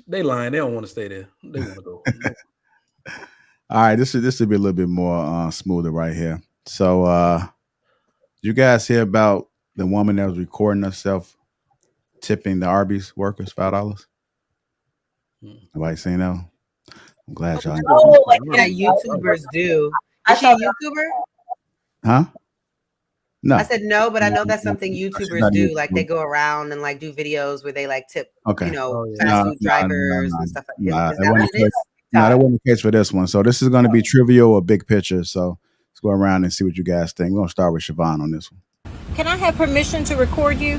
H: They lying. They don't want to stay there. They want to go.
A: All right, this should be a little bit more smoother right here. So, you guys hear about the woman that was recording herself tipping the Arby's workers $5? Nobody seen that? I'm glad y'all.
E: Yeah, YouTubers do. Is she a YouTuber?
A: Huh? No.
E: I said no, but I know that's
A: No,
E: something
A: she's
E: YouTubers
A: not
E: do.
A: YouTuber.
E: Like they go around and like do videos where they like tip,
A: Okay.
E: fast food drivers and stuff like that. Is that what it is?
A: No, that wasn't the case for this one. So this is going to be trivial or big picture. So let's go around and see what you guys think. We're going to start with Siobhan on this one.
M: Can I have permission to record you?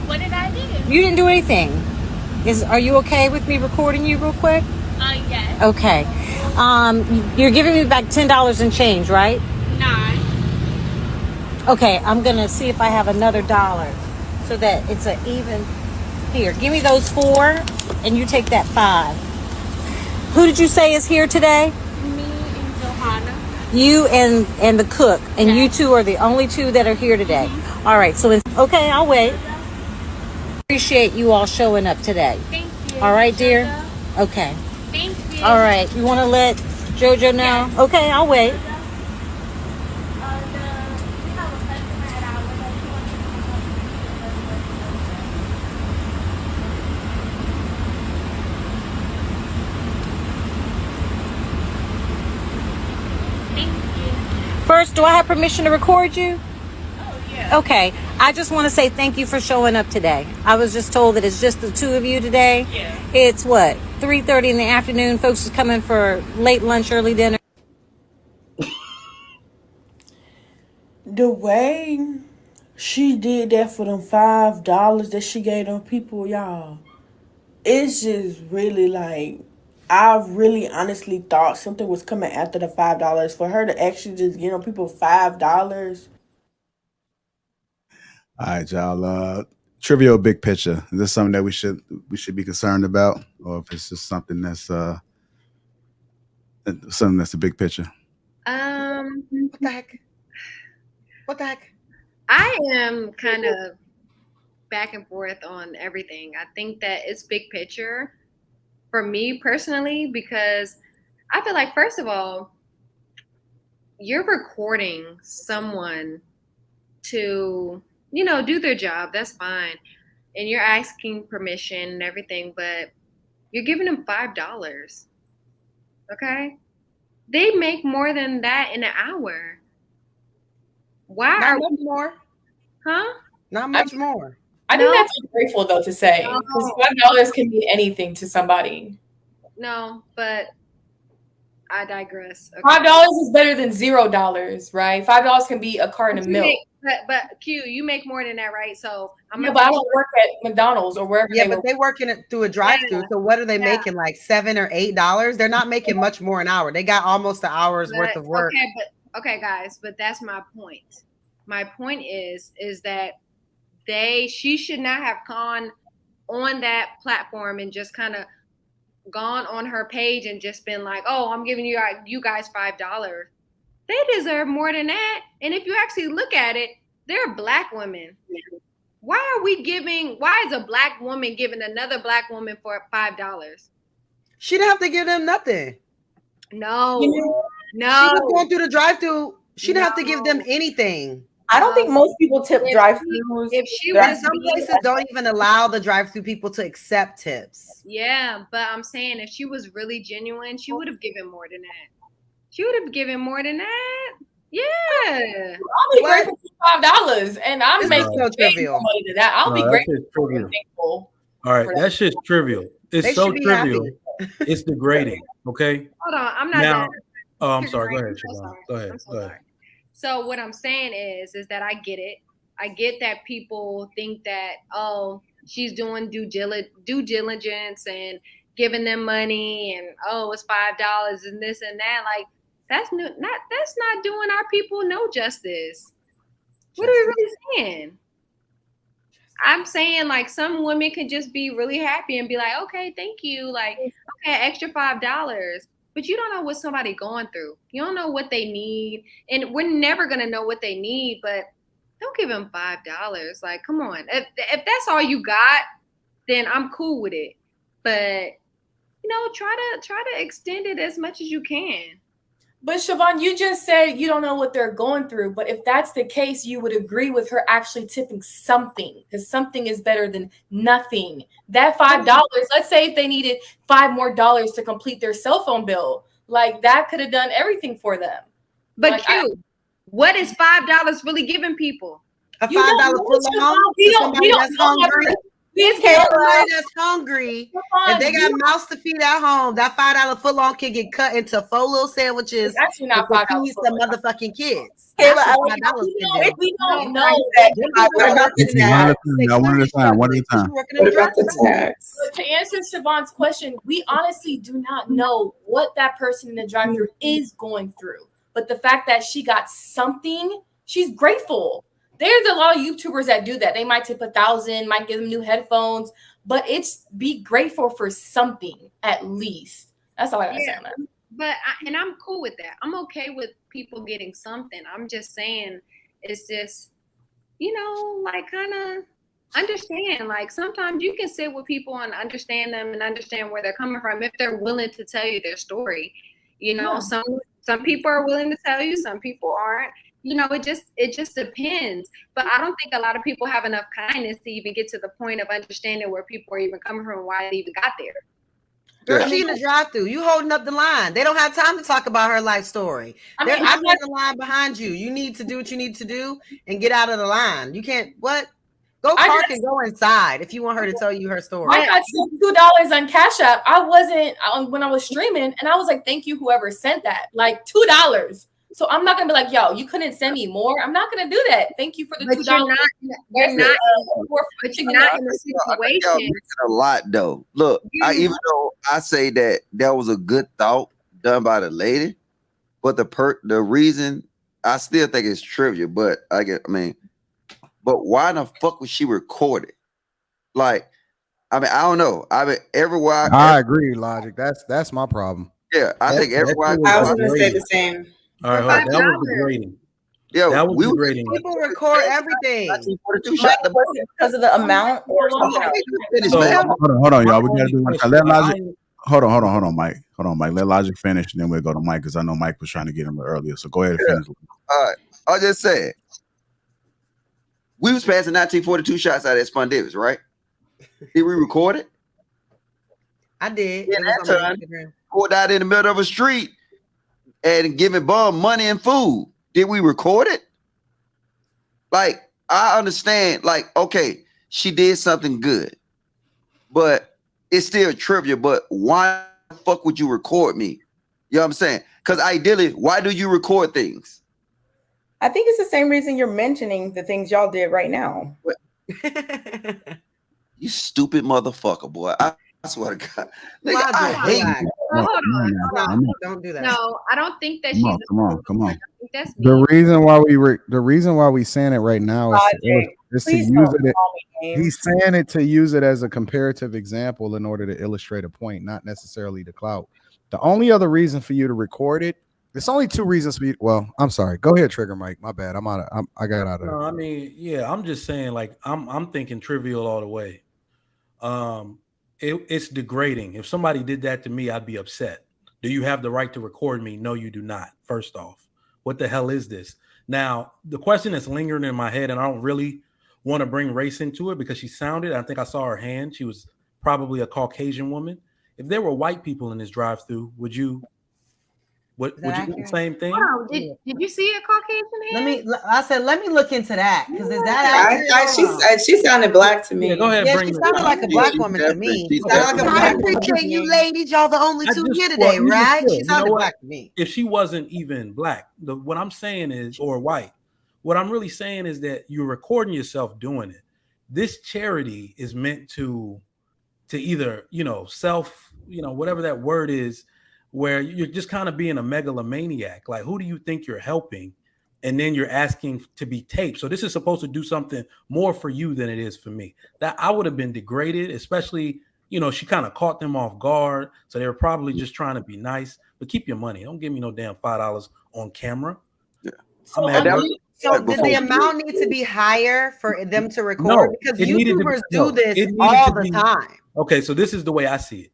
N: What did I do?
M: You didn't do anything. Are you okay with me recording you real quick?
N: Yes.
M: Okay. You're giving me back $10 and change, right?
N: 9.
M: Okay, I'm gonna see if I have another dollar so that it's an even. Here, give me those 4 and you take that 5. Who did you say is here today?
N: Me and Johanna.
M: You and the cook, and you two are the only 2 that are here today.
N: Mm-hmm.
M: All right, so okay, I'll wait. Appreciate you all showing up today.
N: Thank you.
M: All right, dear.
N: JoJo.
M: Okay.
N: Thank you.
M: All right. You want to let JoJo know?
N: Yes.
M: Okay, I'll wait. First, do I have permission to record you?
N: Oh, yeah.
M: Okay. I just want to say thank you for showing up today. I was just told that it's just the 2 of you today.
N: Yeah.
M: It's what? 3:30 in the afternoon. Folks is coming for late lunch, early dinner.
O: The way she did that for them $5 that she gave them people, y'all, it's just really like, I really honestly thought something was coming after the $5 for her to actually just give them people $5.
A: All right, y'all. Trivial big picture. Is this something that we should be concerned about, or if it's just something that's a big picture?
E: What the heck? What the heck?
C: I am kind of back and forth on everything. I think that it's big picture for me personally, because I feel like, first of all, you're recording someone to, do their job. That's fine. And you're asking permission and everything, but you're giving them $5. Okay? They make more than that in an hour. Why
E: Not
C: are
E: much more.
C: Huh?
E: Not much more.
B: I think that's ungrateful though to say, because $5 can mean anything to somebody.
C: No, but I digress. Okay.
B: $5 is better than $0, right? $5 can be a carton of milk.
C: But Q, you make more than that, right? So
B: But I don't work at McDonald's or wherever.
E: Yeah, but they working it through a drive-through.
C: Yeah.
E: So what are they making? Like $7 or $8? They're not making much more an hour. They got almost an hour's worth of work.
C: Okay, guys, but that's my point. My point is that she should not have gone on that platform and just kind of gone on her page and just been like, "Oh, I'm giving you guys $5." They deserve more than that. And if you actually look at it, they're Black women. Why is a Black woman giving another Black woman for $5?
E: She didn't have to give them nothing.
C: No.
E: She was going through the drive-through. She didn't have to give them anything.
I: I don't think most people tip drive-throughs.
E: Some places don't even allow the drive-through people to accept tips.
C: Yeah, but I'm saying if she was really genuine, she would have given more than that. She would have given more than that. Yeah.
B: I'll be grateful for $5, and I'm making
E: so trivial.
B: money to that. I'll be grateful for it.
H: All right, that's just trivial. It's so trivial. It's degrading. Okay.
C: Hold on, I'm not
H: now.
C: done.
H: Oh, I'm sorry. Go ahead, Siobhan. Go ahead. Go ahead.
C: So what I'm saying is that I get it. I get that people think that, oh, she's doing due diligence and giving them money, and it's $5 and this and that. Like that's not doing our people no justice. What are we really saying? I'm saying like some women can just be really happy and be like, okay, thank you. Like, okay, extra $5. But you don't know what somebody going through. You don't know what they need. And we're never going to know what they need, but don't give them $5. Like, come on. If that's all you got, then I'm cool with it. But, try to extend it as much as you can.
B: But Siobhan, you just said you don't know what they're going through. But if that's the case, you would agree with her actually tipping something, because something is better than nothing. That $5, let's say if they needed $5 more to complete their cell phone bill, like that could have done everything for them.
C: But what is $5 really giving people?
E: A
B: You don't
E: $5
B: know,
E: foot
B: Siobhan.
E: long
B: We
E: to
B: don't
E: somebody that's
B: know how
E: hungry.
B: to-
E: It's
B: Kayla.
E: somebody that's hungry.
B: Siobhan,
E: If they got
B: you-
E: mouths to feed at home, that $5 foot long can get cut into 4 little sandwiches
B: It's actually not
E: to
B: $5
E: feed some motherfucking kids.
I: Kayla,
E: That's
I: I
E: what
I: like
E: $5
B: We
E: can
B: don't,
E: do.
B: we don't
C: No,
B: know
I: that
E: Them
I: $5
E: people are working in
A: One at
E: that.
A: a time. One at a time. One at a time.
E: Working
G: What
E: in
G: about the
E: drive-thru.
G: tax?
B: But to answer Siobhan's question, we honestly do not know what that person in the drive-thru is going through. But the fact that she got something, she's grateful. There's a lot of YouTubers that do that. They might tip 1,000, might give them new headphones, but it's be grateful for something at least. That's all I gotta say on that.
C: But I'm cool with that. I'm okay with people getting something. I'm just saying, it's just, like kind of understand. Like sometimes you can sit with people and understand them and understand where they're coming from if they're willing to tell you their story.
B: Yeah.
C: Some people are willing to tell you, some people aren't. It just depends. But I don't think a lot of people have enough kindness to even get to the point of understanding where people are even coming from and why they even got there.
E: Girl, she in the drive-thru. You holding up the line. They don't have time to talk about her life story. I'm in the line behind you. You need to do what you need to do and get out of the line. You can't Go park and go inside if you want her to tell you her story.
B: I got $2 on Cash App. I wasn't when I was streaming, and I was like, "Thank you, whoever sent that." Like $2. So I'm not gonna be like, "Yo, you couldn't send me more." I'm not gonna do that. Thank you for the $2.
C: You're not in a situation.
D: A lot though. Look, even though I say that was a good thought done by the lady, but the reason I still think it's trivia. But but why the fuck was she recorded? Like, I don't know. Everywhere.
F: I agree, Logic. That's my problem.
D: Yeah, I think everywhere.
G: I was going to say the same.
H: All right, that was degrading.
D: Yeah,
H: that was degrading.
E: People record everything.
I: Because of the amount or something else?
A: Hold on, y'all. We gotta do one. Let Logic. Hold on, Mike. Hold on, Mike. Let Logic finish, and then we'll go to Mike because I know Mike was trying to get him earlier. So go ahead and finish.
D: All right. I just said we was passing 1942 shots out at Spun Davis, right? Did we record it?
E: I did.
D: In that time, pulled out in the middle of a street and giving bum money and food. Did we record it? Like, I understand, like, okay, she did something good, but it's still trivia. But why the fuck would you record me? You know what I'm saying? Because ideally, why do you record things?
I: I think it's the same reason you're mentioning the things y'all did right now.
D: You stupid motherfucker, boy. I swear to God. Nigga, I hate you.
C: Hold on.
E: No, don't do that.
C: No, I don't think that
A: Come on.
C: That's
F: The reason why we saying it right now is to use it. He's saying it to use it as a comparative example in order to illustrate a point, not necessarily the clout. The only other reason for you to record it, there's only two reasons for you. Well, I'm sorry. Go ahead, Trigger Mike. My bad. I got out of
H: No,
F: it.
H: I mean, yeah, I'm just saying, like, I'm thinking trivial all the way. It's degrading. If somebody did that to me, I'd be upset. Do you have the right to record me? No, you do not. First off, what the hell is this? Now, the question that's lingering in my head, and I don't really want to bring race into it because she sounded, I think I saw her hand. She was probably a Caucasian woman. If there were white people in this drive-thru, would you do the same thing?
C: Wow, did you see a Caucasian hand?
E: Let me look into that because is that
G: she sounded black to me.
H: Yeah, go ahead.
E: Yeah, she sounded like a black woman to me. I appreciate you ladies. Y'all the only two here today, right? She sounded black to me.
H: If she wasn't even black, what I'm saying is, or white, what I'm really saying is that you're recording yourself doing it. This charity is meant to either, whatever that word is, where you're just kind of being a megalomaniac. Like, who do you think you're helping? And then you're asking to be taped. So this is supposed to do something more for you than it is for me. That I would have been degraded, especially, she kind of caught them off guard. So they were probably just trying to be nice, but keep your money. Don't give me no damn $5 on camera.
D: Yeah.
E: So did the amount need to be higher for them to record? Because YouTubers do this all the time.
H: Okay, so this is the way I see it.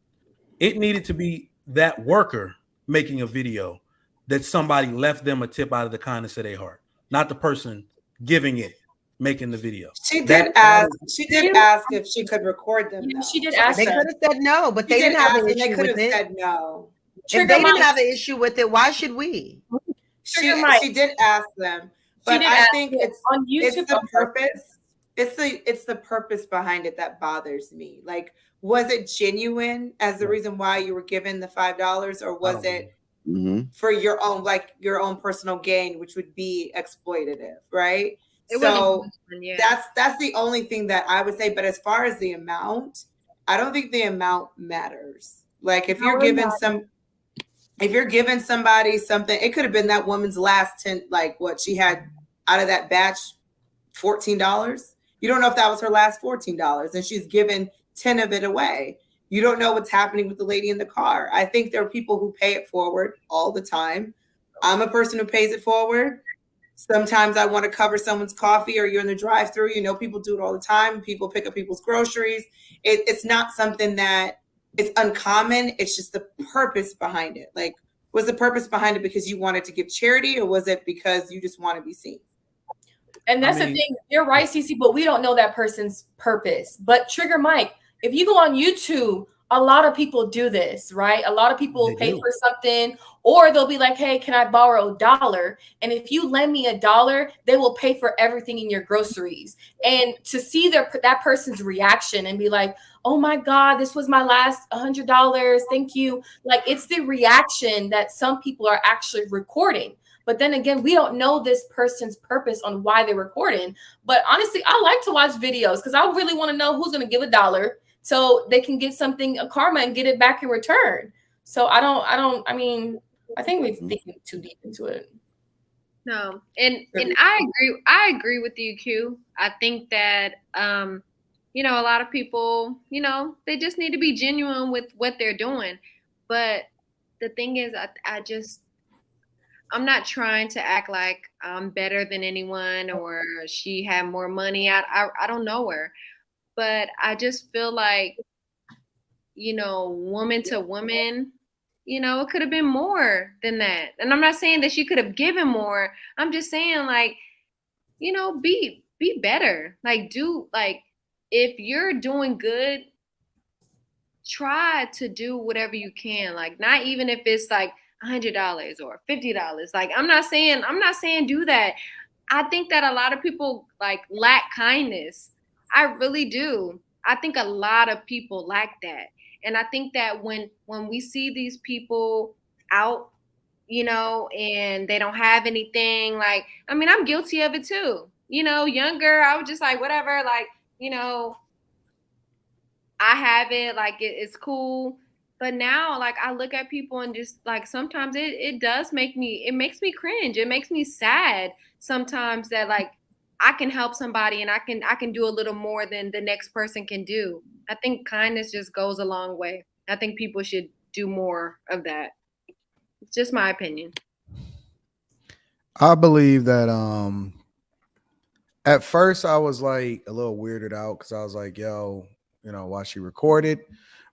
H: It needed to be that worker making a video that somebody left them a tip out of the kindness of their heart, not the person giving it, making the video.
G: She did ask if she could record them.
B: Yeah, she did ask.
E: They could have said no, but they didn't have an issue with it.
G: Said no.
E: If they didn't have an issue with it, why should we?
G: She did ask them,
B: She
G: But
B: did
G: I
B: ask
G: think
B: me on
G: it's
B: YouTube.
G: the purpose. It's the purpose behind it that bothers me. Like, was it genuine as the reason why you were given the $5, or was it for your own, like your own personal gain, which would be exploitative, right? So that's the only thing that I would say. But as far as the amount, I don't think the amount matters. Like if you're giving somebody something, it could have been that woman's last 10, like what she had out of that batch, $14. You don't know if that was her last $14, and she's given 10 of it away. You don't know what's happening with the lady in the car. I think there are people who pay it forward all the time. I'm a person who pays it forward. Sometimes I want to cover someone's coffee, or you're in the drive-thru. You know, people do it all the time. People pick up people's groceries. It's not something that is uncommon. It's just the purpose behind it. Like, was the purpose behind it because you wanted to give charity, or was it because you just want to be seen?
B: And that's the thing. You're right, Cece, but we don't know that person's purpose. But Trigger Mike, if you go on YouTube, a lot of people do this, right? A lot of people will pay for something, or they'll be like, hey, can I borrow $1? And if you lend me $1, they will pay for everything in your groceries. And to see that person's reaction and be like, oh my God, this was my last $100. Thank you. Like, it's the reaction that some people are actually recording. But then again, we don't know this person's purpose on why they're recording. But honestly, I like to watch videos because I really want to know who's going to give $1 so they can get something, a karma, and get it back in return. So I think we're thinking too deep into it.
C: No, and I agree with you, Q. I think that a lot of people, they just need to be genuine with what they're doing. But the thing is, I'm not trying to act like I'm better than anyone or she had more money. I don't know her, but I just feel like, woman to woman, it could have been more than that. And I'm not saying that she could have given more. I'm just saying, like, be better. Like, if you're doing good, try to do whatever you can. Like, not even if it's like $100 or $50. Like, I'm not saying do that. I think that a lot of people like lack kindness. I really do. I think a lot of people lack that. And I think that when we see these people out, and they don't have anything, like, I'm guilty of it too. Younger, I was just like, whatever, like, I have it, like it's cool. But now, like, I look at people and just like sometimes it makes me cringe. It makes me sad sometimes that like I can help somebody and I can do a little more than the next person can do. I think kindness just goes a long way. I think people should do more of that. It's just my opinion.
F: I believe that at first I was like a little weirded out because I was like, yo, why she recorded.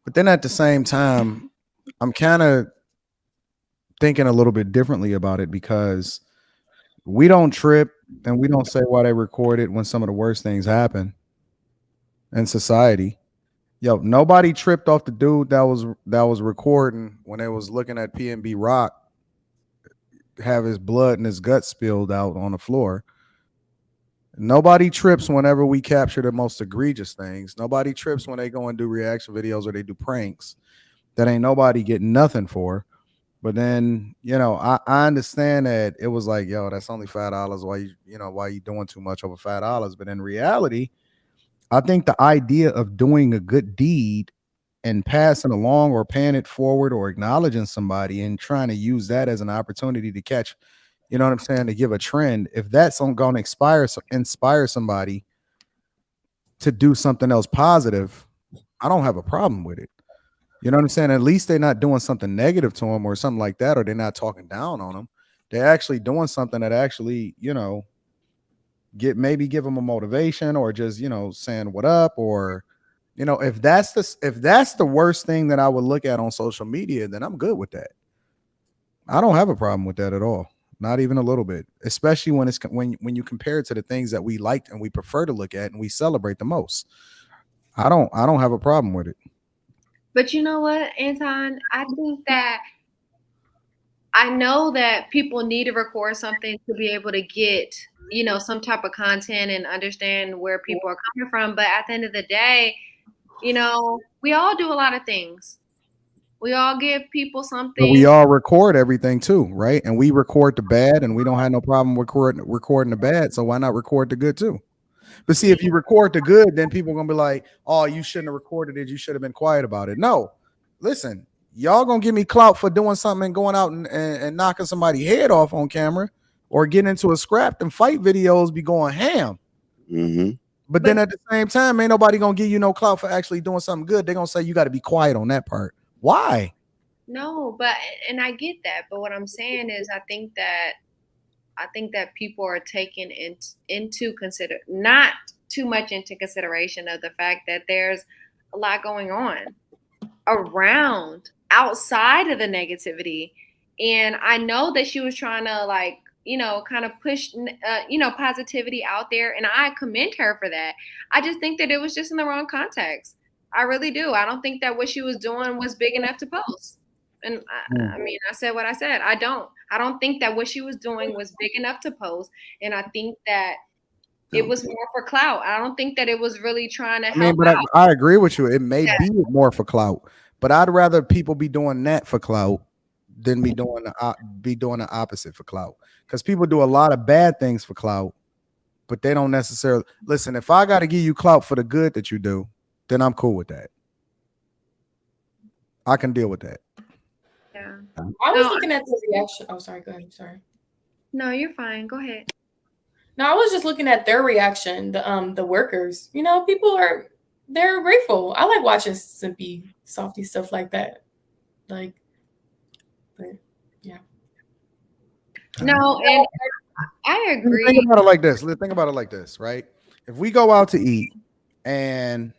F: But then at the same time, I'm kind of thinking a little bit differently about it because we don't trip and we don't say why they recorded when some of the worst things happen in society. Yo, nobody tripped off the dude that was recording when they was looking at PNB Rock have his blood and his guts spilled out on the floor. Nobody trips whenever we capture the most egregious things. Nobody trips when they go and do reaction videos or they do pranks that ain't nobody getting nothing for. But then, I understand that it was like, yo, that's only $5. Why you doing too much over $5? But in reality, I think the idea of doing a good deed and passing along or paying it forward or acknowledging somebody and trying to use that as an opportunity to catch, you know what I'm saying, to give a trend, if that's going to inspire somebody to do something else positive, I don't have a problem with it. You know what I'm saying? At least they're not doing something negative to them or something like that, or they're not talking down on them. They're actually doing something that actually, give them a motivation or just, saying what up, or, if that's the worst thing that I would look at on social media, then I'm good with that. I don't have a problem with that at all. Not even a little bit, especially when you compare it to the things that we liked and we prefer to look at and we celebrate the most. I don't have a problem with it.
C: But you know what, Anton? I think that I know that people need to record something to be able to get, some type of content and understand where people are coming from. But at the end of the day, we all do a lot of things. We all give people
F: But
C: something.
F: we all record everything too, right? And we record the bad, and we don't have no problem recording the bad. So why not record the good too? But see, if you record the good, then people are gonna be like, "Oh, you shouldn't have recorded it. You should have been quiet about it." No, listen, y'all gonna give me clout for doing something and going out and knocking somebody's head off on camera or getting into a scrap and fight videos be going ham.
P: Mm-hmm.
F: But then at the same time, ain't nobody gonna give you no clout for actually doing something good. They're gonna say you got to be quiet on that part. Why?
C: No, and I get that. But what I'm saying is, I think that people are taking into consider not too much into consideration of the fact that there's a lot going on around outside of the negativity. And I know that she was trying to kind of push positivity out there, and I commend her for that. I just think that it was just in the wrong context. I really do. I don't think that what she was doing was big enough to post. And I mean, I said what I said. I don't think that what she was doing was big enough to post. And I think that it was more for clout. I don't think that it was really trying to help
F: But
C: out.
F: I agree with you. It may be more for clout, but I'd rather people be doing that for clout than be doing the opposite for clout. Because people do a lot of bad things for clout, but they don't necessarily listen. If I got to give you clout for the good that you do, then I'm cool with that. I can deal with that.
C: Yeah.
B: I was looking at the reaction. Oh, sorry. Go ahead. Sorry.
C: No, you're fine. Go ahead.
B: No, I was just looking at their reaction. The workers. They're grateful. I like watching simpy, softy stuff like that. But yeah.
C: No, and I agree.
F: Think about it like this, right? If we go out to eat and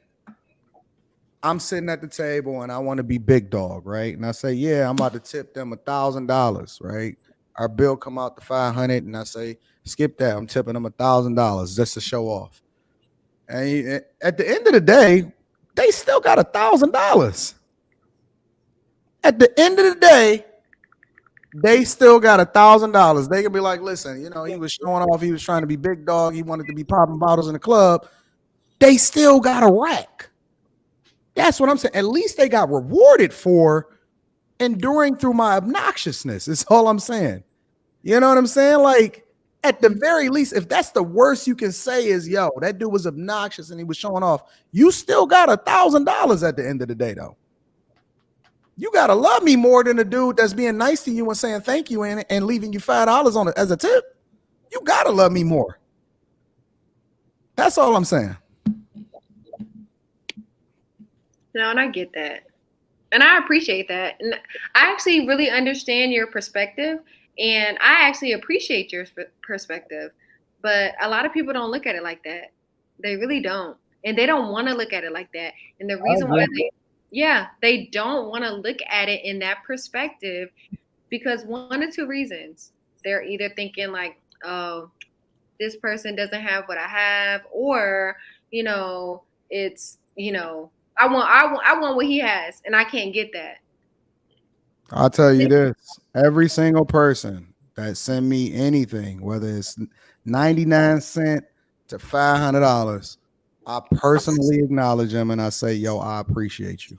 F: I'm sitting at the table and I want to be big dog, right? And I say, yeah, I'm about to tip them $1,000, right? Our bill come out to $500, and I say, skip that. I'm tipping them $1,000 just to show off. And at the end of the day, they still got $1,000. At the end of the day, they still got $1,000. They can be like, listen, he was showing off. He was trying to be big dog. He wanted to be popping bottles in the club. They still got a rack. That's what I'm saying. At least they got rewarded for enduring through my obnoxiousness. Is all I'm saying. You know what I'm saying? Like, at the very least, if that's the worst you can say is, yo, that dude was obnoxious and he was showing off, you still got $1,000 at the end of the day, though. You gotta love me more than a dude that's being nice to you and saying thank you and leaving you $5 on it as a tip. You gotta love me more. That's all I'm saying.
C: No, and I get that. And I appreciate that. And I actually really understand your perspective. And I actually appreciate your perspective. But a lot of people don't look at it like that. They really don't. And they don't want to look at it like that. And the reason why they don't want to look at it in that perspective, because one of two reasons. They're either thinking like, oh, this person doesn't have what I have, or, it's, I want what he has, and I can't get that.
F: I'll tell you this. Every single person that send me anything, whether it's 99 cents to $500, I personally acknowledge them and I say, yo, I appreciate you.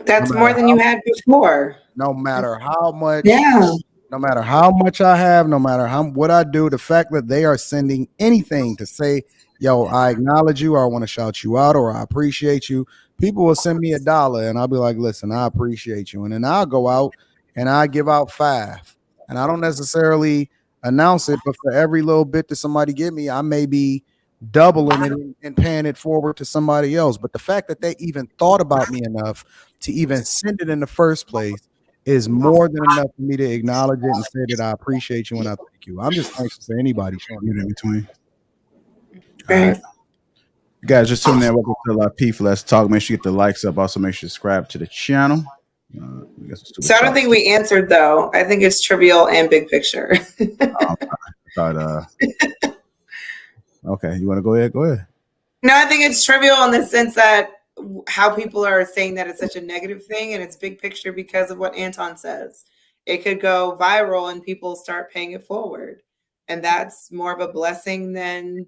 G: That's more than you had before.
F: No matter how much,
G: no
F: matter how much I have, no matter what I do, the fact that they are sending anything to say, yo, I acknowledge you, or I want to shout you out, or I appreciate you. People will send me $1 and I'll be like, listen, I appreciate you. And then I'll go out and I give out $5. And I don't necessarily announce it, but for every little bit that somebody give me, I may be doubling it and paying it forward to somebody else. But the fact that they even thought about me enough to even send it in the first place is more than enough for me to acknowledge it and say that I appreciate you and I thank you. I'm just thankful for anybody showing me in between.
A: All right. You guys just tuning in. Welcome to Lapeef. Let's talk. Make sure you get the likes up. Also, make sure you subscribe to the channel.
G: So I don't think we answered, though. I think it's trivial and big picture.
A: Okay, you want to go ahead? Go ahead.
G: No, I think it's trivial in the sense that how people are saying that it's such a negative thing, and it's big picture because of what Anton says. it could go viral and people start paying it forward. And that's more of a blessing than,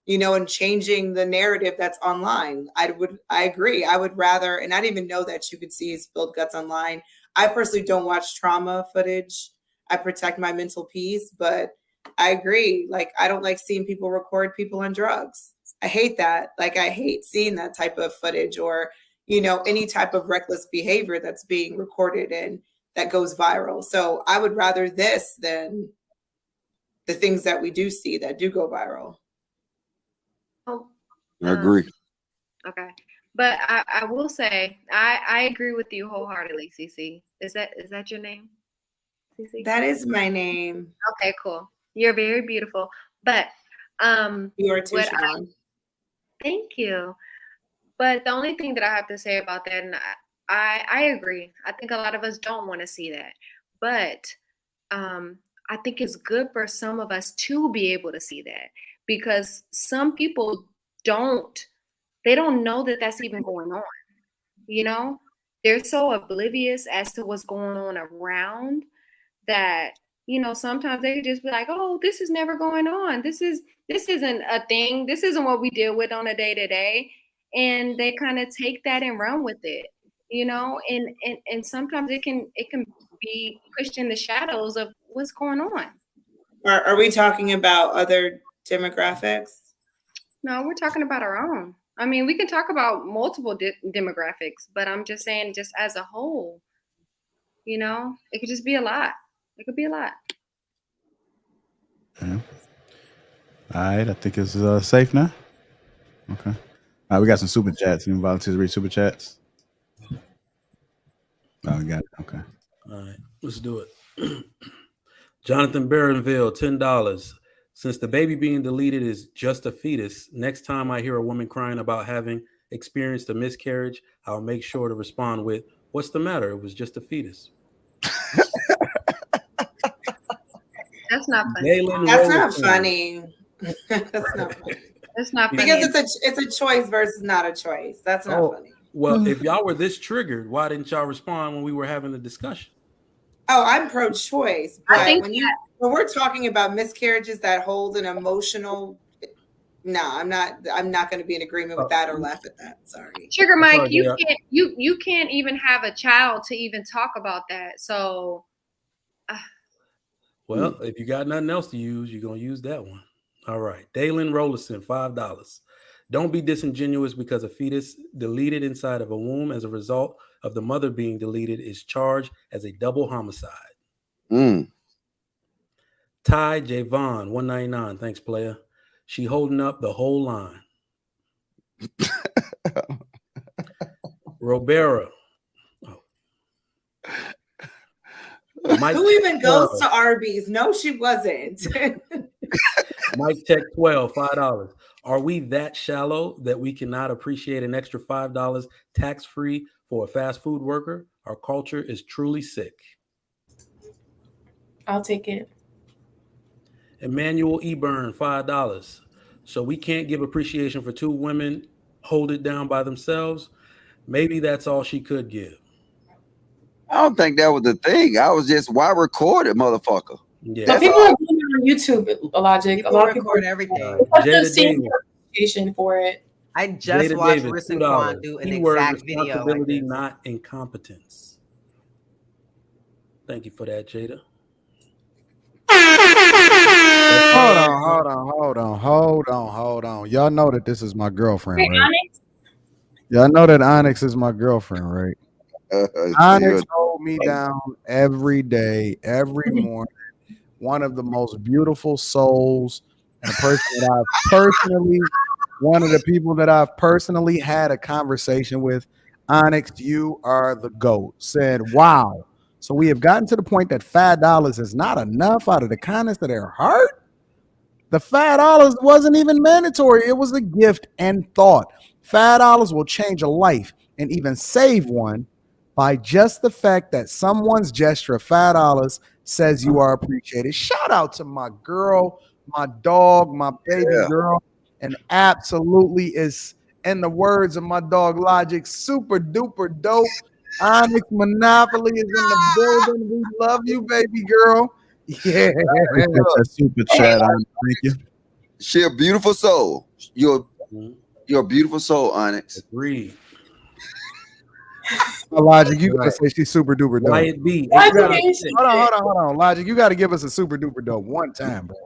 G: and changing the narrative that's online. I agree. I would rather, and I didn't even know that you could see spilled guts online. I personally don't watch trauma footage. I protect my mental peace, but I agree. Like, I don't like seeing people record people on drugs. I hate that. Like, I hate seeing that type of footage or, any type of reckless behavior that's being recorded and that goes viral. So I would rather this than the things that we do see that do go viral.
D: I agree.
C: Okay. But I will say I agree with you wholeheartedly, CC. Is that your name? CC?
G: That is my name.
C: Okay, cool. You're very beautiful. But
G: you are too, Siobhan.
C: Thank you. But the only thing that I have to say about that, and I agree. I think a lot of us don't want to see that. But I think it's good for some of us to be able to see that, because some people don't know that that's even going on. They're so oblivious as to what's going on around that, sometimes they just be like, oh, this is never going on. This isn't a thing. This isn't what we deal with on a day-to-day. And they kind of take that and run with it, and sometimes it can be pushed in the shadows of what's going on.
G: Are we talking about other demographics?
C: No, we're talking about our own. I mean, we can talk about multiple demographics, but I'm just saying, just as a whole, it could just be a lot. It could be a lot.
A: Yeah. All right, I think it's safe now. Okay. All right, we got some super chats. Any volunteers to read super chats? Oh, we got it. Okay.
H: All right, let's do it. Jonathan Barronville, $10. Since the baby being deleted is just a fetus, next time I hear a woman crying about having experienced a miscarriage, I'll make sure to respond with, "What's the matter? It was just a fetus."
C: That's not funny.
G: That's not funny. That's not funny.
C: That's not funny.
G: Because it's a choice versus not a choice. That's not funny.
H: Well, if y'all were this triggered, why didn't y'all respond when we were having the discussion?
G: Oh, I'm pro-choice, but when we're talking about miscarriages that hold an emotional, no, I'm not going to be in agreement with that or laugh at that. Sorry,
C: Sugar Mike, you can't even have a child to even talk about that. So,
H: well, if you got nothing else to use, you're gonna use that one. All right, Dalen Rollerson, $5. Don't be disingenuous because a fetus deleted inside of a womb as a result of the mother being deleted is charged as a double homicide. Ty Javon, $1.99. Thanks, player. She holding up the whole line. Robera.
G: Mike, who even goes to Arby's? No, she wasn't.
H: Mike check 12, $5. Are we that shallow that we cannot appreciate an extra $5 tax-free for a fast food worker? Our culture is truly sick.
B: I'll take it.
H: Emmanuel Eburn, $5. So we can't give appreciation for two women hold it down by themselves. Maybe that's all she could give.
D: I don't think that was the thing. I was just, why record it, motherfucker?
B: Yeah. So people are doing it on YouTube, Logic. A lot of people
E: record everything.
B: Just seeing appreciation for it.
E: I just watched Riss and Quan do an exact video like this.
H: Not incompetence. Thank you for that, Jada.
F: Hold on. Y'all know that this is my girlfriend, right? Onyx? Y'all know that Onyx is my girlfriend, right? Onyx hold me down every day, every morning. One of the most beautiful souls, and a person that I've personally, one of the people that I've personally had a conversation with. Onyx, you are the GOAT. Said, wow. So we have gotten to the point that $5 is not enough out of the kindness of their heart. The $5 wasn't even mandatory. It was a gift and thought. $5 will change a life and even save one by just the fact that someone's gesture of $5 says you are appreciated. Shout out to my girl, my dog, my baby girl, and absolutely is, in the words of my dog Logic, super duper dope. Onyx Monopoly is in the building. We love you, baby girl. Yeah.
A: Appreciate that super chat. Thank you.
D: She a beautiful soul. You're a beautiful soul, Onyx.
H: Agreed.
F: Logic, you gotta say she's super duper dope.
H: Wyatt B.
B: Why
F: Hold
B: you ain't
F: on. Logic, you gotta give us a super duper dope one time, bro.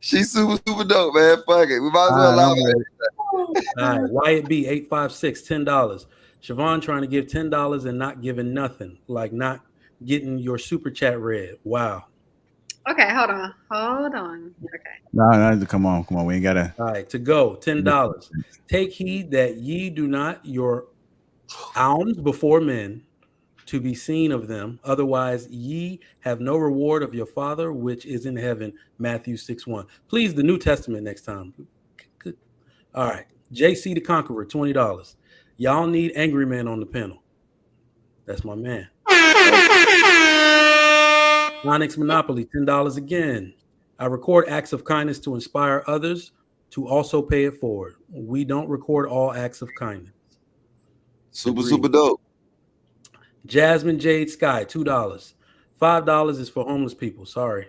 D: She's super dope, man. Fuck it. We might as well allow her.
H: All right, Wyatt B. 856, $10. Siobhan trying to give $10 and not giving nothing, like not getting your super chat read. Wow.
C: Okay, hold on. Okay.
A: No, come on. We ain't gotta.
H: All right, to go, $10. Take heed that ye do not your alms before men to be seen of them. Otherwise, ye have no reward of your Father which is in heaven. Matthew 6:1. Please, the New Testament next time. All right. JC the Conqueror, $20. Y'all need angry man on the panel. That's my man. Onyx Monopoly, $10 again. I record acts of kindness to inspire others to also pay it forward. We don't record all acts of kindness.
D: Super dope.
H: Jasmine Jade Sky, $2. $5 is for homeless people. Sorry.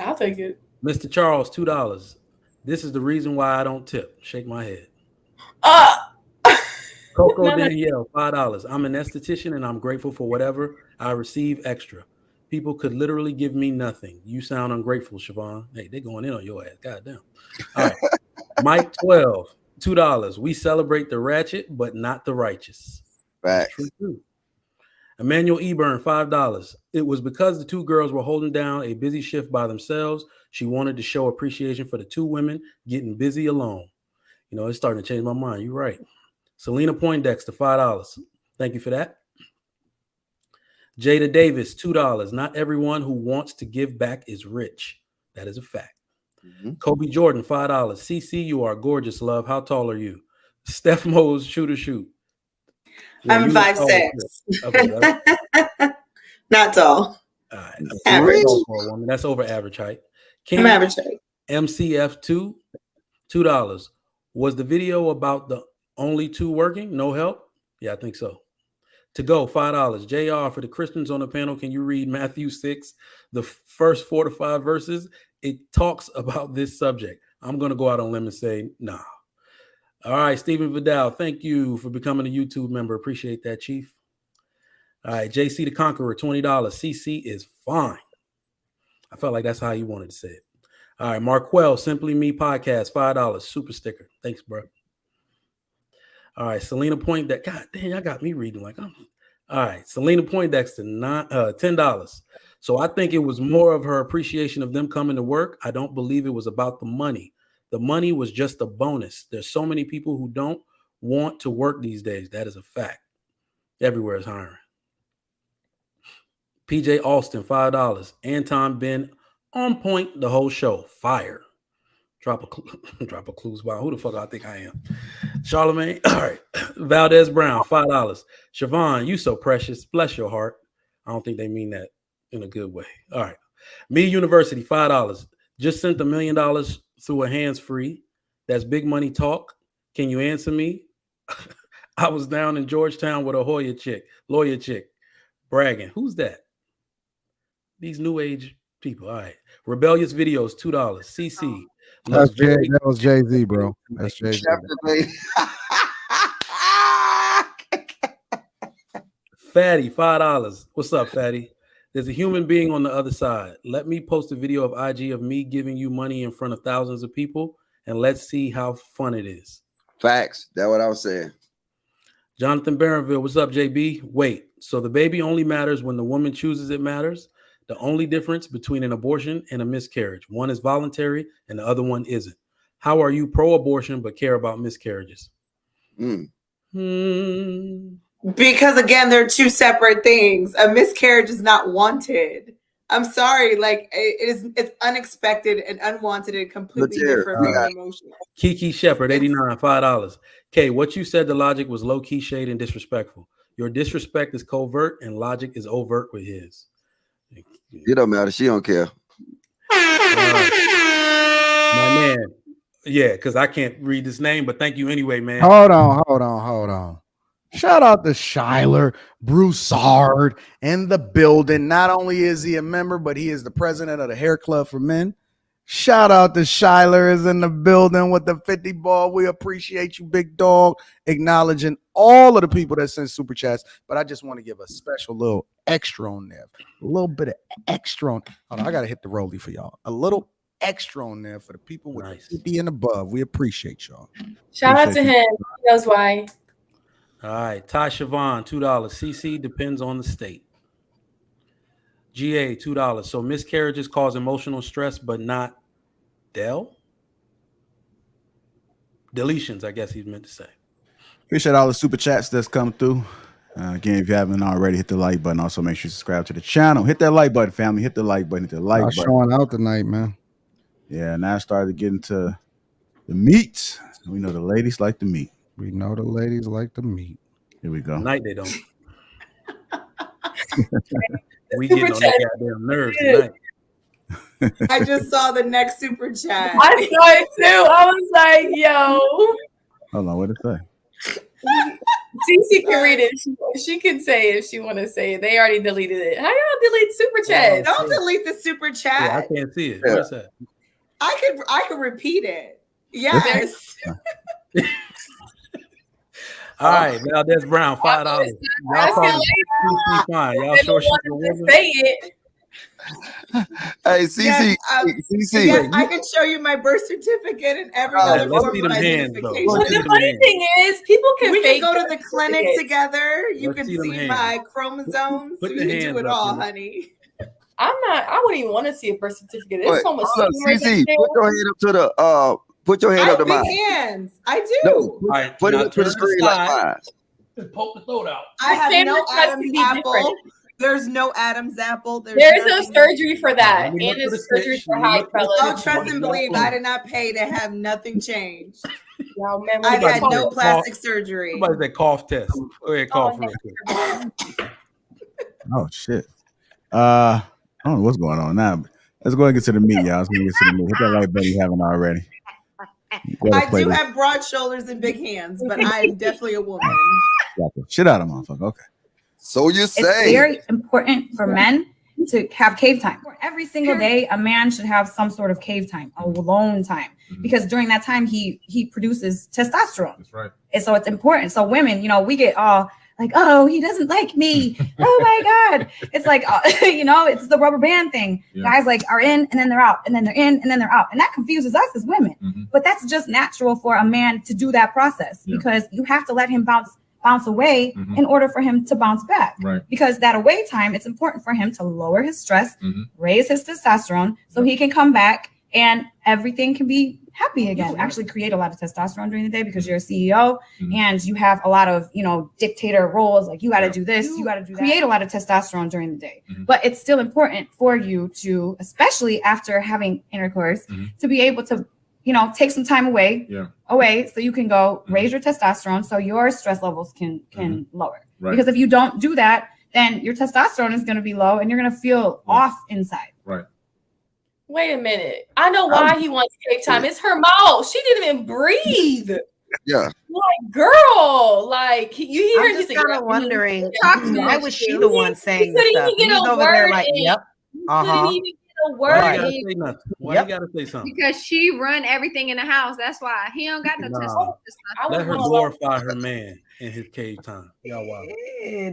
B: I'll take it.
H: Mr. Charles, $2. This is the reason why I don't tip. Shake my head. Coco Danielle, $5. I'm an esthetician and I'm grateful for whatever I receive extra. People could literally give me nothing. You sound ungrateful, Siobhan. Hey, they're going in on your ass. Goddamn. All right. Mike 12, $2. We celebrate the ratchet, but not the righteous.
D: Facts.
H: True. Emmanuel Eburn, $5. It was because the two girls were holding down a busy shift by themselves. She wanted to show appreciation for the two women getting busy alone. You know, it's starting to change my mind. You're right. Selena Poindexter, $5. Thank you for that. Jada Davis, $2. Not everyone who wants to give back is rich. That is a fact. Kobe Jordan, $5. CC, you are gorgeous, love. How tall are you? Steph Mose, shoot.
G: I'm 5'6".
H: Okay,
G: not tall.
H: All right.
G: Average.
H: For a woman. That's over average height.
G: I'm average height.
H: MCF2, $2. Was the video about the only two working? No help? Yeah, I think so. To go, $5. JR, for the Christians on the panel, can you read Matthew 6, the first 4 to 5 verses? It talks about this subject. I'm going to go out on a limb and say, nah. All right, Stephen Vidal, thank you for becoming a YouTube member. Appreciate that, Chief. All right, JC the Conqueror, $20. CC is fine. I felt like that's how you wanted to say it. All right, Marquell, Simply Me Podcast, $5. Super sticker. Thanks, bro. All right, Selena Poindexter. God dang, I got me reading like I'm. All right, Selena Poindexter, $10. So I think it was more of her appreciation of them coming to work. I don't believe it was about the money. The money was just a bonus. There's so many people who don't want to work these days. That is a fact. Everywhere is hiring. PJ Austin, $5. Anton been on point the whole show. Fire. Drop a clues by who the fuck I think I am. Charlemagne. All right. Valdez Brown, $5. Siobhan, you so precious. Bless your heart. I don't think they mean that in a good way. All right. Me University, $5. Just sent $1 million through a hands-free. That's big money talk. Can you answer me? I was down in Georgetown with a lawyer chick, bragging. Who's that? These new age people. All right. Rebellious Videos, $2. CC.
F: That was Jay-Z, bro. That's Jay-Z.
H: Fatty, $5. What's up, Fatty? There's a human being on the other side. Let me post a video of IG of me giving you money in front of thousands of people, and let's see how fun it is.
D: Facts. That's what I was saying.
H: Jonathan Barronville, what's up, JB? Wait, so the baby only matters when the woman chooses it matters? The only difference between an abortion and a miscarriage, one is voluntary and the other one isn't. How are you pro-abortion but care about miscarriages?
G: Because again, they're two separate things. A miscarriage is not wanted. I'm sorry, like it's unexpected and unwanted and completely different from your emotion.
H: Kiki Shepherd, $89, $5. Kay, what you said, the logic was low-key shade and disrespectful. Your disrespect is covert and logic is overt with his.
D: It don't matter. She don't care.
H: My man. Yeah, because I can't read this name, but thank you anyway, man.
F: Hold on. Shout out to Shyler Broussard in the building. Not only is he a member, but he is the president of the Hair Club for Men. Shout out to Shyler is in the building with the 50 ball. We appreciate you, big dog. Acknowledging all of the people that send super chats. But I just want to give a special little extra on there. A little bit of extra on. Hold on, I got to hit the rollie for y'all. A little extra on there for the people with 50 and above. We appreciate y'all.
B: Shout out to him. He knows why.
H: All right, Ty Siobhan, $2. CC depends on the state. GA, $2. So miscarriages cause emotional stress, but not deletions, I guess he's meant to say.
A: Appreciate all the super chats that's come through. Again, if you haven't already, hit the like button. Also, make sure you subscribe to the channel. Hit that like button, family. Hit the like button. Hit the like button.
F: Showing out tonight, man.
A: Yeah, now I started getting to the meat. We know the ladies like the meat.
F: We know the ladies like the meat.
A: Here we go.
H: Tonight they don't. We getting on their goddamn nerves tonight.
G: I just saw the next super chat.
B: I saw it too. I was like, yo.
A: Hold on, what did it say?
B: Cece can read it. She can say it if she want to say it. They already deleted it. How y'all delete super chat?
G: Don't delete the super chat.
H: Yeah, I can't see it. Where's that?
G: I could repeat it. Yes.
H: All right, now that's Brown, $5. Y'all call it fine. Y'all sure she's a woman.
B: Say it.
D: Hey, CC,
G: Yes,
D: CC.
G: yes, I can show you my birth certificate and every other
H: let's
G: form
H: see
G: of
H: them hands, though.
G: identification.
B: But the funny thing is, people can
G: We
B: fake
G: can go to the
B: birth
G: clinic
B: certificates.
G: together. You
H: Let's
G: can
H: see them
G: see
H: hands.
G: my chromosomes.
H: Put
G: We
H: the
G: can
H: hands
G: do it
H: up,
G: all,
H: you.
G: honey.
B: I wouldn't even want to see a birth certificate. There's
D: Wait,
B: so much
D: hold up,
B: stigma
D: CC,
B: there.
D: put your hand up to the put your hand
G: I
D: up
G: have
D: to
G: big
D: mine.
G: hands. I do.
D: No,
H: All right,
D: put it
H: now
D: up to the
H: turn
D: screen
H: side.
D: like mine.
H: Just poke the throat out.
G: I have
B: Family
G: no
B: has to
G: Adam's
B: be
G: apple.
B: different.
G: There's no Adam's apple.
B: There's a
G: nothing.
B: surgery for that,
H: Let me
B: and
H: look for
B: there's
H: the
B: surgery
H: stitch.
B: for
H: Let me
B: height,
H: look for the
B: fellas.
G: Oh,
H: stitch.
G: trust and believe, I did not pay to have nothing changed.
B: Y'all, man,
G: I've
B: we're
G: had
B: talking-
G: no plastic surgery.
H: Somebody said cough test. Go ahead, cough real quick.
A: Oh shit. I don't know what's going on now. But let's go and get to the meat, y'all. Let's go and get to the meat. Hit that like button if you haven't already.
G: I do have broad shoulders and big hands, but I am definitely a woman.
A: Shit out of motherfucker. Okay.
D: So you
P: It's
D: say.
P: very important for men to have cave time. Every single day, a man should have some sort of cave time, alone time, because during that time he produces testosterone.
Q: That's right.
P: And so it's important. So women, we get all like, oh, he doesn't like me. Oh my God. It's like, it's the rubber band thing.
Q: Yeah.
P: Guys like are in and then they're out and then they're in and then they're out. And that confuses us as women. But that's just natural for a man to do that process because you have to let him bounce away in order for him to bounce back.
Q: Right.
P: Because that away time, it's important for him to lower his stress, raise his testosterone so he can come back and everything can be happy again. Actually create a lot of testosterone during the day because you're a CEO and you have a lot of, dictator roles. Like you got to do this, you got to do that. Create a lot of testosterone during the day. But it's still important for you to, especially after having intercourse, to be able to, take some time away so you can go raise your testosterone so your stress levels can lower.
Q: Right.
P: Because if you don't do that, then your testosterone is going to be low and you're going to feel off inside.
Q: Right.
B: Wait a minute. I know why he wants cave time. It's her mouth. She didn't even breathe.
D: Yeah.
B: Like, girl, like you hear
E: I'm just kind of wondering why was she the
B: He
E: one saying
B: couldn't
E: this stuff?
B: even get
E: He's
B: a
E: over there
B: word
E: like,
B: in.
E: yep,
B: Couldn't even get a word
H: Why you gotta
B: in.
H: say nothing? Why
E: Yep.
H: you gotta say something?
C: Because she run everything in the house. That's why he don't got no
H: Nah.
C: testosterone.
H: Let her glorify her man in his cave time. Y'all wild.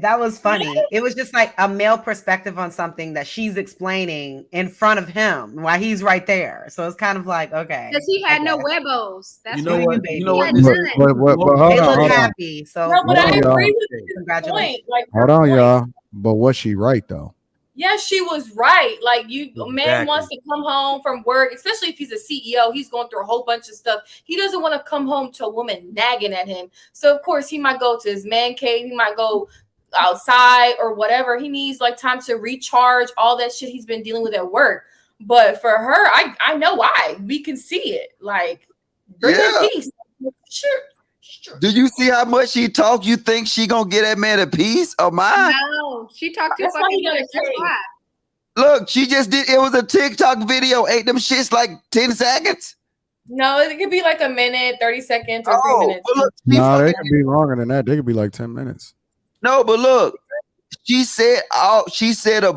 E: That was funny. It was just like a male perspective on something that she's explaining in front of him while he's right there. So it's kind of like, okay.
C: Because he had no huevos. That's
H: You know
C: why
H: what?
E: baby.
H: You know what?
C: He
H: this
C: had
H: is-
C: none.
F: But hold
E: They
F: on,
E: look
F: hold on.
E: happy. So
B: No, but I
F: Hold on,
B: agree
F: y'all.
B: with his point. Like,
F: Hold on, y'all. But was she right though?
B: yes, she was right. Like a man
H: Exactly.
B: wants to come home from work, especially if he's a CEO. He's going through a whole bunch of stuff. He doesn't want to come home to a woman nagging at him. So of course he might go to his man cave. He might go outside or whatever. He needs like time to recharge all that shit he's been dealing with at work. But for her, I know why. We can see it. Like bring
D: Yeah.
B: peace. Sure.
D: Do you see how much she talk? You think she gonna get that man a piece of mine?
C: No, she talked too
B: That's why
C: fucking
B: you gotta
C: much. That's
B: say.
C: why.
D: Look, she just did. It was a TikTok video. Ate them shits like 10 seconds.
B: No, it could be like a minute, 30 seconds, or 3 minutes.
D: But look,
F: No, they could be longer than that. They could be like 10 minutes.
D: no, but look, she said a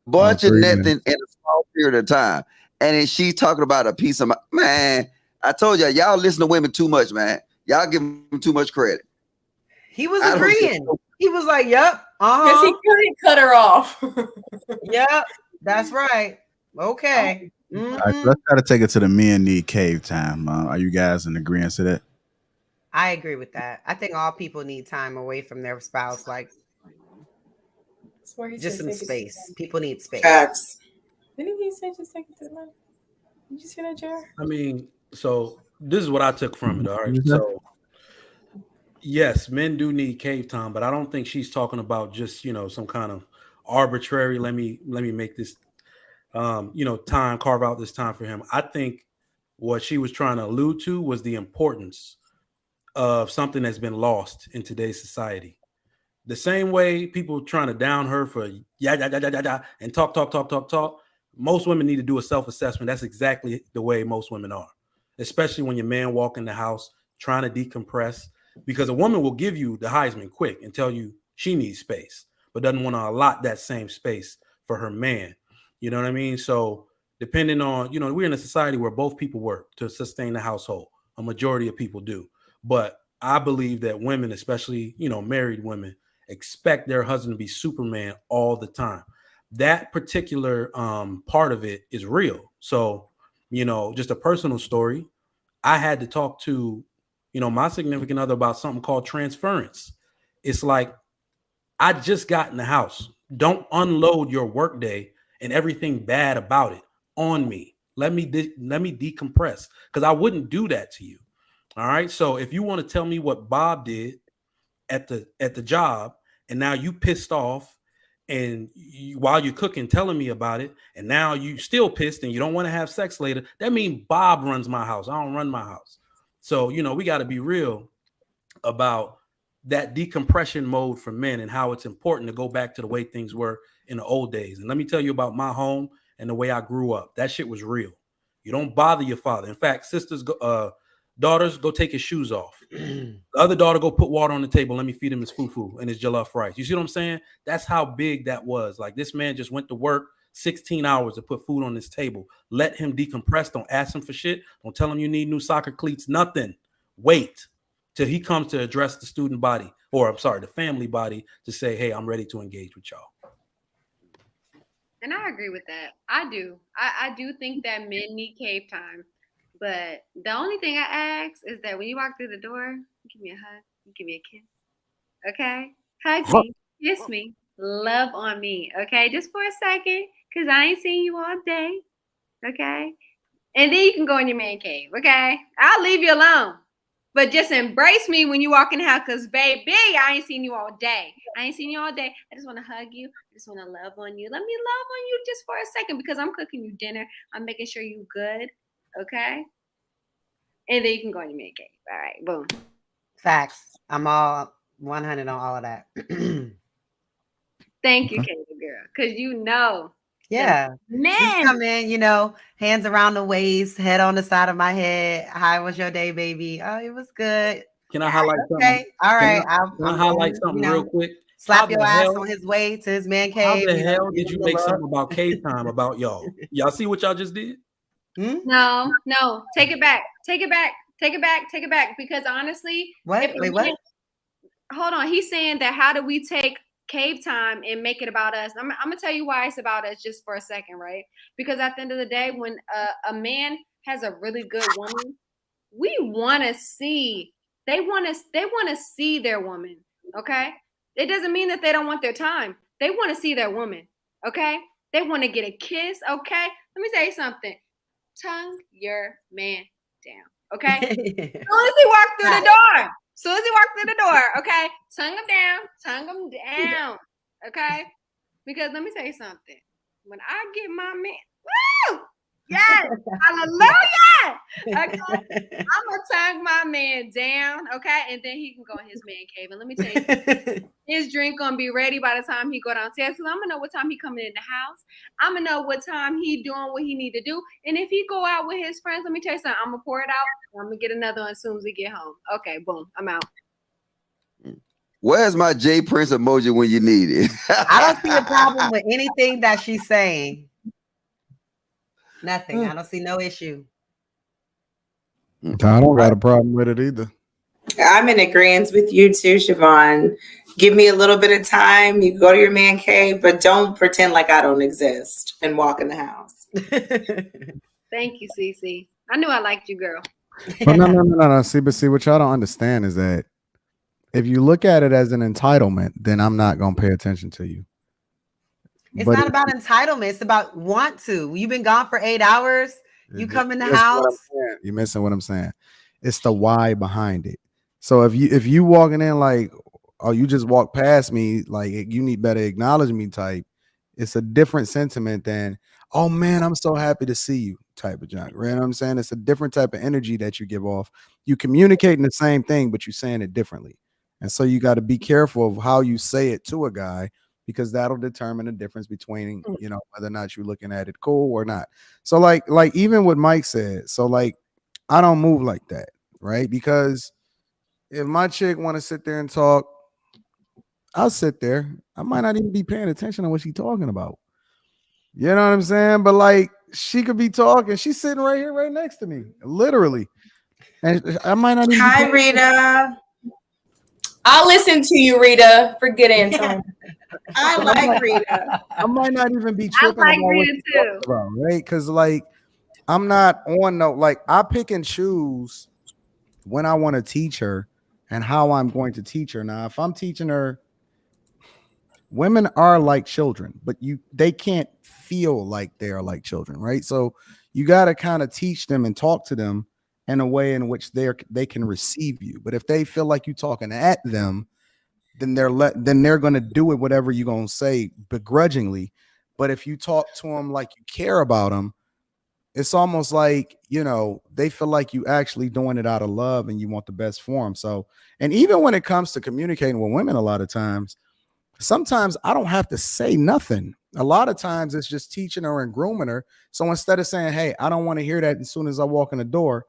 D: bunch of
F: 3
D: nothing
F: minutes.
D: in a small period of time, and then she's talking about a piece of man. I told y'all listen to women too much, man. Y'all give them too much credit.
E: He was agreeing. He was like, "Yep,
B: Because he couldn't cut her off.
E: Yep, that's right. Okay."
A: All right, so let's try to take it to the men need cave time. Are you guys in agreement to that?
E: I agree with that. I think all people need time away from their spouse, like just some space. People need space.
G: Facts.
B: Didn't he say just take it to the man? Did you see that, Jared?
H: I mean, so this is what I took from it. All right. So yes, men do need cave time, but I don't think she's talking about just, some kind of arbitrary, let me make this time, carve out this time for him. I think what she was trying to allude to was the importance of something that's been lost in today's society. The same way people trying to down her for and talk. Most women need to do a self-assessment. That's exactly the way most women are, especially when your man walk in the house trying to decompress, because a woman will give you the Heisman quick and tell you she needs space, but doesn't want to allot that same space for her man. You know what I mean? So depending on, we're in a society where both people work to sustain the household. A majority of people do. But I believe that women, especially, married women, expect their husband to be Superman all the time. That particular part of it is real. So, just a personal story. I had to talk to, my significant other about something called transference. It's like, I just got in the house. Don't unload your workday and everything bad about it on me. Let me decompress, because I wouldn't do that to you. All right. So if you want to tell me what Bob did at the job, and now you pissed off, and while you're cooking, telling me about it, and now you still pissed and you don't want to have sex later, that means Bob runs my house. I don't run my house. So, we got to be real about that decompression mode for men and how it's important to go back to the way things were in the old days. And let me tell you about my home and the way I grew up. That shit was real. You don't bother your father. In fact, daughters, go take his shoes off. The other daughter, go put water on the table. Let me feed him his fufu and his jollof rice. You see what I'm saying? That's how big that was. Like, this man just went to work 16 hours to put food on his table. Let him decompress. Don't ask him for shit. Don't tell him you need new soccer cleats. Nothing. Wait till he comes to address the student body, or the family body, to say, hey, I'm ready to engage with y'all.
C: And I agree with that. I do. I do think that men need cave time. But the only thing I ask is that when you walk through the door, give me a hug, give me a kiss. Okay? Hug me, kiss me, love on me. Okay? Just for a second, because I ain't seen you all day. Okay? And then you can go in your man cave. Okay? I'll leave you alone. But just embrace me when you walk in the house, because, baby, I ain't seen you all day. I just want to hug you. I just want to love on you. Let me love on you just for a second, because I'm cooking you dinner. I'm making sure you good. Okay? And then you can go on your man cave. All right, boom.
E: Facts. I'm all 100 on all of that.
C: Thank you, Kayla girl, because
E: Yeah.
C: Men
E: just come in, hands around the waist, head on the side of my head. How was your day, baby? Oh, it was good.
H: Can I highlight something?
E: Okay. All right.
H: Can I highlight something real quick?
E: Slap your ass on his way to his man cave.
H: How the hell did you make something about cave time about y'all? Y'all see what y'all just did?
C: No, take it back. Because honestly,
E: what?
C: Hold on. He's saying that how do we take cave time and make it about us? I'm gonna tell you why it's about us just for a second, right? Because at the end of the day, when a man has a really good woman, we want to see. They want to see their woman. Okay, it doesn't mean that they don't want their time. They want to see their woman. Okay, they want to get a kiss. Okay, let me tell you something. Tongue your man down. Okay, as soon as he walked through the door. Okay, tongue him down. Okay, because let me tell you something. When I get my man, woo, yes, hallelujah. Okay? I'm gonna tag my man down, okay, and then he can go in his man cave. And let me tell you something. His drink gonna be ready by the time he go downstairs. Cause I'm gonna know what time he coming in the house. I'm gonna know what time he doing what he need to do. And if he go out with his friends, let me tell you something. I'm gonna pour it out. I'm gonna get another one as soon as we get home. Okay, boom, I'm out.
D: Where's my J Prince emoji when you need it?
E: I don't see a problem with anything that she's saying. Nothing. I don't see no issue.
F: I don't got a problem with it either.
G: I'm in agreement with you too, Siobhan. Give me a little bit of time. You go to your man cave, but don't pretend like I don't exist and walk in the house.
C: Thank you, Cece. I knew I liked you, girl.
F: But no. See, what y'all don't understand is that if you look at it as an entitlement, then I'm not gonna pay attention to you.
E: It's not about entitlement. It's about want to. You've been gone for 8 hours. You come in the house.
F: You're missing what I'm saying. It's the why behind it. So if you walking in like, oh, you just walk past me, like you need better acknowledge me type, it's a different sentiment than, oh man, I'm so happy to see you type of junk. Right? You know what I'm saying? It's a different type of energy that you give off. You communicating the same thing, but you're saying it differently. And so you got to be careful of how you say it to a guy, because that'll determine the difference between, you know, whether or not you're looking at it cool or not. So like even what Mike said, so like I don't move like that, right? Because if my chick want to sit there and talk, I'll sit there. I might not even be paying attention to what she's talking about. You know what I'm saying? But like she could be talking. She's sitting right here, right next to me, literally. And I might not even.
G: Hi, Rita.
B: I'll listen to you, Rita. Forget Anton.
G: I like Rita.
F: I might not even be tripping
C: like
F: about
C: Rita
F: what you're talking about, right? Because like I'm not on no, like I pick and choose when I want to teach her and how I'm going to teach her. Now, if I'm teaching her, women are like children, but they can't feel like they are like children, right? So you got to kind of teach them and talk to them in a way in which they can receive you. But if they feel like you're talking at them, then they're going to do it whatever you're going to say begrudgingly. But if you talk to them like you care about them, it's almost like, you know, they feel like you actually doing it out of love and you want the best for them. So, and even when it comes to communicating with women, a lot of times, sometimes I don't have to say nothing. A lot of times it's just teaching her and grooming her. So instead of saying, hey, I don't want to hear that as soon as I walk in the door,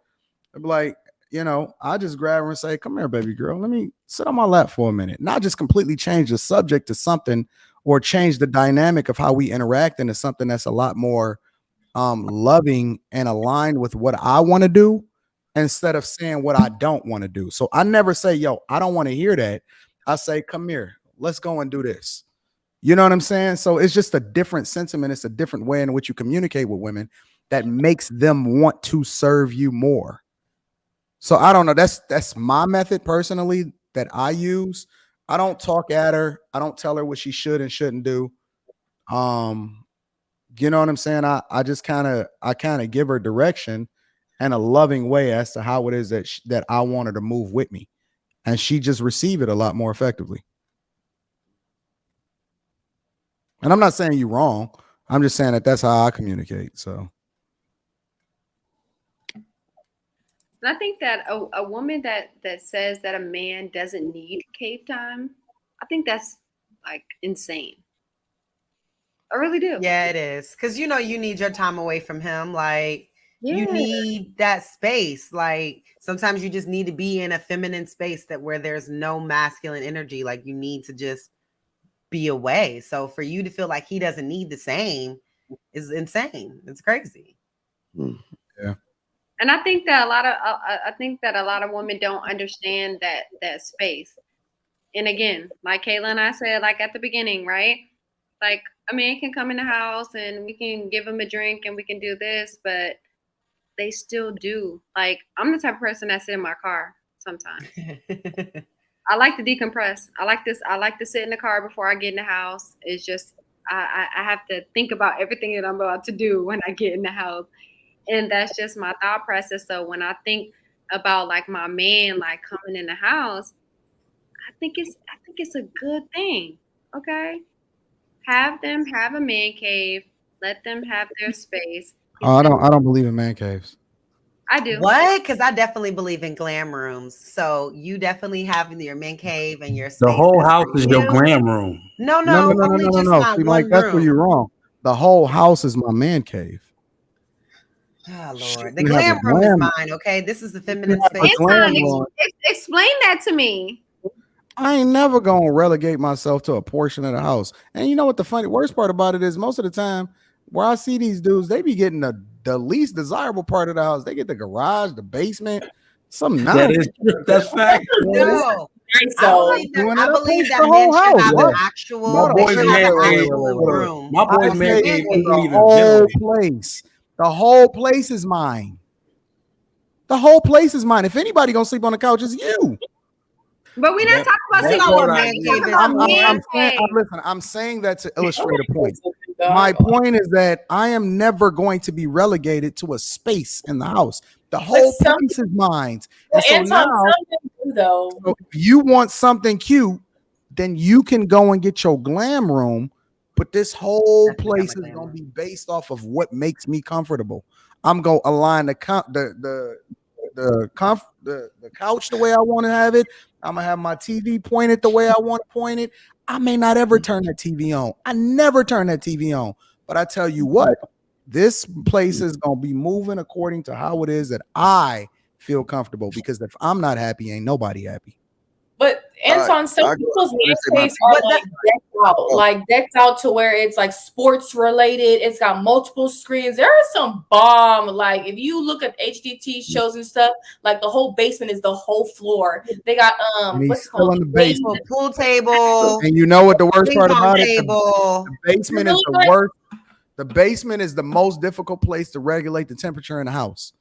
F: I'm like, you know, I just grab her and say, come here, baby girl, let me sit on my lap for a minute. Not just completely change the subject to something or change the dynamic of how we interact into something that's a lot more loving and aligned with what I want to do instead of saying what I don't want to do. So I never say, yo, I don't want to hear that. I say, come here, let's go and do this. You know what I'm saying? So it's just a different sentiment. It's a different way in which you communicate with women that makes them want to serve you more. So I don't know. That's my method personally that I use. I don't talk at her. I don't tell her what she should and shouldn't do. You know what I'm saying? I just kind of give her direction and a loving way as to how it is that I want her to move with me, and she just receive it a lot more effectively. And I'm not saying you're wrong. I'm just saying that that's how I communicate. So.
C: And I think that a woman that says that a man doesn't need cave time, I think that's like insane. I really do.
E: Yeah, it is. Because, you know, you need your time away from him. Like, you need that space. Like, sometimes you just need to be in a feminine space where there's no masculine energy. Like, you need to just be away. So for you to feel like he doesn't need the same is insane. It's crazy.
F: Yeah.
C: And I think that a lot of women don't understand that space. And again, like Kayla and I said, like at the beginning, right? Like a man can come in the house and we can give him a drink and we can do this, but they still do. Like I'm the type of person that sit in my car sometimes. I like to decompress. I like to sit in the car before I get in the house. It's just I have to think about everything that I'm about to do when I get in the house. And that's just my thought process. So when I think about like my man like coming in the house, I think it's a good thing. Okay. Have them have a man cave. Let them have their space.
F: Oh, I don't believe in man caves.
C: I do.
E: What? Because I definitely believe in glam rooms. So you definitely have your man cave and your space.
H: The whole house
E: for
H: is your
E: you.
H: glam room.
E: No,
F: No.
E: only just my
F: See, Mike,
E: one
F: that's where
E: room.
F: you're wrong. The whole house is my man cave.
E: Oh Lord, the
F: You have a
E: glam room is
F: glam-
E: mine. Okay, this is the
F: You
E: feminine
F: have a
E: space.
F: glam
C: Anton,
F: room.
C: explain that to me.
F: I ain't never gonna relegate myself to a portion of the house. And you know what the worst part about it is? Most of the time, where I see these dudes, they be getting the least desirable part of the house. They get the garage, the basement, some
H: That
F: nonsense.
H: is true. That's fact.
E: No,
B: So
E: I believe
F: the
E: that
F: whole
E: men should
F: house.
E: have
H: Yeah.
E: an actual.
H: My
E: They
H: boy's
E: should have
H: man
E: an
H: cave.
E: actual room.
H: My boy's
E: That's
H: man
E: his
H: cave
E: man cave.
H: wasn't
F: The
H: even
F: whole
H: ventilated.
F: place. The whole place is mine. The whole place is mine. If anybody gonna sleep on the couch, it's you.
C: But we're not talking about
H: That's
C: sleeping
H: what
C: on
H: I
C: man
H: do.
C: cave. We're talking about man cave.
F: Listen, I'm saying that to illustrate a point. My point is that I am never going to be relegated to a space in the house. The whole place is mine. And so
B: Anton,
F: now,
B: something do, though.
F: so if you want something cute, then you can go and get your glam room. But this whole place is going to be based off of what makes me comfortable. I'm going to align the couch the way I want to have it. I'm gonna have my TV pointed the way I want to point it. I may not ever turn that TV on. I never turn that TV on. But I tell you what, this place is gonna be moving according to how it is that I feel comfortable. Because if I'm not happy, ain't nobody happy.
B: But Anton, some people's man caves are like decked out to where it's like sports related. It's got multiple screens. There are some bomb, like if you look at HDT shows and stuff, like the whole basement is the whole floor. They got what's it called?
F: In the basement.
E: Pool table.
F: And you know what the worst part about it?
E: Table.
F: The basement is the worst. The basement is the most difficult place to regulate the temperature in the house.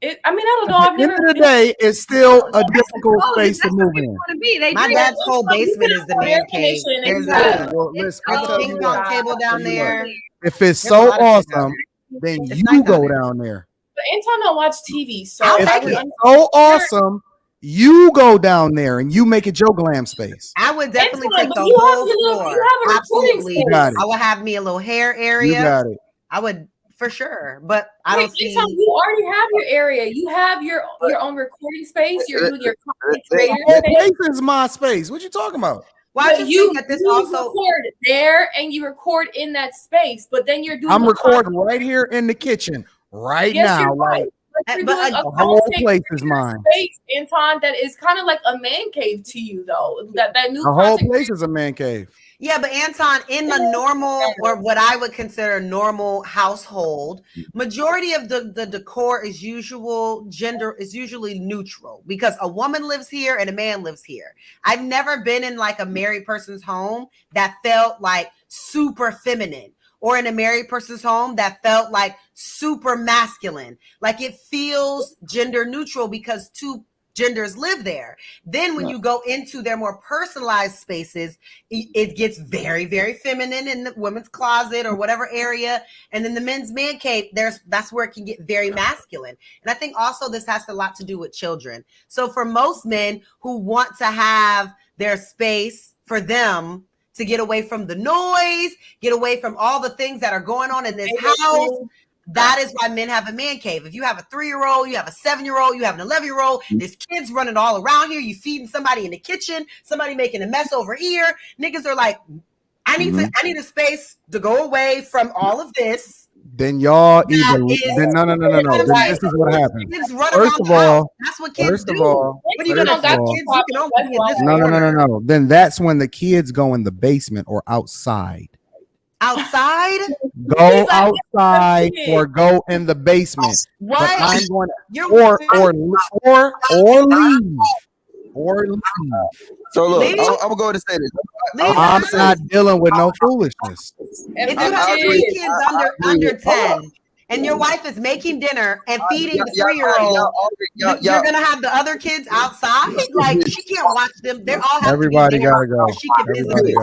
B: I don't know. I've never.
F: At the end of the day, it's still a difficult space to move in.
E: My dad's whole basement is the man cave. There's a ping pong table down there.
F: If it's so awesome, then you go down there.
B: But Anton don't watch TV, so
F: If it's so awesome, you go down there and you make it your glam space.
E: I would definitely
B: Anton,
E: take
B: but
E: the
B: you
E: whole
B: have your
E: floor.
B: you have a recording
E: Absolutely.
B: space.
F: got it.
E: I would have me a little hair area.
F: You got it.
E: I would for sure, but I
B: Wait,
E: don't see.
B: Anton, you already have your area. You have your own recording space. You're doing your content creator
F: That
B: space.
F: place is my space. What you talking about?
E: Well, I just think that this also
B: record there and you record in that space, but then you're doing.
F: I'm
B: the
F: recording right here in the kitchen right
B: Yes,
F: now.
B: you're right. But you're doing a
F: the whole
B: content
F: place is mine.
B: space, Anton, that is kind of like a man cave to you, though. That new
F: The whole
B: content
F: place is a man cave.
E: Yeah, but Anton, in the normal or what I would consider normal household, majority of the decor is usually neutral because a woman lives here and a man lives here. I've never been in like a married person's home that felt like super feminine, or in a married person's home that felt like super masculine. Like it feels gender neutral because two genders live there. Then when you go into their more personalized spaces, it gets very, very feminine in the women's closet or whatever area. And then the men's man cave, that's where it can get very masculine. And I think also this has a lot to do with children. So for most men who want to have their space for them to get away from the noise, get away from all the things that are going on in this house, that is why men have a man cave. If you have a 3-year-old, you have a 7-year-old, you have an 11-year-old, there's kids running all around here. You feeding somebody in the kitchen, somebody making a mess over here. Niggas are like, I need a space to go away from all of this.
F: Then y'all either no. Then this is what happens. First of all,
E: that's what kids do. What are you gonna got kids? You can only be in this corner.
F: No. Then that's when the kids go in the basement or outside.
E: Outside?
F: Go outside or go in the basement.
E: What?
F: But I'm going or leave. Or leave.
D: So look, I'm gonna go ahead and say this.
F: I'm not dealing with no foolishness.
E: If you have 3 kids under 10 and your wife is making dinner and feeding the 3-year-old, you're gonna have the other kids outside? Like she can't watch them. They're all
F: everybody gotta go.
E: She can visit.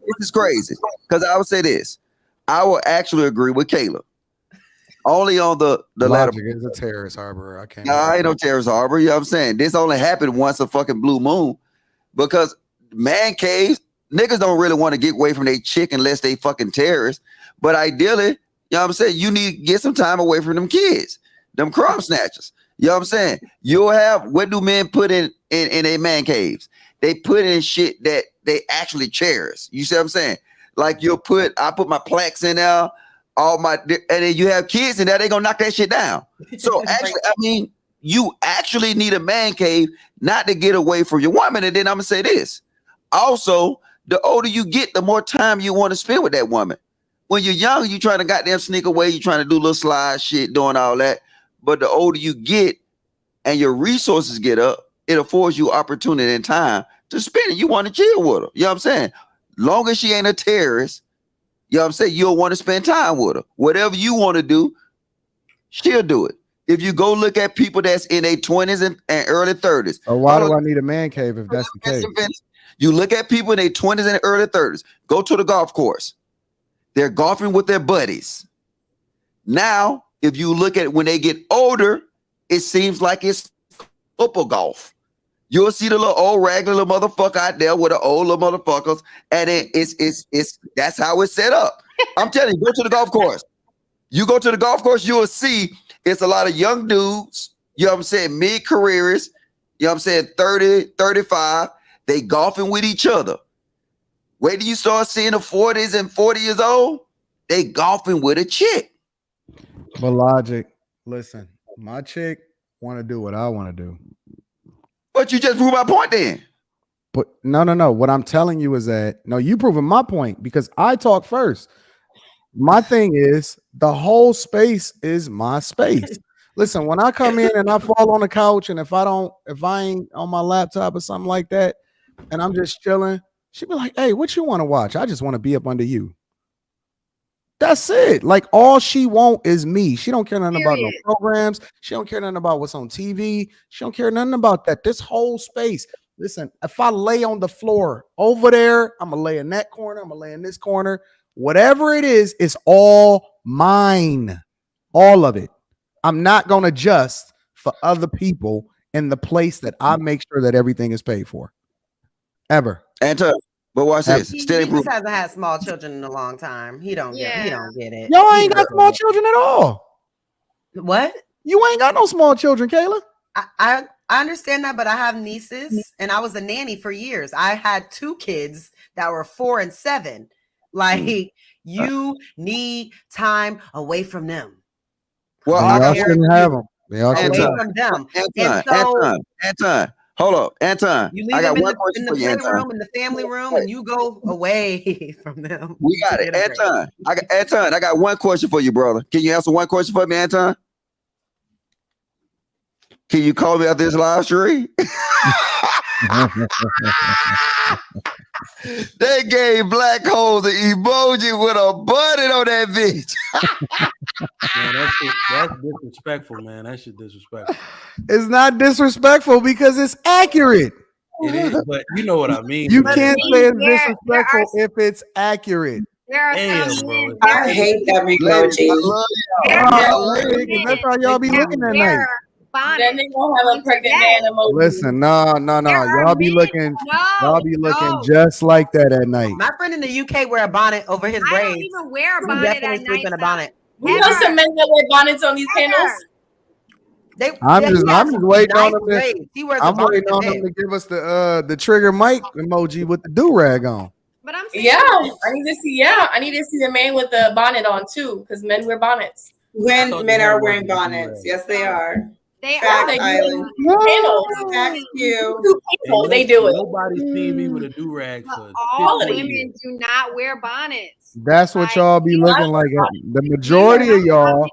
D: This is crazy. Because I would say this. I will actually agree with Kayla. Only on the latter.
F: It's a terrorist harbor. I can't.
D: Nah, ain't no terrorist harbor. You know what I'm saying? This only happened once a fucking blue moon. Because man caves, niggas don't really want to get away from their chick unless they fucking terrorists. But ideally, you know what I'm saying? You need to get some time away from them kids. Them crumb snatchers. You know what I'm saying? You'll have, what do men put in a man caves? They put in shit that they actually cherish. You see what I'm saying? Like I put my plaques in there, and then you have kids in there, they gonna knock that shit down. So actually, I mean, you actually need a man cave not to get away from your woman. And then I'm gonna say this. Also, the older you get, the more time you want to spend with that woman. When you're young, you trying to goddamn sneak away, you trying to do little slide shit, doing all that. But the older you get and your resources get up, it affords you opportunity and time to spend it. You want to chill with her. You know what I'm saying? Long as she ain't a terrorist, you know what I'm saying? You'll want to spend time with her. Whatever you want to do, she'll do it. If you go look at people that's in their 20s and early 30s.
F: So why do I need a man cave if that's the case?
D: You look at people in their 20s and early 30s. Go to the golf course. They're golfing with their buddies. Now, if you look at when they get older, it seems like it's football golf. You'll see the little old regular motherfucker out there with the old little motherfuckers, and it's that's how it's set up. I'm telling you, go to the golf course. You go to the golf course, you'll see it's a lot of young dudes, you know what I'm saying, mid-careerists, you know what I'm saying, 30, 35, they golfing with each other. Wait till you start seeing the 40s and 40 years old, they golfing with a chick.
F: But Logic, listen, my chick want to do what I want to do.
D: But you just proved my point then.
F: But no. What I'm telling you is that, no, you proving my point because I talk first. My thing is the whole space is my space. Listen, when I come in and I fall on the couch and if I ain't on my laptop or something like that, and I'm just chilling, she be like, hey, what you want to watch? I just want to be up under you. That's it. Like all she want is me. She don't care nothing about no programs. She don't care nothing about what's on TV. She don't care nothing about that. This whole space. Listen, if I lay on the floor over there, I'm gonna lay in that corner. I'm gonna lay in this corner. Whatever it is, it's all mine. All of it. I'm not gonna adjust for other people in the place that I make sure that everything is paid for. Ever.
D: But watch this.
E: He just hasn't had small children in a long time. He don't get it.
F: Y'all ain't got small children at all.
E: What?
F: You ain't got no small children, Kayla.
E: I understand that, but I have nieces and I was a nanny for years. I had 2 kids that were 4 and 7. Like you need time away from them.
D: Well,
F: y'all shouldn't have them.
E: From them.
D: Anton, hold up, Anton.
E: You leave
D: I got
E: them
D: one question for you, Anton.
E: room, in the family room, and you go away from them.
D: We got it, Anton. I got one question for you, brother. Can you answer one question for me, Anton? Can you call me after this live stream? They gave black holes an emoji with a button on that bitch.
H: Man, that's disrespectful, man. That shit disrespectful.
F: It's not disrespectful because it's accurate.
H: It is, but you know what I mean.
F: You can't say it's disrespectful if it's accurate.
C: There are
G: I hate that emoji.
F: That's how y'all be looking at night.
B: Then they won't have a pregnant man emoji.
F: Listen, no. Y'all be looking just like that at night.
E: My friend in the UK wear a bonnet over his braids.
C: I don't even wear a bonnet
E: definitely sleep in a bonnet.
B: You know some men that wear bonnets on these panels?
F: I'm just waiting on them. I'm waiting on
E: them
F: to give us the trigger mic emoji with the do-rag on.
C: But I'm saying
B: I need to see the man with the bonnet on too, because men wear bonnets.
G: When men are wearing bonnets, yes, they are.
C: They
G: Facts,
C: are.
G: Island.
B: Panels.
G: Facts, you.
B: They do it.
H: Nobody's seen me with a do-rag for
C: all
H: 50
C: women
H: years.
C: do not wear bonnets.
F: That's what y'all be looking like. The majority of y'all.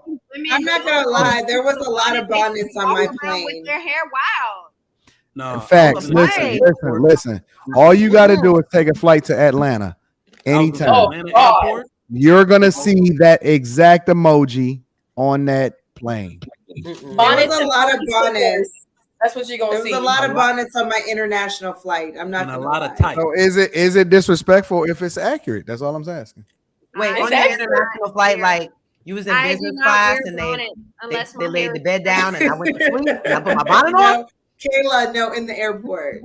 G: I'm not gonna lie, there was a lot of bonnets on my
C: With
G: plane.
C: their hair wild.
H: No,
F: Facts. Listen. All you got to do is take a flight to Atlanta anytime. You're gonna see that exact emoji on that plane.
G: There was a lot of bonnets.
B: That's what you're gonna see.
G: There was a lot of bonnets on my international flight. I'm not gonna lie.
F: So is it disrespectful if it's accurate? That's all I'm asking.
E: Wait, on the international flight, like you was in business class and they laid the bed down and I went to sleep and I put my bonnet on?
G: Kayla, no, in the airport.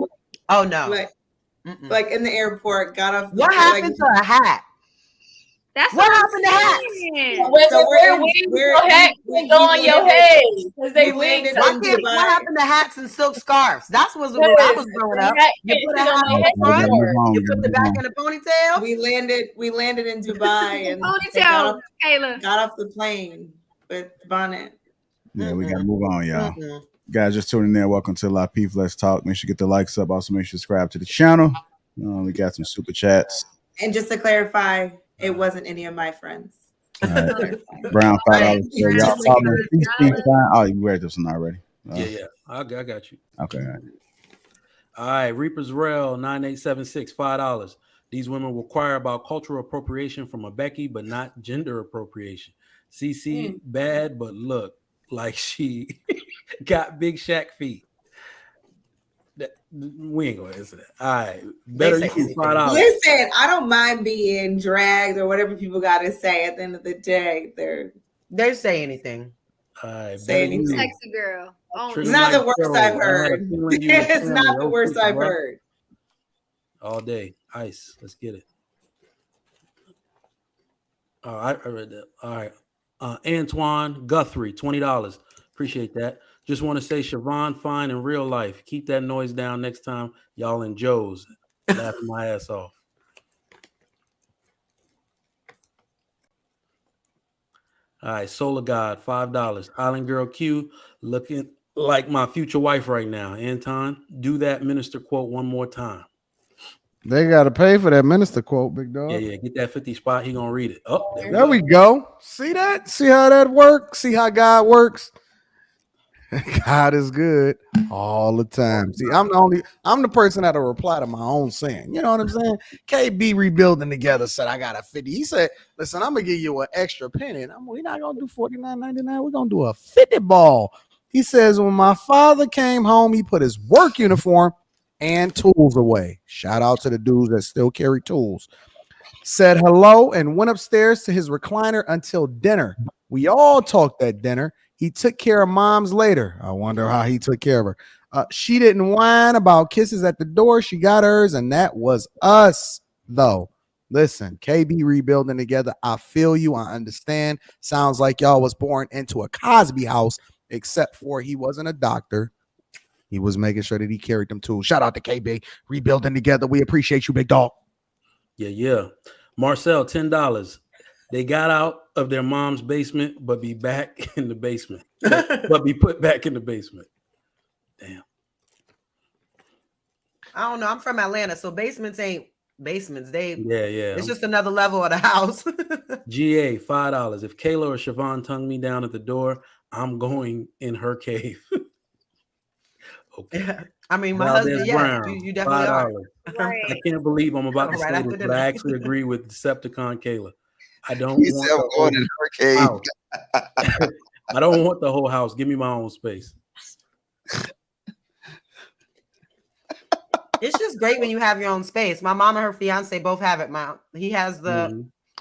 E: Oh no.
G: Like in the airport, got off.
E: What happened to a hat?
N: That's
E: What
N: what
E: happened to hats?
N: I'm
B: When
G: So
B: they
G: we're
B: wear
G: in-
B: wigs,
G: we're
B: your hat
G: we
B: can go on your
G: landed-
B: head because they
G: we
B: wigs.
G: landed
B: are
G: in
B: big.
G: Dubai.
E: What happened to hats and silk scarves? That's what
B: Yes,
E: I was growing
B: the
E: up.
B: hat
E: You
B: can't
E: put a
B: sit on
E: hat
B: my
E: on
B: head
E: the front,
B: anymore.
E: you put the back in a ponytail.
G: We landed in Dubai and they
N: Ponytail, Kayla.
G: got off the plane with the bonnet.
A: Yeah, we got to move on, y'all.
E: Mm-mm.
A: Guys, just tuning in. Welcome to Lapeef Let's Talk. Make sure you get the likes up. Also, make sure you subscribe to the channel. We got some super chats.
G: And just to clarify, it wasn't any of my friends.
A: All right. Brown $5. So y'all
G: Just
A: call me
G: like-
A: CC sign. Oh, you read this one already.
H: Yeah. I got you.
A: Okay.
H: All right. Reaper's Rail 9876, $5. These women will inquire about cultural appropriation from a Becky, but not gender appropriation. CC bad, but look like she got big Shaq feet. We ain't gonna answer that. All right, better you $5.
G: Listen, I don't mind being dragged or whatever people got to say. At the end of the day,
E: they say anything.
H: All right,
G: say anything.
N: Sexy girl.
G: It's not the worst I've heard. It's not the worst I've heard.
H: All day, ice. Let's get it. All right, I read that. All right, Antoine Guthrie, $20. Appreciate that. Just want to say, Siobhan, fine in real life. Keep that noise down next time y'all in Joe's. Laughing my ass off. All right, Solar God, $5. Island Girl Q, looking like my future wife right now. Anton, do that minister quote one more time.
F: They got to pay for that minister quote, big dog.
H: Yeah, get that 50 spot. He gonna read it. Oh,
F: there we go. See that? See how that works? See how God works? God is good all the time. See, I'm the person that'll reply to my own sin. You know what I'm saying? KB Rebuilding Together said I got a 50. He said, listen, I'm gonna give you an extra penny. We're not gonna do $49.99. We're gonna do a 50 ball. He says, when my father came home, he put his work uniform and tools away. Shout out to the dudes that still carry tools. Said hello and went upstairs to his recliner until dinner. We all talked at dinner. He took care of mom's later. I wonder how he took care of her. She didn't whine about kisses at the door. She got hers, and that was us, though. Listen, KB Rebuilding Together. I feel you. I understand. Sounds like y'all was born into a Cosby house, except for he wasn't a doctor. He was making sure that he carried them tools. Shout out to KB Rebuilding Together. We appreciate you, big dog.
H: Yeah. Marcel, $10. They got out of their mom's basement, but be back in the basement. but be put back in the basement. Damn.
E: I don't know. I'm from Atlanta, so basements ain't basements. It's just another level of the house.
H: GA, $5. If Kayla or Siobhan tongue me down at the door, I'm going in her cave. Okay.
E: I mean, my
H: Valdez
E: husband,
H: Brown,
E: you definitely are.
H: $5. I can't believe I'm about to
E: Right
H: say
E: after
H: this,
E: dinner.
H: but I actually agree with Decepticon Kayla. I don't
D: He
H: want
D: said,
H: the
D: "I'm going in her
H: whole house. I don't want the whole house. Give me my own space.
E: It's just great when you have your own space. My mom and her fiance both have it. He has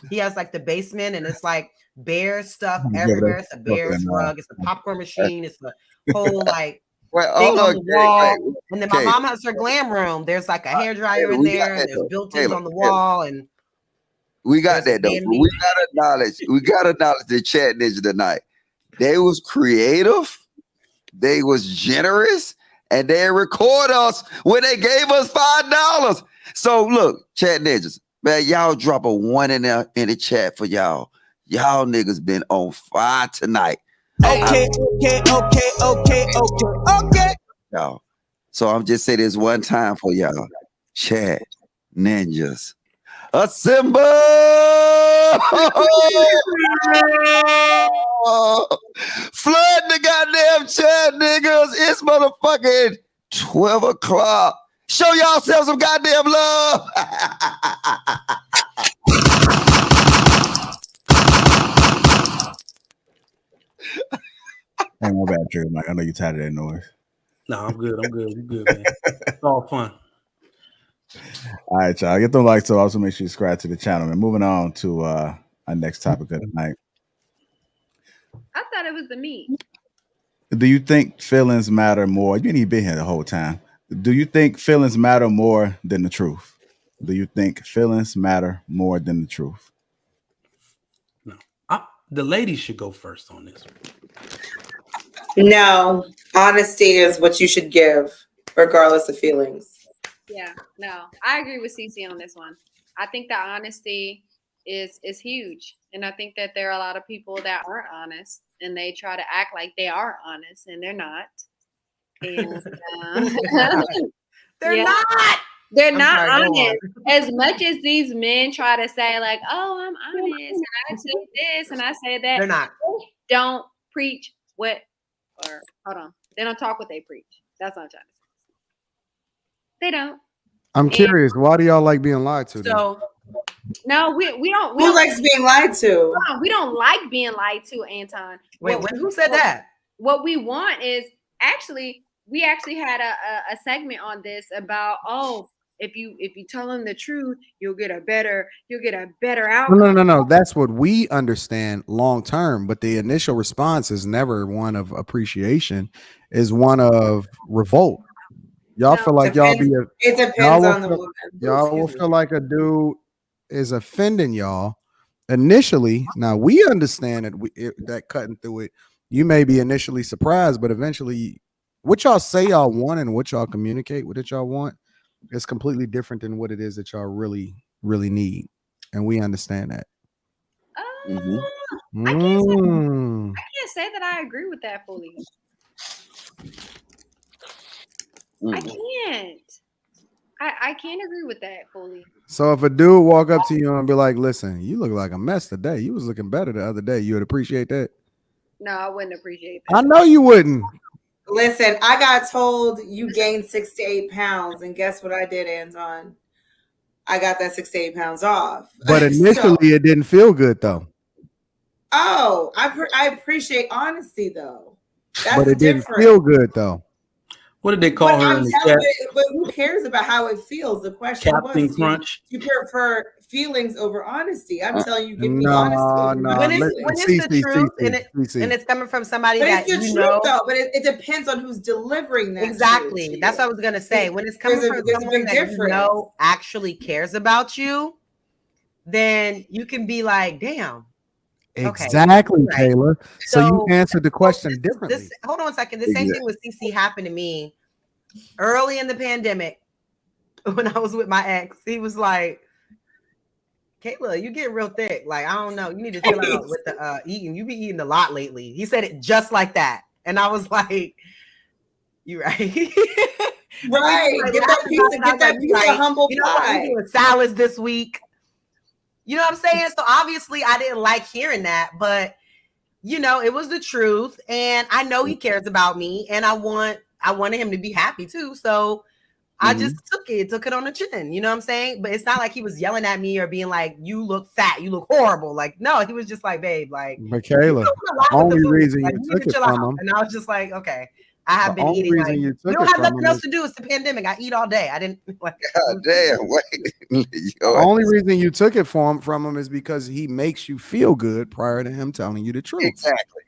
E: he has like the basement, and it's like bear stuff everywhere. It's a bear's rug. It's a popcorn machine. It's a whole like thing on the wall. And then my mom has her glam room. There's like a hairdryer in there, and there's built-ins on the wall. And
D: we got that though. We gotta acknowledge the chat ninja tonight. They was creative, they was generous, and they record us when they gave us $5. So look, chat ninjas, man, y'all drop a 1 in the chat for y'all. Y'all niggas been on fire tonight. Okay. Y'all. So I'm just saying this one time for y'all. Chat ninjas. Assemble! Flood the goddamn chat, niggas. It's motherfucking 12 o'clock. Show yourself some goddamn love.
A: Hey, my bad, Trigger Mike. I know you're tired of that noise.
H: No, I'm good. You good, man. It's all fun.
A: All right, y'all. Get them likes, so also make sure you subscribe to the channel. And moving on to our next topic of the night.
N: I thought it was the meat.
A: Do you think feelings matter more? You ain't even been here the whole time. Do you think feelings matter more than the truth? Do you think feelings matter more than the truth?
H: the ladies should go first on this.
G: No, honesty is what you should give, regardless of feelings.
C: Yeah, no, I agree with Cece on this one. I think that honesty is huge, and I think that there are a lot of people that aren't honest, and they try to act like they are honest, and they're not. And
E: They're not.
C: They're
E: I'm
C: not
E: sorry, go
C: honest.
E: on.
C: As much as these men try to say, like, "Oh, I'm honest, and I say this and I say that,"
E: They're not.
C: They don't preach what, or hold on, they don't talk what they preach. That's what I'm trying to say. They don't.
F: I'm curious. Why do y'all like being lied to?
E: So
C: no, we don't.
G: Who likes being lied to?
C: We don't like being lied to, Anton.
E: Wait, who said that?
C: What we want is we actually had a segment on this about, oh, if you tell them the truth, you'll get a better outcome.
F: No. That's what we understand long term, but the initial response is never one of appreciation, is one of revolt. Y'all feel like
G: it depends on the woman.
F: Y'all will feel like a dude is offending y'all initially. Now we understand that cutting through it, you may be initially surprised, but eventually what y'all say y'all want and what y'all communicate with that y'all want is completely different than what it is that y'all really, really need. And we understand that.
C: I can't say that I agree with that fully. I can't. I can't agree with that fully.
F: So if a dude walk up to you and be like, listen, you look like a mess today. You was looking better the other day. You would appreciate that?
C: No, I wouldn't appreciate that.
F: I know you wouldn't.
G: Listen, I got told you gained 6 to 8 pounds, and guess what I did, Anton? I got that 6 to 8 pounds off.
F: But initially, it didn't feel good, though.
G: Oh, I appreciate honesty, though. That's
F: but it didn't feel good, though.
H: What did they call her in the chat?
G: But who cares about how it feels? The question
H: Captain
G: was,
H: Crunch.
G: you prefer feelings over honesty. I'm telling you, give me
F: No.
G: honesty.
E: When it's the truth and it's coming from somebody
G: But
E: that
G: it's the
E: you
G: truth,
E: know,
G: though. But it depends on who's delivering that.
E: exactly.
G: truth.
E: That's what I was gonna say. When it's coming from
G: there's a
E: someone
G: big
E: that
G: difference.
E: you know actually cares about you, then you can be like, "Damn."
F: Exactly,
E: Okay, right.
F: Kayla. So you answered the question differently.
E: Hold on a second. The same thing with CC happened to me early in the pandemic when I was with my ex. He was like, Kayla, you get real thick. Like, I don't know. You need to chill out with the eating. You be eating a lot lately. He said it just like that. And I was like, you right.
G: Right. Get that piece of humble
E: you know what?
G: pie.
E: I'm doing salads this week. You know what I'm saying? So obviously I didn't like hearing that, but you know, it was the truth. And I know he cares about me, and I wanted him to be happy too. So I just took it on the chin. You know what I'm saying? But it's not like he was yelling at me or being like, you look fat, you look horrible. Like, no, he was just like, babe, like,
F: Michaela, the only reason you took it from him.
E: And I was just like, okay, I have been
F: only
E: eating.
F: reason
E: Like,
F: you took
E: we don't
F: it
E: have
F: from
E: nothing
F: him
E: else
F: is-
E: to do. It's the pandemic. I eat all day. I didn't like.
D: God damn, wait.
F: The only reason you took it from him is because he makes you feel good prior to him telling you the truth.
D: Exactly.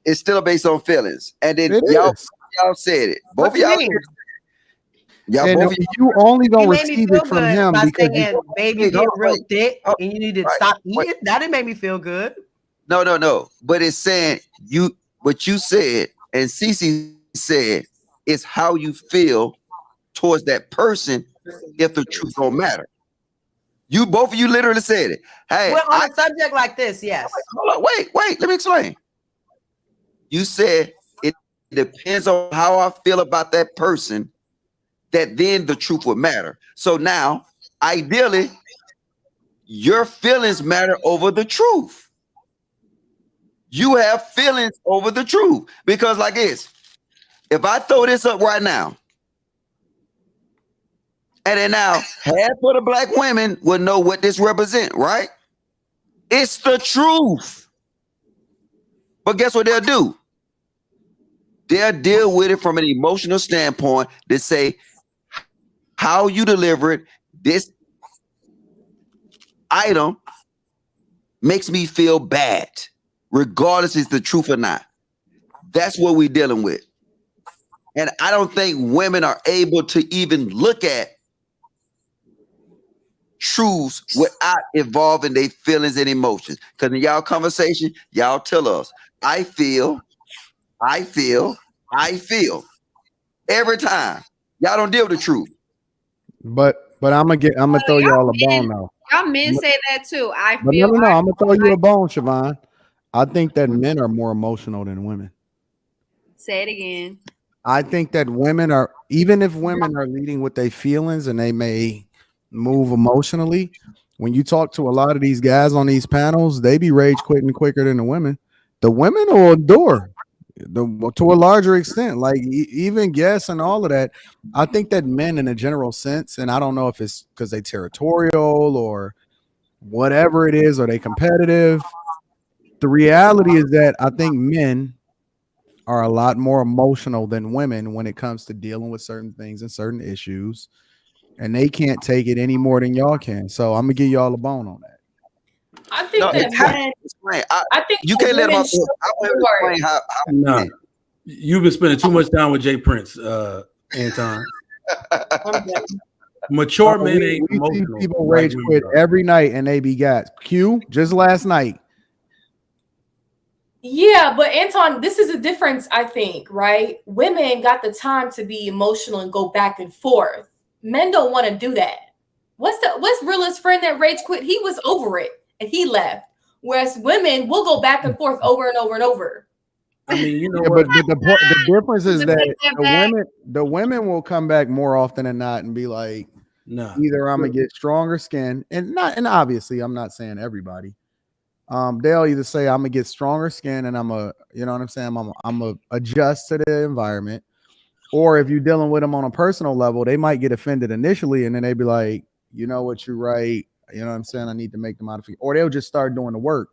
D: It's still based on feelings. And then
F: It
D: y'all
F: is.
D: said it. Both
E: What
D: of
E: you
D: y'all.
E: mean?
D: Y'all
F: And
D: both.
F: you only
E: He
F: gonna
E: made me
F: receive
E: feel
F: it from
E: good
F: him
E: by
F: because
E: saying, baby, you get real thick and you need to
D: Right.
E: stop eating. That didn't make me feel good.
D: No. But it's saying what you said and Cece said is how you feel towards that person if the truth don't matter. You both of you literally said it. Hey,
E: Well, on a subject like this, yes.
D: hold on, wait, let me explain. You said it depends on how I feel about that person, that then the truth would matter. So now, ideally, your feelings matter over the truth. You have feelings over the truth. Because like this, if I throw this up right now, and then now half of the black women will know what this represents, right? It's the truth. But guess what they'll do? They'll deal with it from an emotional standpoint to say how you deliver it. This item makes me feel bad, regardless if it's the truth or not. That's what we're dealing with. And I don't think women are able to even look at truths without involving their feelings and emotions. Because in y'all conversation, y'all tell us, I feel. Every time. Y'all don't deal with the truth.
F: But I'm gonna throw y'all a bone now.
C: Y'all men say that too.
F: But no, I'm gonna throw you a bone, Siobhan. I think that men are more emotional than women.
C: Say it again.
F: I think that women are, even if women are leading with their feelings and they may move emotionally, when you talk to a lot of these guys on these panels, they be rage quitting quicker than the women. The women will endure to a larger extent, like even guess and all of that. I think that men, in a general sense, and I don't know if it's because they territorial or whatever it is, or they competitive. The reality is that I think men are a lot more emotional than women when it comes to dealing with certain things and certain issues, and they can't take it any more than y'all can. So I'm gonna give y'all a bone on that.
B: I think that men. I think
D: you can't let them. I want to explain how.
H: Nah, you've been spending too much time with Jay Prince, Anton. Mature men ain't
F: we see
H: emotional.
F: people rage quit every night, and they be got Q just last night.
B: Yeah, but Anton, this is a difference, I think, right? Women got the time to be emotional and go back and forth. Men don't want to do that. What's realest friend that rage quit? He was over it and he left. Whereas women will go back and forth over and over and over.
H: I mean, you know,
F: but the difference is that the women will come back more often than not and be like,
H: nah,
F: either I'm gonna get stronger skin, and obviously I'm not saying everybody. They'll either say I'm gonna get stronger skin and I'm a, you know what I'm saying, I'm a adjust to the environment, or if you're dealing with them on a personal level, they might get offended initially and then they be like, you know what, you're right, you know what I'm saying, I need to make the modification, or they'll just start doing the work.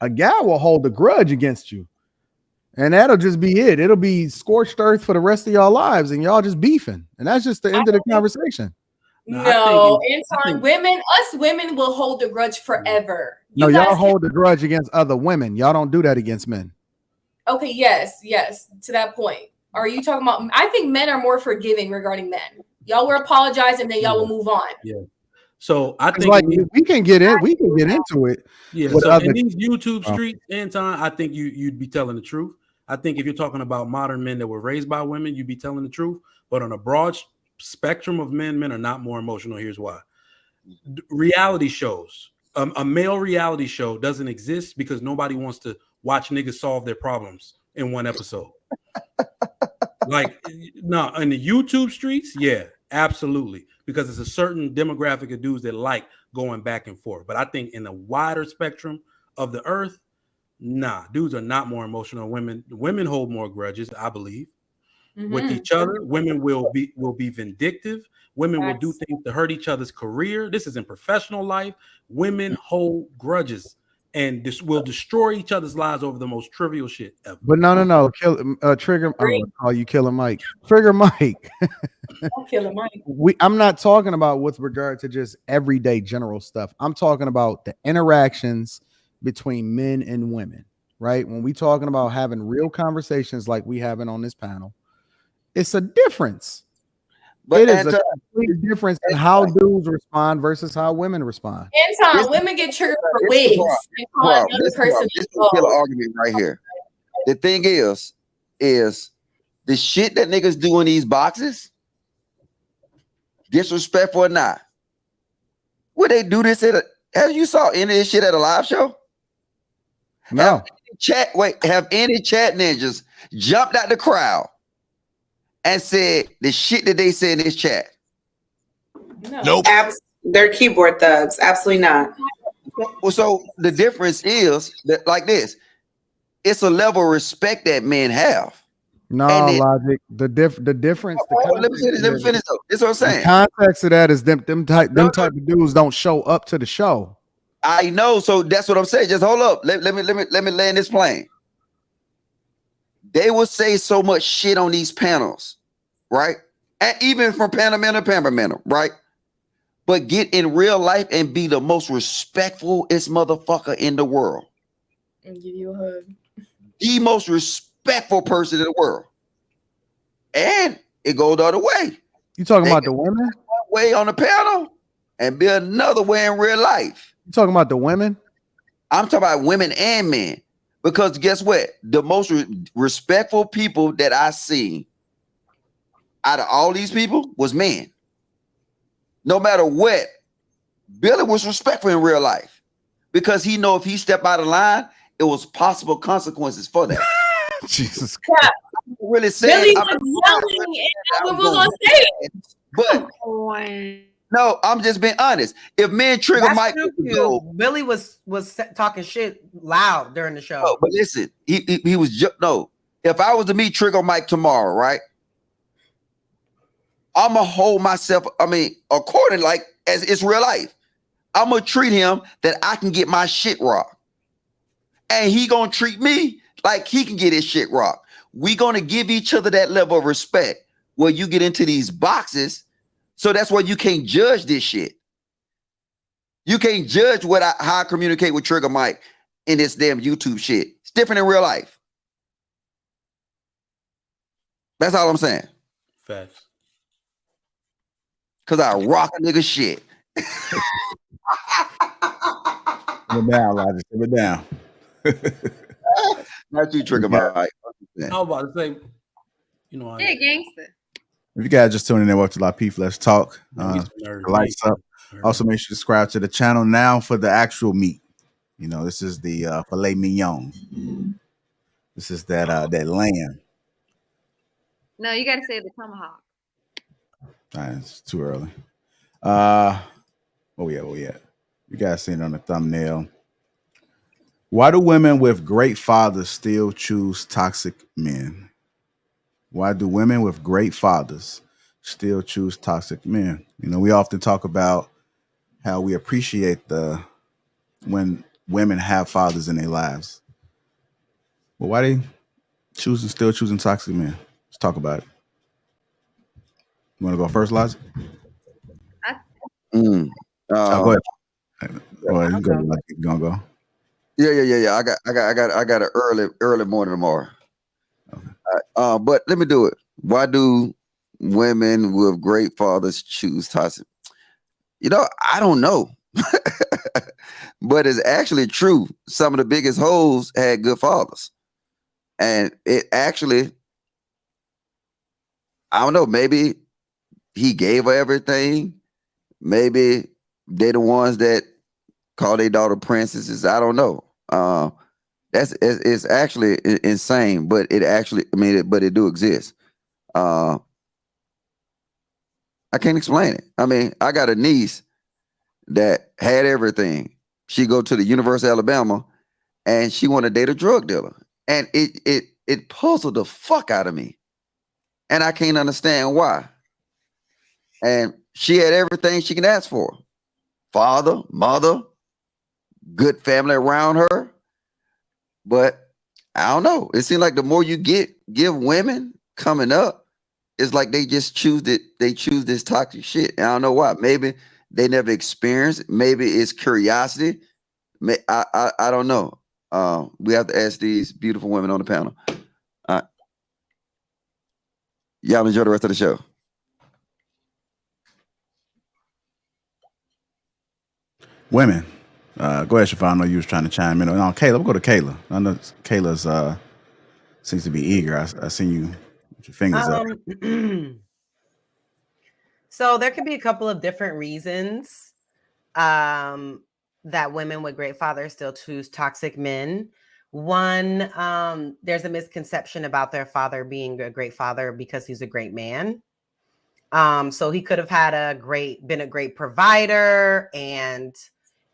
F: A guy will hold a grudge against you, and that'll just be it. It'll be scorched earth for the rest of y'all lives, and y'all just beefing, and that's just the end of the conversation.
B: No, Anton, us women will hold a grudge forever.
F: No, y'all hold a grudge against other women. Y'all don't do that against men.
B: Okay, yes, to that point. Are you talking about? I think men are more forgiving regarding men. Y'all will apologize and then y'all will move on.
H: Yeah. So I think
F: like we can get into it.
H: Yeah. So in these YouTube streets, Anton, I think you'd be telling the truth. I think if you're talking about modern men that were raised by women, you'd be telling the truth. But on a broad spectrum of men are not more emotional. Here's why. Reality shows. A male reality show doesn't exist because nobody wants to watch niggas solve their problems in one episode. Like, no, in the YouTube streets, yeah, absolutely. Because it's a certain demographic of dudes that like going back and forth. But I think in the wider spectrum of the earth, nah, dudes are not more emotional than women. Women hold more grudges, I believe, with each other. Women will be vindictive. Women will do things to hurt each other's career. This is in professional life. Women hold grudges and this will destroy each other's lives over the most trivial shit ever.
F: But no. Trigger. I'm gonna call you Killer Mike. Trigger Mike.
B: Killer Mike.
F: I'm not talking about with regard to just everyday general stuff. I'm talking about the interactions between men and women, right? When we talking about having real conversations like we having on this panel, it's a difference. But it is a complete difference in how dudes respond versus how women respond.
B: Anton, women get triggered for wigs.
D: This is a killer argument right here. The thing is the shit that niggas do in these boxes, disrespectful or not, would they do this have you saw any of this shit at a live show?
F: No.
D: Have any chat ninjas jumped out the crowd and said the shit that they said in this chat?
B: No.
G: Nope. They're keyboard thugs. Absolutely not.
D: Well, so the difference is that, like this, it's a level of respect that men have.
F: No, Logic. The difference.
D: Let me finish though. This is what I'm saying.
F: The context of that is them type of dudes don't show up to the show.
D: I know. So that's what I'm saying. Just hold up. Let me land this plane. They will say so much shit on these panels, right? And even from Panamera to Panamera, right? But get in real life and be the most respectful-est motherfucker in the world.
B: And give you a hug.
D: The most respectful person in the world. And it goes the other way.
F: You talking about the women?
D: Way on the panel. and be another way in real life.
F: You talking about the women?
D: I'm talking about women and men. Because guess what? The most respectful people that I seen out of all these people was men. No matter what, Billy was respectful in real life because he know if he stepped out of line, it was possible consequences for that.
F: Jesus
B: Christ. Yeah.
D: Really saying
B: Billy was yelling and was on stage.
D: But no, I'm just being honest. If me and Trigger Mike
E: go, Billy was talking shit loud during the show.
D: No, but listen, he was no. If I was to meet Trigger Mike tomorrow, right? I'm gonna hold myself. I mean, according like as it's real life, I'm gonna treat him that I can get my shit rocked, and he gonna treat me like he can get his shit rocked. We gonna give each other that level of respect where you get into these boxes. So that's why you can't judge this shit. You can't judge how I communicate with Trigger Mike in this damn YouTube shit. It's different in real life. That's all I'm saying.
H: Facts.
D: Cause I rock a nigga shit.
A: Simmer down, Logic. Simmer down.
D: Not you, Trigger Mike.
H: I was about to say, you know,
C: Yeah, gangster.
A: If you guys just tuning in, welcome to Lapeef. Let's talk. Lights up. Also, make sure to subscribe to the channel now for the actual meat. You know, this is the filet mignon. This is that lamb.
C: No, you got to say the tomahawk.
A: It's too early. Oh yeah. You guys seen it on the thumbnail. Why do women with great fathers still choose toxic men? Why do women with great fathers still choose toxic men? You know, we often talk about how we appreciate when women have fathers in their lives. But why they still choosing toxic men? Let's talk about it. You want to go first, Logic?
D: Go
A: ahead. Well, you go. You gonna go?
D: Yeah. I got an early morning tomorrow. Okay. But let me do it. Why do women with great fathers choose toxic? You know, I don't know. But it's actually true. Some of the biggest hoes had good fathers. And it actually, I don't know, maybe he gave her everything. Maybe they're the ones that call their daughter princesses. I don't know. It's actually insane, but it actually, but it do exist. I can't explain it. I mean, I got a niece that had everything. She go to the University of Alabama, and she want to date a drug dealer, and it puzzled the fuck out of me, and I can't understand why. And she had everything she can ask for: father, mother, good family around her. But I don't know. It seems like the more you give women coming up, it's like they just choose it. They choose this toxic shit. And I don't know why. Maybe they never experienced it. Maybe it's curiosity. I don't know. We have to ask these beautiful women on the panel. Y'all enjoy the rest of the show.
A: Women. Go ahead, Shafan. I know you was trying to chime in. No, Kayla. We'll go to Kayla. I know Kayla's seems to be eager. I seen you with your fingers up.
E: So there could be a couple of different reasons that women with great fathers still choose toxic men. One, there's a misconception about their father being a great father because he's a great man. So he could have had been a great provider and,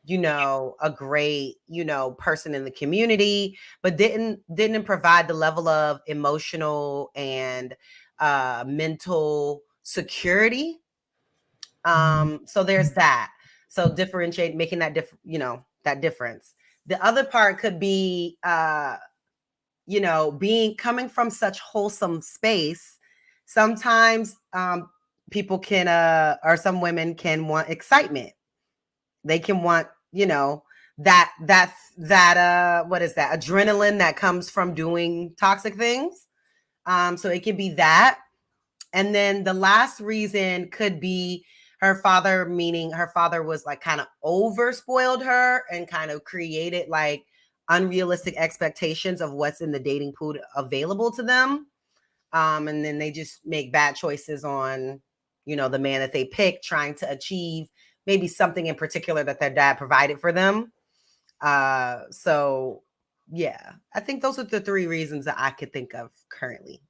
E: you know, a great, you know, person in the community, but didn't provide the level of emotional and mental security. So there's that. So differentiate, making that that difference. The other part could be, you know, coming from such wholesome space. Sometimes people can, or some women can want excitement. They can want, you know, that what is that? Adrenaline that comes from doing toxic things. So it could be that. And then the last reason could be her father, meaning her father was like kind of over spoiled her and kind of created like unrealistic expectations of what's in the dating pool available to them. And then they just make bad choices on, you know, the man that they pick, trying to achieve maybe something in particular that their dad provided for them. So yeah, I think those are the three reasons that I could think of currently.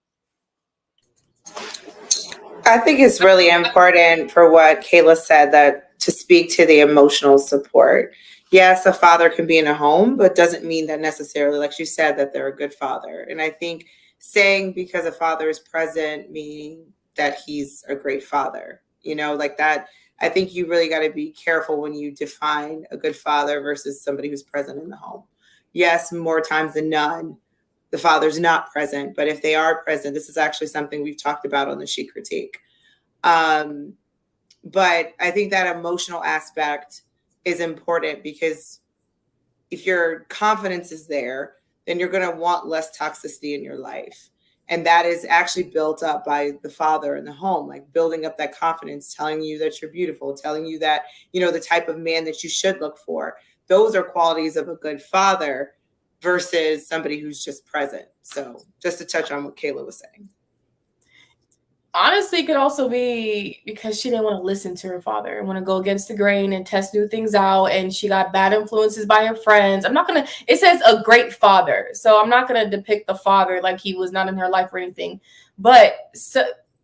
G: I think it's really important for what Kayla said, that to speak to the emotional support. Yes, a father can be in a home, but doesn't mean that necessarily, like you said, that they're a good father. And I think saying because a father is present, meaning that he's a great father, you know, like that. I think you really got to be careful when you define a good father versus somebody who's present in the home. Yes, more times than none, the father's not present, but if they are present, this is actually something we've talked about on the She Critique. But I think that emotional aspect is important, because if your confidence is there, then you're going to want less toxicity in your life. And that is actually built up by the father in the home, like building up that confidence, telling you that you're beautiful, telling you that, you know, the type of man that you should look for. Those are qualities of a good father versus somebody who's just present. So just to touch on what Kayla was saying.
B: Honestly, it could also be because she didn't want to listen to her father and want to go against the grain and test new things out. And she got bad influences by her friends. It says a great father. So I'm not going to depict the father like he was not in her life or anything. But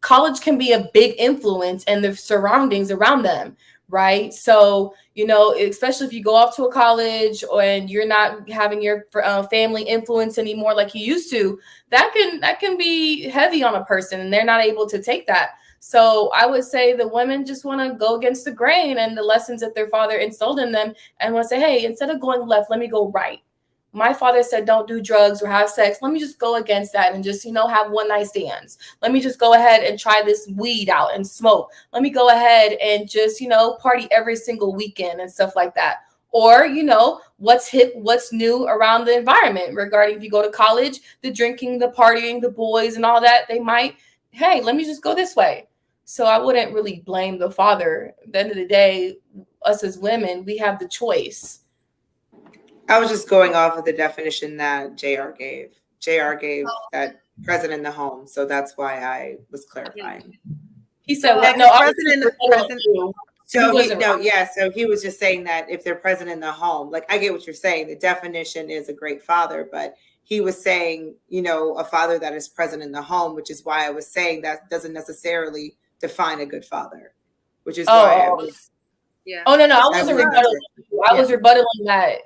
B: college can be a big influence and the surroundings around them. Right. So, you know, especially if you go off to a college and you're not having your family influence anymore like you used to, that can be heavy on a person and they're not able to take that. So I would say the women just want to go against the grain and the lessons that their father instilled in them and want to say, hey, instead of going left, let me go right. My father said, don't do drugs or have sex. Let me just go against that and just, you know, have one night stands. Let me just go ahead and try this weed out and smoke. Let me go ahead and just, you know, party every single weekend and stuff like that. Or, you know, what's hip, what's new around the environment regarding if you go to college, the drinking, the partying, the boys and all that, they might, hey, let me just go this way. So I wouldn't really blame the father. At the end of the day, us as women, we have the choice.
G: I was just going off of the definition that JR gave. JR gave that present in the home. So that's why I was clarifying.
B: He said,
E: well,
B: no,
G: so he was just saying that if they're present in the home, like I get what you're saying. The definition is a great father, but he was saying, you know, a father that is present in the home, which is why I was saying that doesn't necessarily define a good father, which is why I was.
B: Yeah. Oh, no, I wasn't rebuttaling. I was rebuttaling that.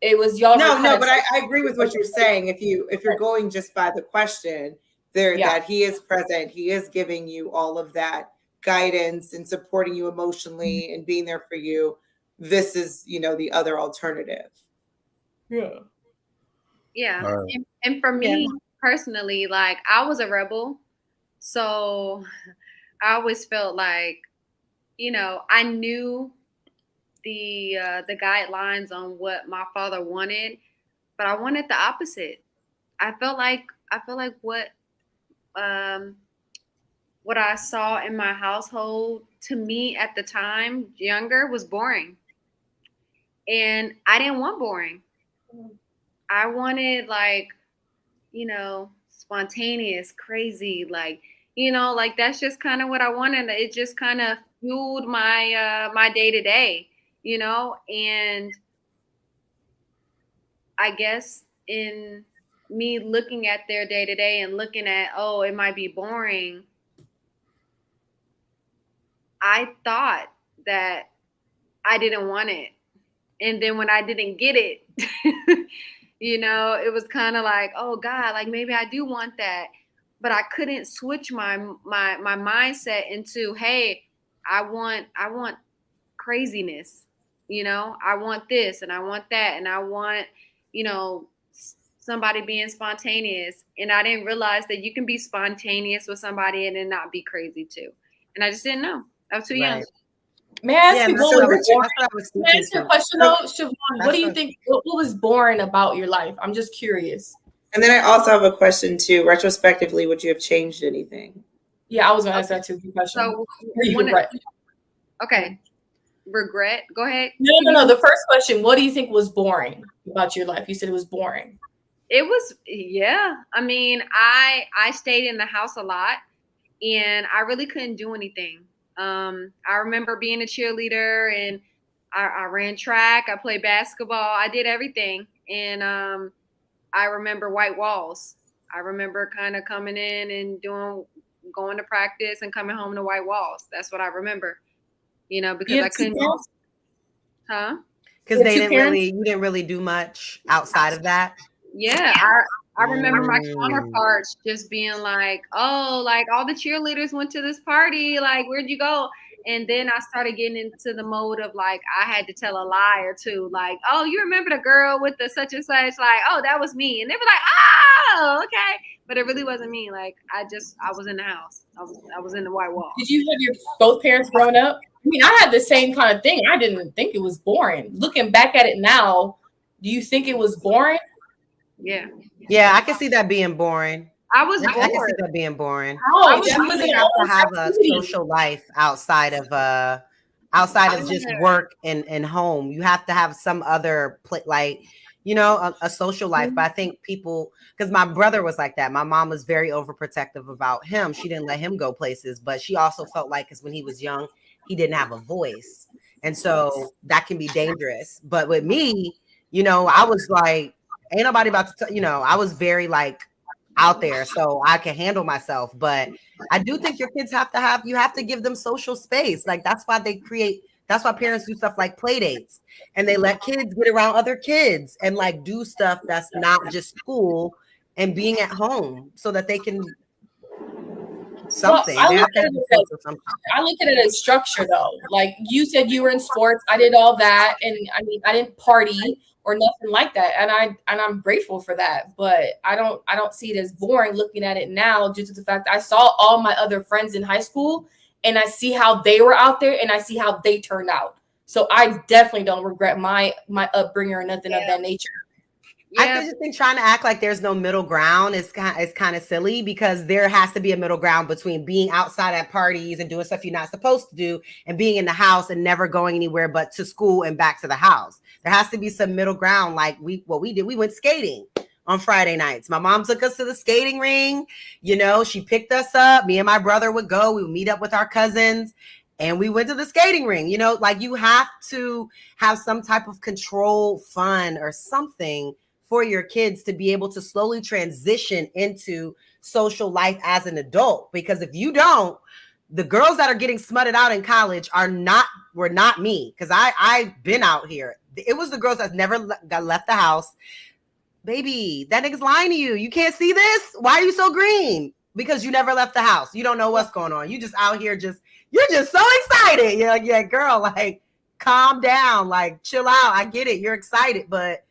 B: It was y'all.
G: No, but I agree with what you're saying. If you're going just by the question there, that he is present, he is giving you all of that guidance and supporting you emotionally and being there for you. This is, you know, the other alternative.
C: Yeah. And for me personally, like I was a rebel. So I always felt like, you know, I knew the guidelines on what my father wanted, but I wanted the opposite. I felt like what I saw in my household, to me at the time, younger, was boring. And I didn't want boring. I wanted, like, you know, spontaneous, crazy, like, you know, like that's just kind of what I wanted. It just kind of fueled my my day to day, you know. And I guess in me looking at their day to day and looking at, oh, it might be boring, I thought that I didn't want it. And then when I didn't get it, you know, it was kind of like, oh God, like maybe I do want that. But I couldn't switch my mindset into, hey, I want craziness. You know, I want this and I want that and I want, you know, somebody being spontaneous. And I didn't realize that you can be spontaneous with somebody and then not be crazy too. And I just didn't know. I was too young.
B: May I ask you a question though, Siobhan? What do you think? What was boring about your life? I'm just curious.
G: And then I also have a question too. Retrospectively, would you have changed anything?
B: Yeah, I was going to ask that too. Good question.
C: So Okay. Regret. Go ahead.
B: No. The first question, what do you think was boring about your life? You said it was boring.
C: It was, yeah. I mean, I stayed in the house a lot, and I really couldn't do anything. I remember being a cheerleader, and I ran track. I played basketball. I did everything, and I remember white walls. I remember kind of coming in and going to practice and coming home to white walls. That's what I remember. Because I couldn't. Huh?
E: Because you didn't really do much outside of that.
C: Yeah, I remember my counterparts just being like, "Oh, like all the cheerleaders went to this party. Like, where'd you go?" And then I started getting into the mode of like I had to tell a lie or two, like, "Oh, you remember the girl with the such and such?" Like, "Oh, that was me," and they were like, "Oh, okay," but it really wasn't me. Like, I was in the house. I was in the white wall.
B: Did you have your both parents growing up? I mean, I had the same kind of thing. I didn't think it was boring. Looking back at it now, do you think it was boring?
C: Yeah.
E: Yeah, I can see that being boring.
C: I was bored.
E: I can see that being boring.
B: Oh,
E: you definitely have to have a social life outside of just work and home. You have to have some other a social life. But I think people, because my brother was like that. My mom was very overprotective about him. She didn't let him go places, but she also felt like because when he was young, he didn't have a voice. And so that can be dangerous. But with me, I was like, ain't nobody about to, I was very like out there so I can handle myself. But I do think your kids you have to give them social space. Like that's why parents do stuff like play dates and they let kids get around other kids and like do stuff that's not just school and being at home so that they can something.
B: Well, I look at it as structure though. Like you said, you were in sports. I did all that, and I mean, I didn't party or nothing like that, and I'm grateful for that. But I don't see it as boring looking at it now, due to the fact I saw all my other friends in high school, and I see how they were out there, and I see how they turned out. So I definitely don't regret my upbringing or nothing of that nature.
E: Yeah. I just think trying to act like there's no middle ground is kind of silly, because there has to be a middle ground between being outside at parties and doing stuff you're not supposed to do and being in the house and never going anywhere but to school and back to the house. There has to be some middle ground. Like we went skating on Friday nights. My mom took us to the skating ring. She picked us up. Me and my brother would go. We would meet up with our cousins. And we went to the skating ring. Like you have to have some type of control fun or something for your kids to be able to slowly transition into social life as an adult. Because if you don't, the girls that are getting smutted out in college were not me. Because I've been out here. It was the girls that never left the house. Baby, that nigga's lying to you. You can't see this? Why are you so green? Because you never left the house. You don't know what's going on. You just out here you're just so excited. You're like, yeah, girl, like calm down, like chill out. I get it. You're excited, but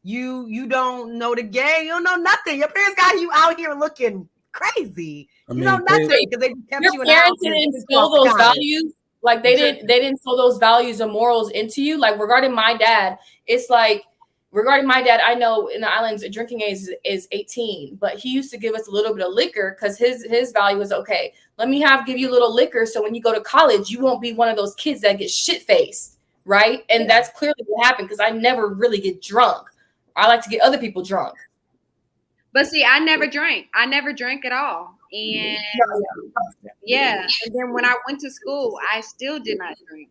E: you don't know the game. You don't know nothing. Your parents got you out here looking crazy. You know nothing because they kept you in the house. Your parents
B: didn't instill those values. Like they didn't instill those values and morals into you. Like regarding my dad, it's like regarding my dad, I know in the islands, drinking age is 18, but he used to give us a little bit of liquor because his value was, okay, let me give you a little liquor so when you go to college, you won't be one of those kids that get shit-faced, right? And that's clearly what happened because I never really get drunk. I like to get other people drunk.
C: But see, I never drank. I never drank at all. And yeah, and then when I went to school, I still did not drink.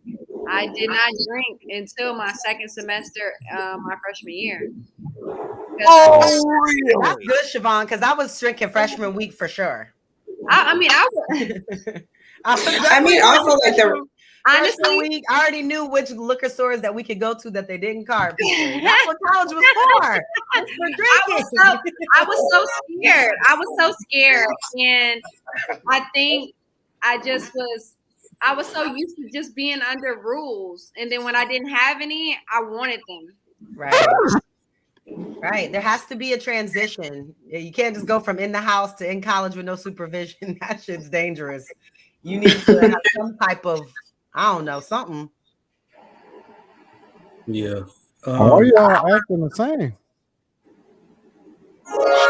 C: I did not drink until my second semester, my freshman year.
E: Oh, really? That's good, Siobhan, because I was drinking freshman week for sure.
C: I mean,
E: also like the honestly week, I already knew which liquor stores that we could go to that they didn't card people. That's what college was for. That's for drinking.
C: I was so scared. I was so scared, and I think I was so used to just being under rules, and then when I didn't have any, I wanted them.
E: Right. There has to be a transition. You can't just go from in the house to in college with no supervision. That shit's dangerous. You need to have some type of, I don't know, something.
H: Yeah.
F: All y'all acting the same.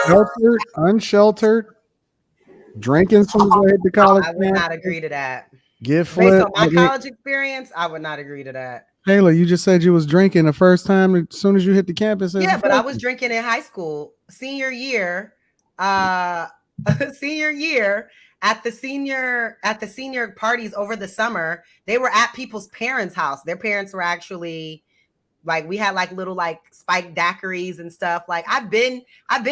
F: Sheltered, unsheltered, drinking from the way to college.
E: I would not agree to that.
F: Gift
E: Based
F: flip.
E: on my college experience, I would not agree to that.
F: Kayla, you just said you was drinking the first time as soon as you hit the campus.
E: Yeah, but I was drinking in high school, senior year, senior year at the senior parties over the summer. They were at people's parents' house. Their parents were actually like, we had like little like spiked daiquiris and stuff. Like I've been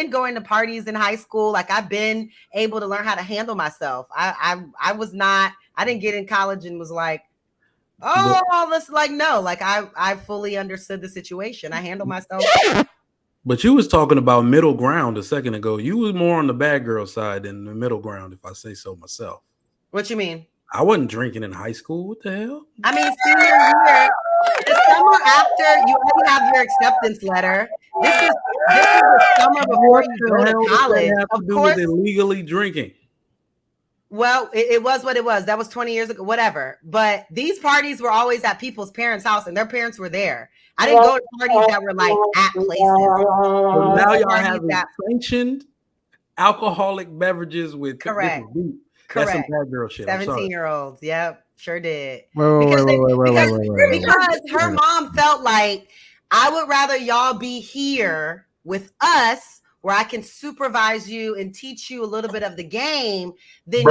E: going to parties in high school. Like I've been able to learn how to handle myself. I didn't get in college and was like, oh, let's like, no, like I fully understood the situation. I handle myself.
H: But you was talking about middle ground a second ago. You was more on the bad girl side than the middle ground, if I say so myself.
E: What you mean?
H: I wasn't drinking in high school. What the hell?
E: I mean, senior year, the summer after you already have your acceptance letter. This is the summer before you go to college.
H: Of course, illegally drinking.
E: Well, it was what it was. That was 20 years ago, whatever. But these parties were always at people's parents' house, and their parents were there. I didn't go to parties that were like at places.
H: So now y'all have sanctioned alcoholic beverages with
E: correct.
H: That's some bad girl shit.
E: 17-year-olds. Yep, sure did.
F: Because
E: her mom felt like, I would rather y'all be here with us where I can supervise you and teach you a little bit of the game, then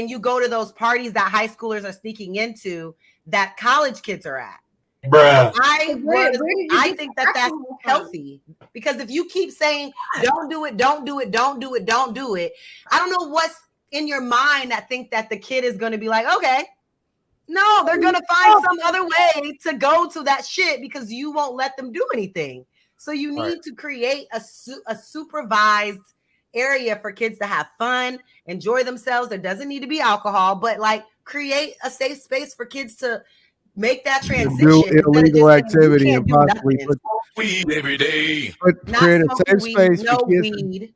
E: you go to those parties that high schoolers are sneaking into that college kids are at.
L: Bruh.
E: I think that that's healthy, because if you keep saying, don't do it, don't do it, don't do it, don't do it, I don't know what's in your mind that think that the kid is going to be like, okay, no, they're going to find some other way to go to that shit because you won't let them do anything. So you need to create a supervised area for kids to have fun, enjoy themselves. There doesn't need to be alcohol, but like create a safe space for kids to make that transition.
F: Do illegal activity and possibly put
L: weed every day.
F: Create a safe space for kids.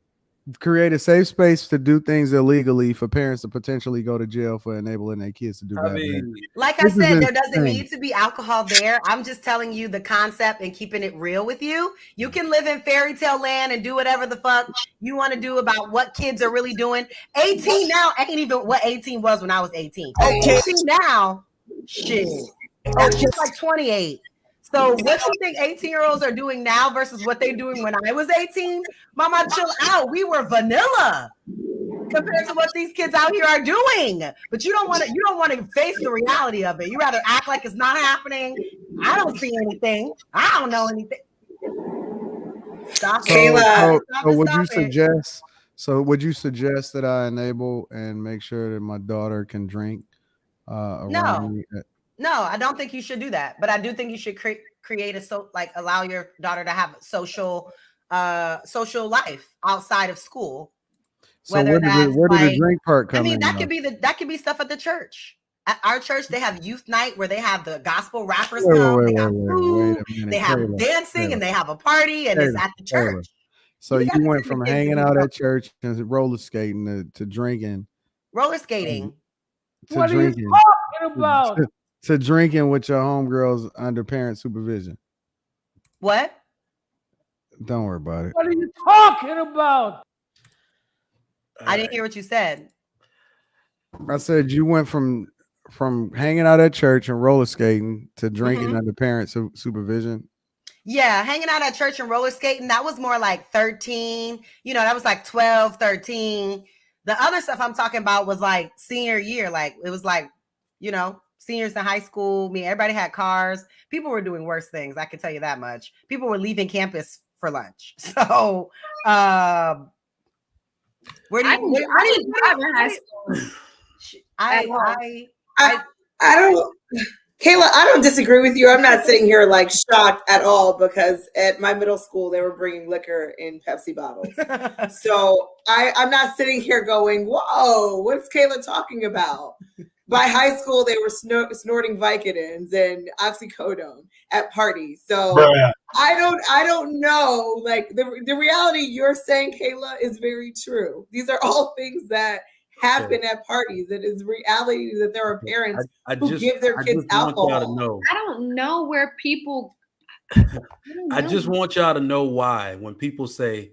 F: Create a safe space to do things illegally for parents to potentially go to jail for enabling their kids to do that.
E: Like I said, there doesn't need to be alcohol there. I'm just telling you the concept and keeping it real with you. You can live in fairy tale land and do whatever the fuck you want to do about what kids are really doing. 18 now ain't even what 18 was when I was 18. 18 now, shit. That's just like 28. So what do you think 18-year-olds are doing now versus what they're doing when I was 18? Mama, chill out. We were vanilla compared to what these kids out here are doing. But you don't want to face the reality of it. You rather act like it's not happening. I don't see anything. I don't know anything. Stop, Kayla.
F: Would you suggest that I enable and make sure that my daughter can drink around me?
E: No, I don't think you should do that. But I do think you should create allow your daughter to have social life outside of school.
F: So where did the drink part come in?
E: I mean, that could be stuff at the church. At our church, they have youth night where they have the gospel rappers come. They have food, they have dancing, and they have a party, and it's at the church.
F: So you went from hanging out at church and roller skating to drinking.
E: Roller skating.
Q: What are you talking about?
F: To drinking with your homegirls under parent supervision.
E: What?
F: Don't worry about it.
Q: What are you talking about?
E: I didn't hear what you said.
F: I said you went from hanging out at church and roller skating to drinking under parent supervision.
E: Yeah, hanging out at church and roller skating, that was more like 13. That was like 12, 13. The other stuff I'm talking about was like senior year. Like it was like, seniors in high school. Everybody had cars. People were doing worse things. I can tell you that much. People were leaving campus for lunch. So, where do you drive in high school?
G: I don't, Kayla, I don't disagree with you. I'm not sitting here like shocked at all because at my middle school, they were bringing liquor in Pepsi bottles. So I'm not sitting here going, whoa, what's Kayla talking about? By high school, they were snorting Vicodins and oxycodone at parties. So I don't know. Like the reality you're saying, Kayla, is very true. These are all things that happen at parties. It is reality that there are parents who give their kids alcohol.
C: I don't know where people.
H: I just want y'all to know why when people say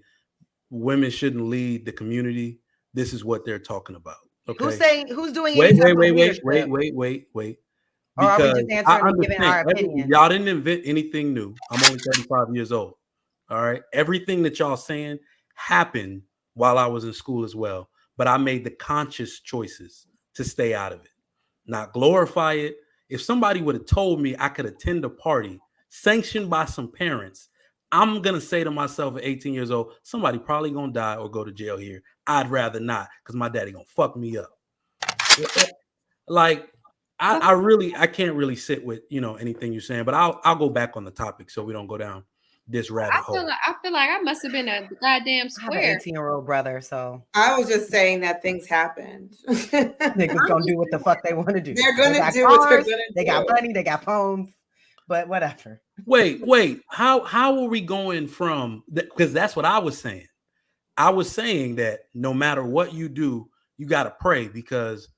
H: women shouldn't lead the community, this is what they're talking about. Okay.
E: Who's doing any type of leadership?
H: Wait.
E: Or are we
H: Because
E: just
H: I
E: answering and giving our opinion?
H: y'all didn't invent anything new. I'm only 35 years old. All right. Everything that y'all saying happened while I was in school as well. But I made the conscious choices to stay out of it, not glorify it. If somebody would have told me I could attend a party sanctioned by some parents, I'm going to say to myself at 18 years old, somebody probably going to die or go to jail here. I'd rather not, because my daddy going to fuck me up. Like, I can't really sit with, anything you're saying, but I'll go back on the topic so we don't go down this rabbit hole.
C: I feel like I must have been a goddamn square.
E: I have an 18-year-old brother, so
G: I was just saying that things happened.
E: Niggas gonna do what the fuck they want to do.
G: They're gonna do
E: cars,
G: what they're gonna
E: They got money, they got phones, but whatever.
H: Wait. How are we going from that? Because that's what I was saying. I was saying that no matter what you do, you got to pray, because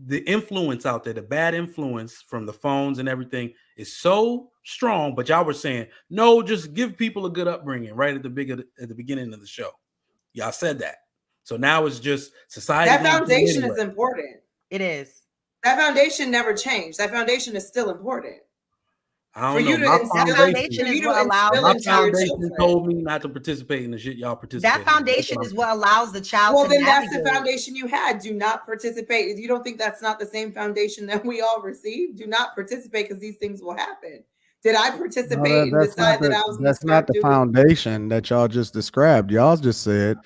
H: the influence out there, the bad influence from the phones and everything is so strong. But y'all were saying, no, just give people a good upbringing right at the beginning of the show. Y'all said that. So now it's just society.
G: That foundation is important.
E: It is.
G: That foundation never changed. That foundation is still important.
H: I don't know.
E: My foundation is what allows
H: my foundation told me not to participate in the shit y'all participate.
E: That foundation is what allows the child.
G: Well,
E: to
G: then
E: navigate.
G: that's the foundation you had. Do not participate. You don't think that's not the same foundation that we all received? Do not participate, because these things will happen. Did I participate and decide that I was?
F: That's not the foundation that y'all just described. Y'all just said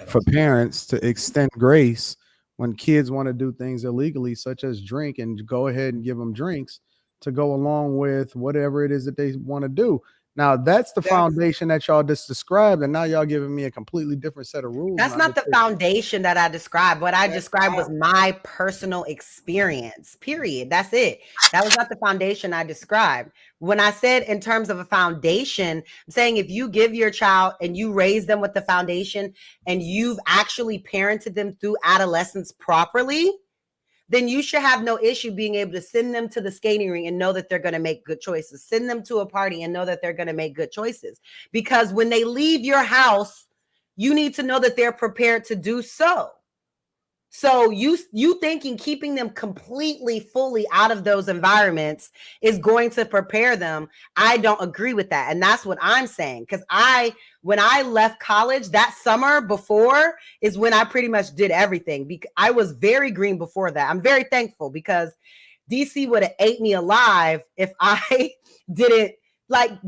F: for parents to extend grace when kids want to do things illegally, such as drink, and go ahead and give them drinks to go along with whatever it is that they want to do. Now, that's the foundation that y'all just described, and now y'all giving me a completely different set of rules.
E: That's not the foundation that I described. What I described was my personal experience, period. That's it. That was not the foundation I described. When I said in terms of a foundation, I'm saying if you give your child and you raise them with the foundation and you've actually parented them through adolescence properly, then you should have no issue being able to send them to the skating ring and know that they're going to make good choices. Send them to a party and know that they're going to make good choices. Because when they leave your house, you need to know that they're prepared to do so. So you thinking keeping them completely, fully out of those environments is going to prepare them. I don't agree with that. And that's what I'm saying. Because when I left college, that summer before is when I pretty much did everything. I was very green before that. I'm very thankful, because DC would have ate me alive if I didn't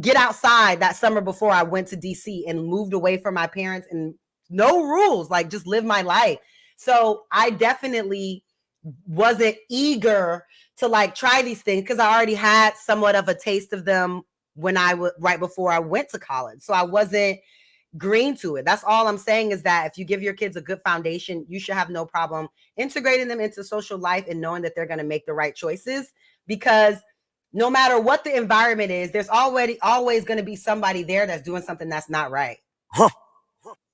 E: get outside that summer before I went to DC and moved away from my parents and no rules, just live my life. So I definitely wasn't eager to try these things, because I already had somewhat of a taste of them when right before I went to college. So I wasn't green to it. That's all I'm saying, is that if you give your kids a good foundation, you should have no problem integrating them into social life and knowing that they're going to make the right choices, because no matter what the environment is, there's always going to be somebody there that's doing something that's not right.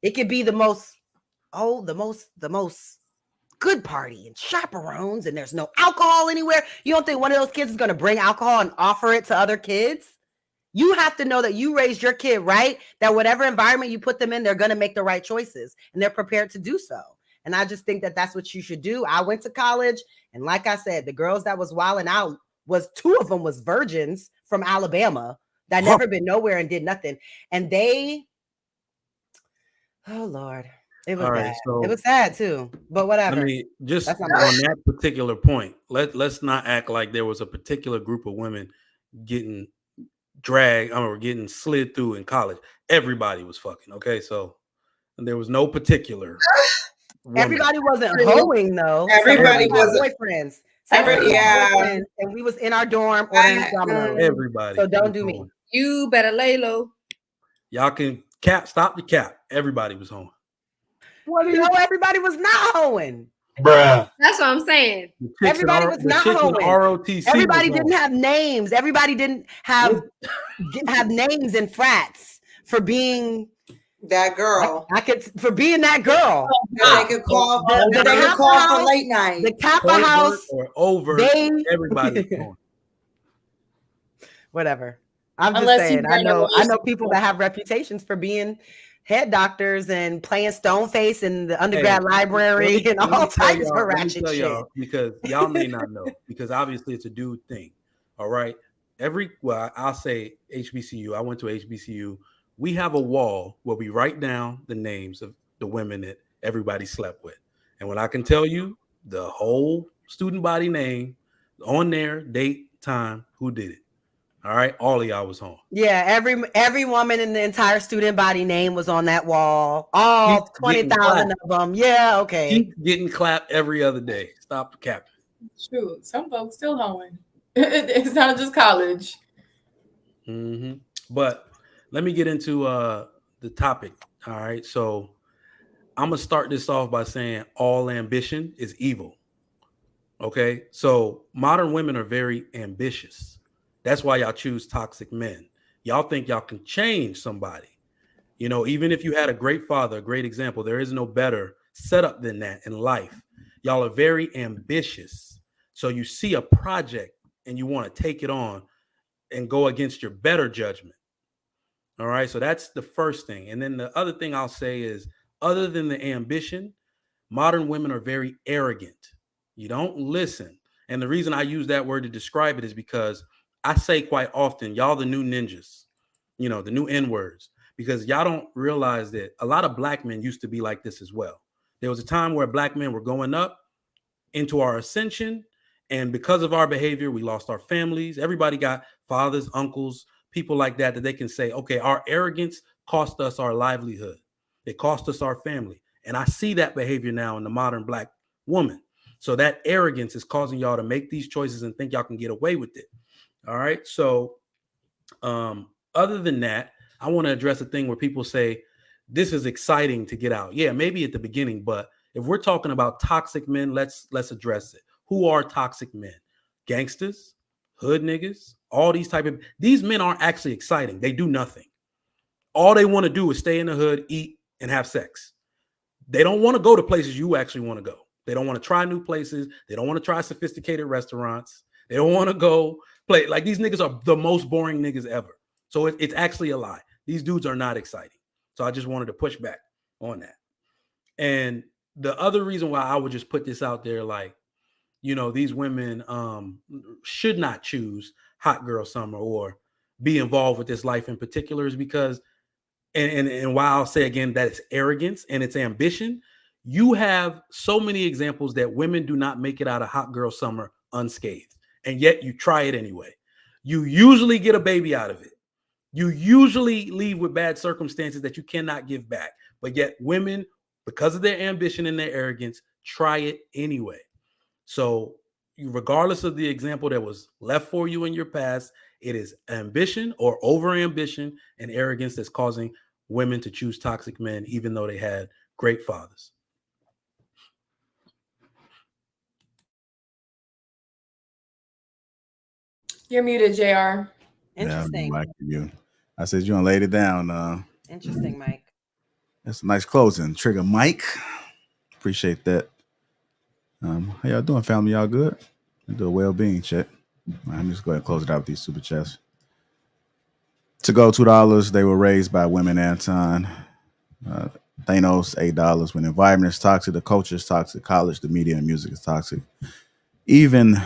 E: It could be the most good party and chaperones, and there's no alcohol anywhere. You don't think one of those kids is going to bring alcohol and offer it to other kids? You have to know that you raised your kid right, that whatever environment you put them in, they're going to make the right choices, and they're prepared to do so. And I just think that that's what you should do. I went to college, and like I said, the girls that was wilding out two of them was virgins from Alabama that never been nowhere and did nothing. And oh Lord. It was bad. It was sad too, but whatever.
H: I mean, just on that particular point, let's not act like there was a particular group of women getting dragged or getting slid through in college. Everybody was fucking, okay? So there was no particular.
E: Everybody wasn't hoeing though.
G: Everybody was
E: boyfriends. And we was in our dorm ordering dominoes.
H: Everybody.
E: So don't do me.
C: You better lay low.
H: Y'all can stop the cap. Everybody was home.
E: Everybody was not hoeing.
L: Bruh.
C: That's what I'm saying.
E: Everybody was not hoeing.
H: ROTC
E: Everybody didn't have names. Everybody didn't have names in frats for being
G: that girl.
E: For being that girl.
G: They could call for late night.
E: The Kappa House
H: or over. Everybody.
E: Whatever. I'm just saying. I know people that have reputations for being head doctors and playing Stoneface in the undergrad library and all types of ratchet shit.
H: Because y'all may not know, because obviously it's a dude thing. All right. I'll say HBCU. I went to HBCU. We have a wall where we write down the names of the women that everybody slept with. And when I can tell you the whole student body name on there, date, time, who did it. All right, all of y'all was home.
E: Yeah, every woman in the entire student body name was on that wall. All 20,000 of them. Yeah, okay.
H: Keep getting clapped every other day. Stop the capping.
B: True. Some folks still hoeing. It's not just college.
H: Mm-hmm. But let me get into the topic. All right, so I'm gonna start this off by saying all ambition is evil. Okay, so modern women are very ambitious. That's why y'all choose toxic men. Y'all think y'all can change somebody. You know, even if you had a great father, a great example, there is no better setup than that in life. Y'all are very ambitious. So you see a project and you want to take it on and go against your better judgment. All right. So that's the first thing. And then the other thing I'll say is, other than the ambition, modern women are very arrogant. You don't listen. And the reason I use that word to describe it is because I say quite often, y'all the new ninjas, you know, the new N-words, because y'all don't realize that a lot of black men used to be like this as well. There was a time where black men were going up into our ascension, and because of our behavior, we lost our families. Everybody got fathers, uncles, people like that they can say, okay, our arrogance cost us our livelihood. It cost us our family. And I see that behavior now in the modern black woman. So that arrogance is causing y'all to make these choices and think y'all can get away with it. All right. So other than that, I want to address a thing where people say this is exciting to get out. Yeah, maybe at the beginning, but if we're talking about toxic men, let's address it. Who are toxic men? Gangsters, hood niggas, all these men aren't actually exciting. They do nothing. All they want to do is stay in the hood, eat, and have sex. They don't want to go to places you actually want to go. They don't want to try new places. They don't want to try sophisticated restaurants. They don't want to go play. Like, these niggas are the most boring niggas ever. So it's actually a lie. These dudes are not exciting. So I just wanted to push back on that. And the other reason why I would just put this out there, like, you know, these women should not choose hot girl summer or be involved with this life in particular is because, and why I'll say again that it's arrogance and it's ambition. You have so many examples that women do not make it out of hot girl summer unscathed, and yet you try it anyway. You usually get a baby out of it. You usually leave with bad circumstances that you cannot give back, but yet women, because of their ambition and their arrogance, try it anyway. So regardless of the example that was left for you in your past, it is ambition or over ambition and arrogance that's causing women to choose toxic men, even though they had great fathers.
B: You're muted, JR.
E: Interesting.
A: Yeah, I said you want to lay it down.
E: Interesting, Mike.
A: That's a nice closing. Trigger Mike. Appreciate that. How y'all doing, family? Y'all good? We do a well-being check. I'm just going to close it out with these super chats. To go $2. They were raised by women. Anton. Thanos $8. When the environment is toxic, the culture is toxic, college, the media, and music is toxic. Even,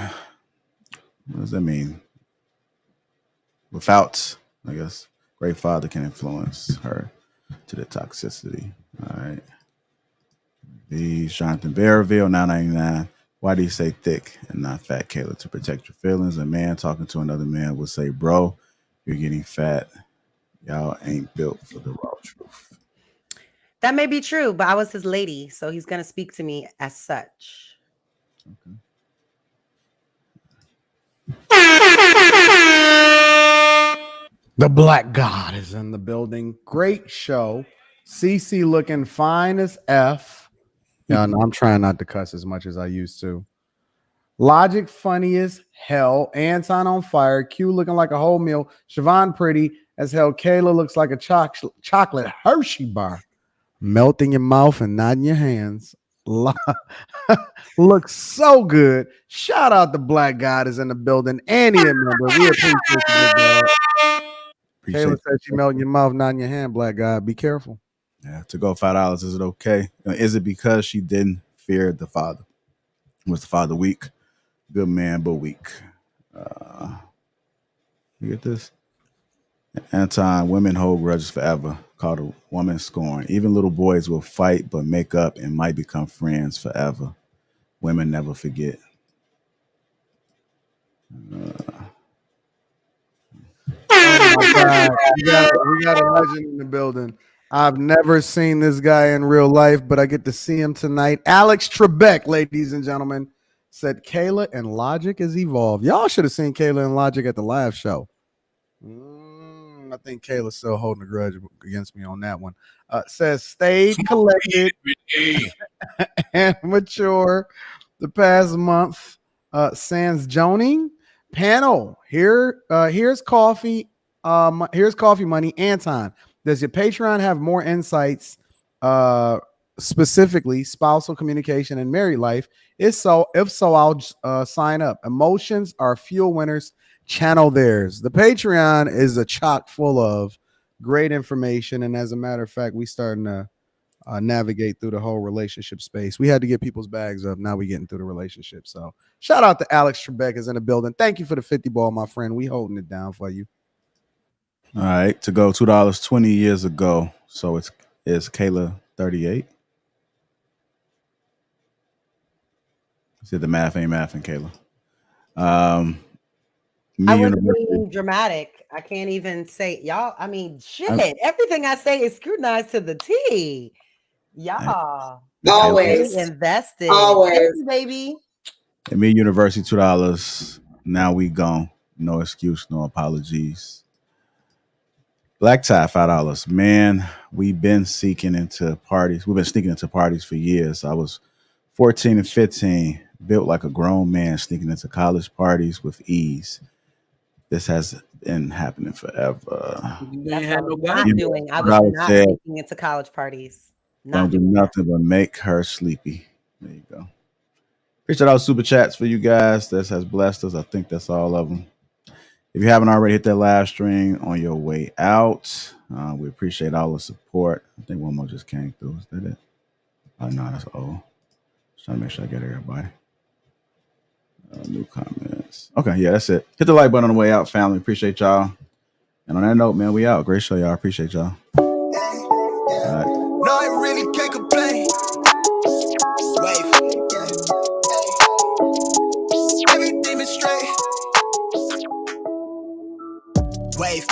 A: what does that mean? Without, I guess, great father can influence her to the toxicity. All right. The Jonathan Barreville, $9.99. Why do you say thick and not fat, Kayla? To protect your feelings. A man talking to another man would say, bro, you're getting fat. Y'all ain't built for the raw truth.
E: That may be true, but I was his lady, so he's going to speak to me as such.
F: Okay. The Black God is in the building. Great show. CC looking fine as F. Yeah, no, I'm trying not to cuss as much as I used to. Logic funny as hell. Anton on fire. Q looking like a whole meal. Siobhan pretty as hell. Kayla looks like a chocolate Hershey bar. Melt in your mouth and not in your hands. Looks so good. Shout out the Black God is in the building. Annie, remember, we appreciate you. Kayla said she melt in your mouth, not in your hand, Black God. Be careful.
A: Yeah, to go $5. Is it okay? Is it because she didn't fear the father? Was the father weak? Good man, but weak. You get this? Anton, women hold grudges forever. Called a woman scorn. Even little boys will fight but make up and might become friends forever. Women never forget.
F: Oh my God, we got a legend in the building. I've never seen this guy in real life, but I get to see him tonight. Alex Trebek, ladies and gentlemen, said Kayla and Logic is evolved. Y'all should have seen Kayla and Logic at the live show. I think Kayla's still holding a grudge against me on that one. Says stayed collected and mature the past month. Sans joning panel. Here's coffee. Here's coffee money. Anton, does your Patreon have more insights? Specifically spousal communication and married life. If so, I'll sign up. Emotions are fuel winners. Channel theirs. The Patreon is a chock full of great information, and as a matter of fact, we starting to navigate through the whole relationship space. We had to get people's bags up. Now we getting through the relationship. So shout out to Alex Trebek is in the building. Thank you for the 50 ball, my friend. We holding it down for you.
A: All right, to go $2 20 years ago. So it's Kayla 38. Said the math ain't mathing, Kayla.
E: I was being dramatic. I can't even say y'all. I mean, shit. Everything I say is scrutinized to the T. Y'all
G: always
E: invested.
G: Always.
E: Thank you, baby.
A: At me University $2. Now we gone. No excuse, no apologies. Black tie $5. Man, we've been sneaking into parties. We've been sneaking into parties for years. I was 14 and 15, built like a grown man, sneaking into college parties with ease. This has been happening forever.
E: That's what I was not doing. I was not sneaking into college parties.
A: Don't do nothing but make her sleepy. There you go. Appreciate all the super chats for you guys. This has blessed us. I think that's all of them. If you haven't already, hit that live stream on your way out. We appreciate all the support. I think one more just came through. Is that it? Oh, no, that's all. Just trying to make sure I get everybody. New comments. Okay, yeah, that's it. Hit the like button on the way out, family. Appreciate y'all. And on that note, man, we out. Great show, y'all. Appreciate y'all. All right.
R: No, I really can't complain. Wave. Everything is straight. Wave.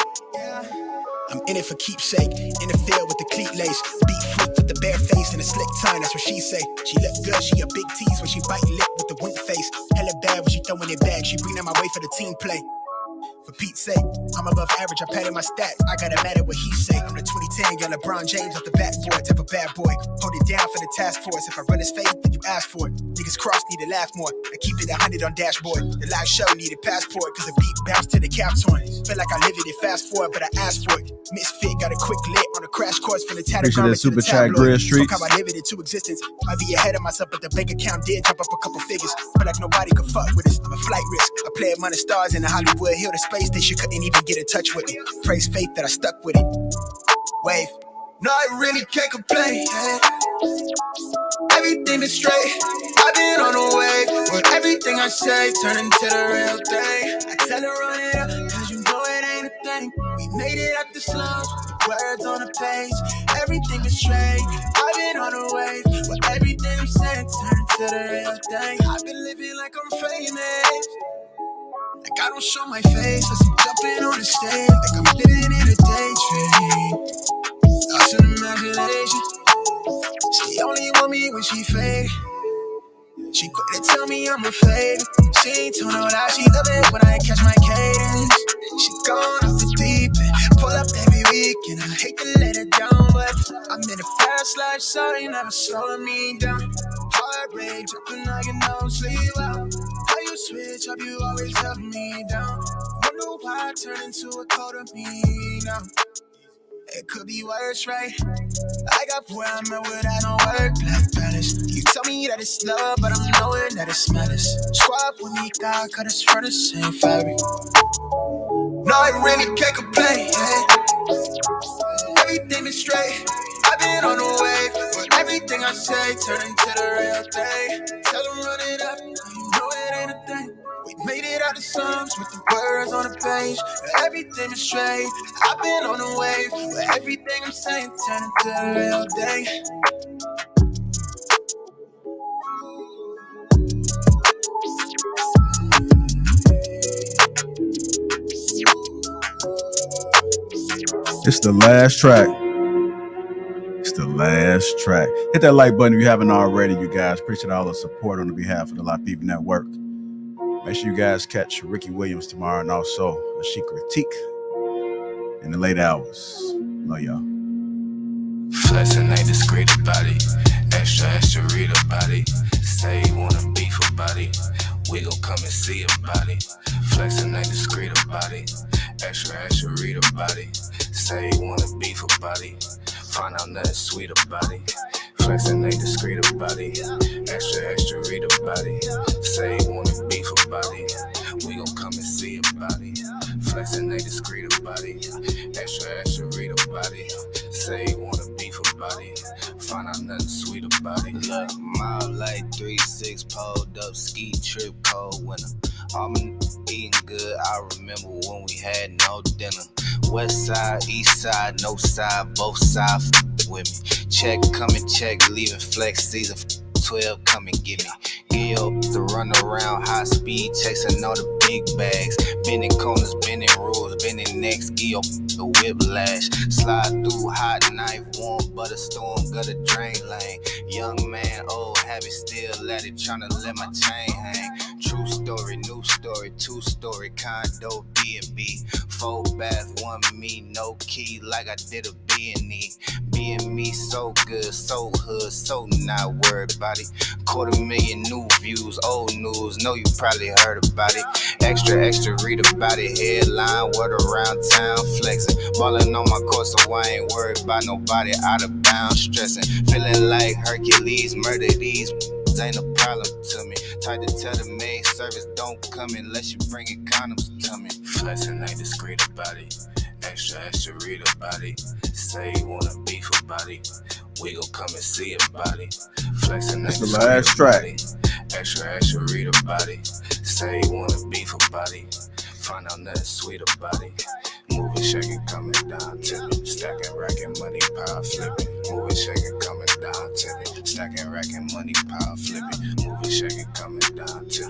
R: I'm in it for keepsake. In the field with the cleat lace. Beat flick with the bare face and a slick tongue. That's what she say. She look good. She a big tease when she bite lip with the wink face. Hella bad when she throwing it back. She bring that my way for the team play. For Pete's sake, I'm above average, I padded my stats. I gotta matter what he say. I'm the 2010, got LeBron James off the backboard, type of bad boy. Hold it down for the task force. If I run his fade, then you ask for it. Niggas cross need to laugh more. I keep it 100 on dashboard. The live show needed passport, cause the beat bounced to the cap torn. Feel like I live it and fast forward, but I asked for it. Misfit got a quick lit on a crash course from the tattered garment to the tabloid. Fuck how I live it into existence. Might be ahead of myself, but the bank account did jump up a couple figures. Feel like nobody could fuck with us. I'm a flight risk. I play among the stars in the Hollywood Hill, the space station couldn't even get in touch with me. Praise faith that I stuck with it. Wave. No, I really can't complain. Everything is straight. I've been on the wave. Where everything I say turn into the real thing. I tell her run it up, cause you know it ain't a thing. We made it up the slums, words on the page. Everything is straight. I've been on the wave. Where everything I'm saying turn into the real thing. I've been living like I'm famous. Like I don't show my face as I'm jumping on the stage. Like I'm living in a daydream. Lost in imagination. She only want me when she fake. She quick to tell me I'm a fake. She ain't told no lie, she love it when I catch my cadence. She gone off the deep end, pull up every week, and I hate to let her down, but I'm in a fast life, so they never slowing me down. Heart rate dropping like an no sleep out. How you switch up, you always help me down. Wonder why I turn into a cold of me now. It could be worse, right? I got where I'm at without no work-life balance. You tell me that it's love, but I'm knowing that it's malice. Swap with me, God, cut us from the same fabric. No, I really can't complain. Everything is straight. I've been on the wave, but everything I say turn into the real thing. Tell them run it up, you know it ain't a thing. We made it out the slums with the words on the page. Everything is straight. I've been on the wave, but everything I'm saying turn into the real thing.
A: It's the last track. It's the last track. Hit that like button if you haven't already, you guys. Appreciate all the support on the behalf of the Lapeef Network. Make sure you guys catch Ricky Williams tomorrow and also a Chic Critique in the late hours. Love y'all.
L: Flexing ain't discreet about it. Extra, extra read about it. Say you wanna beef about it. We gon' come and see about it. Flexing ain't discreet about it. Extra, extra read about it. Say you wanna beef about it. Find out nothing sweet about it. Flexing ain't discreet about it. Extra, extra read about it. Say you wanna beef about it. We gon' come and see about it. Flexing ain't discreet about it. Extra, extra read about it. Say you wanna beef about it. Find out nothing sweet about it.
S: Look, mile like 3-6 pulled up, ski trip cold winter. All my eating good, I remember when we had no dinner. West side, east side, no side, both sides with me. Check, coming, check, leaving flex season 12, come and get me. Gil to run around high speed, chasing all the big bags. Bending corners, bending rules, bending necks, Gil the whiplash. Slide through hot knife, warm butter storm, gutter drain lane. Young man, old habit, still at it, tryna let my chain hang. True story, new story, 2-story condo, B&B. 4 bath, 1 me, no key, like I did a B&E. B&Me so good, so hood, so not worried about it. 250,000 new views, old news, know you probably heard about it. Extra, extra, read about it. Headline, word around town, flexing. Ballin' on my course, so I ain't worried about nobody out of bounds, stressing. Feeling like Hercules, murder these ain't a problem to me. Tried to tell the maid service don't come unless you bringin' condoms to me.
L: Flexing ain't discreet about it. Extra, extra read about it. Say you wanna beef about it. We gon' come and see about it. Flexing ain't
A: That's the
L: discreet
A: last
L: about
A: track.
L: it. Extra, extra read about it. Say you wanna beef about it. Find out nothing sweet about it. Moving, shaking, coming down to me. Stacking, racking, money, power flipping. Moving, shaking, coming down to me. Stacking, racking, money, power flipping. Moving, shaking, coming down to me.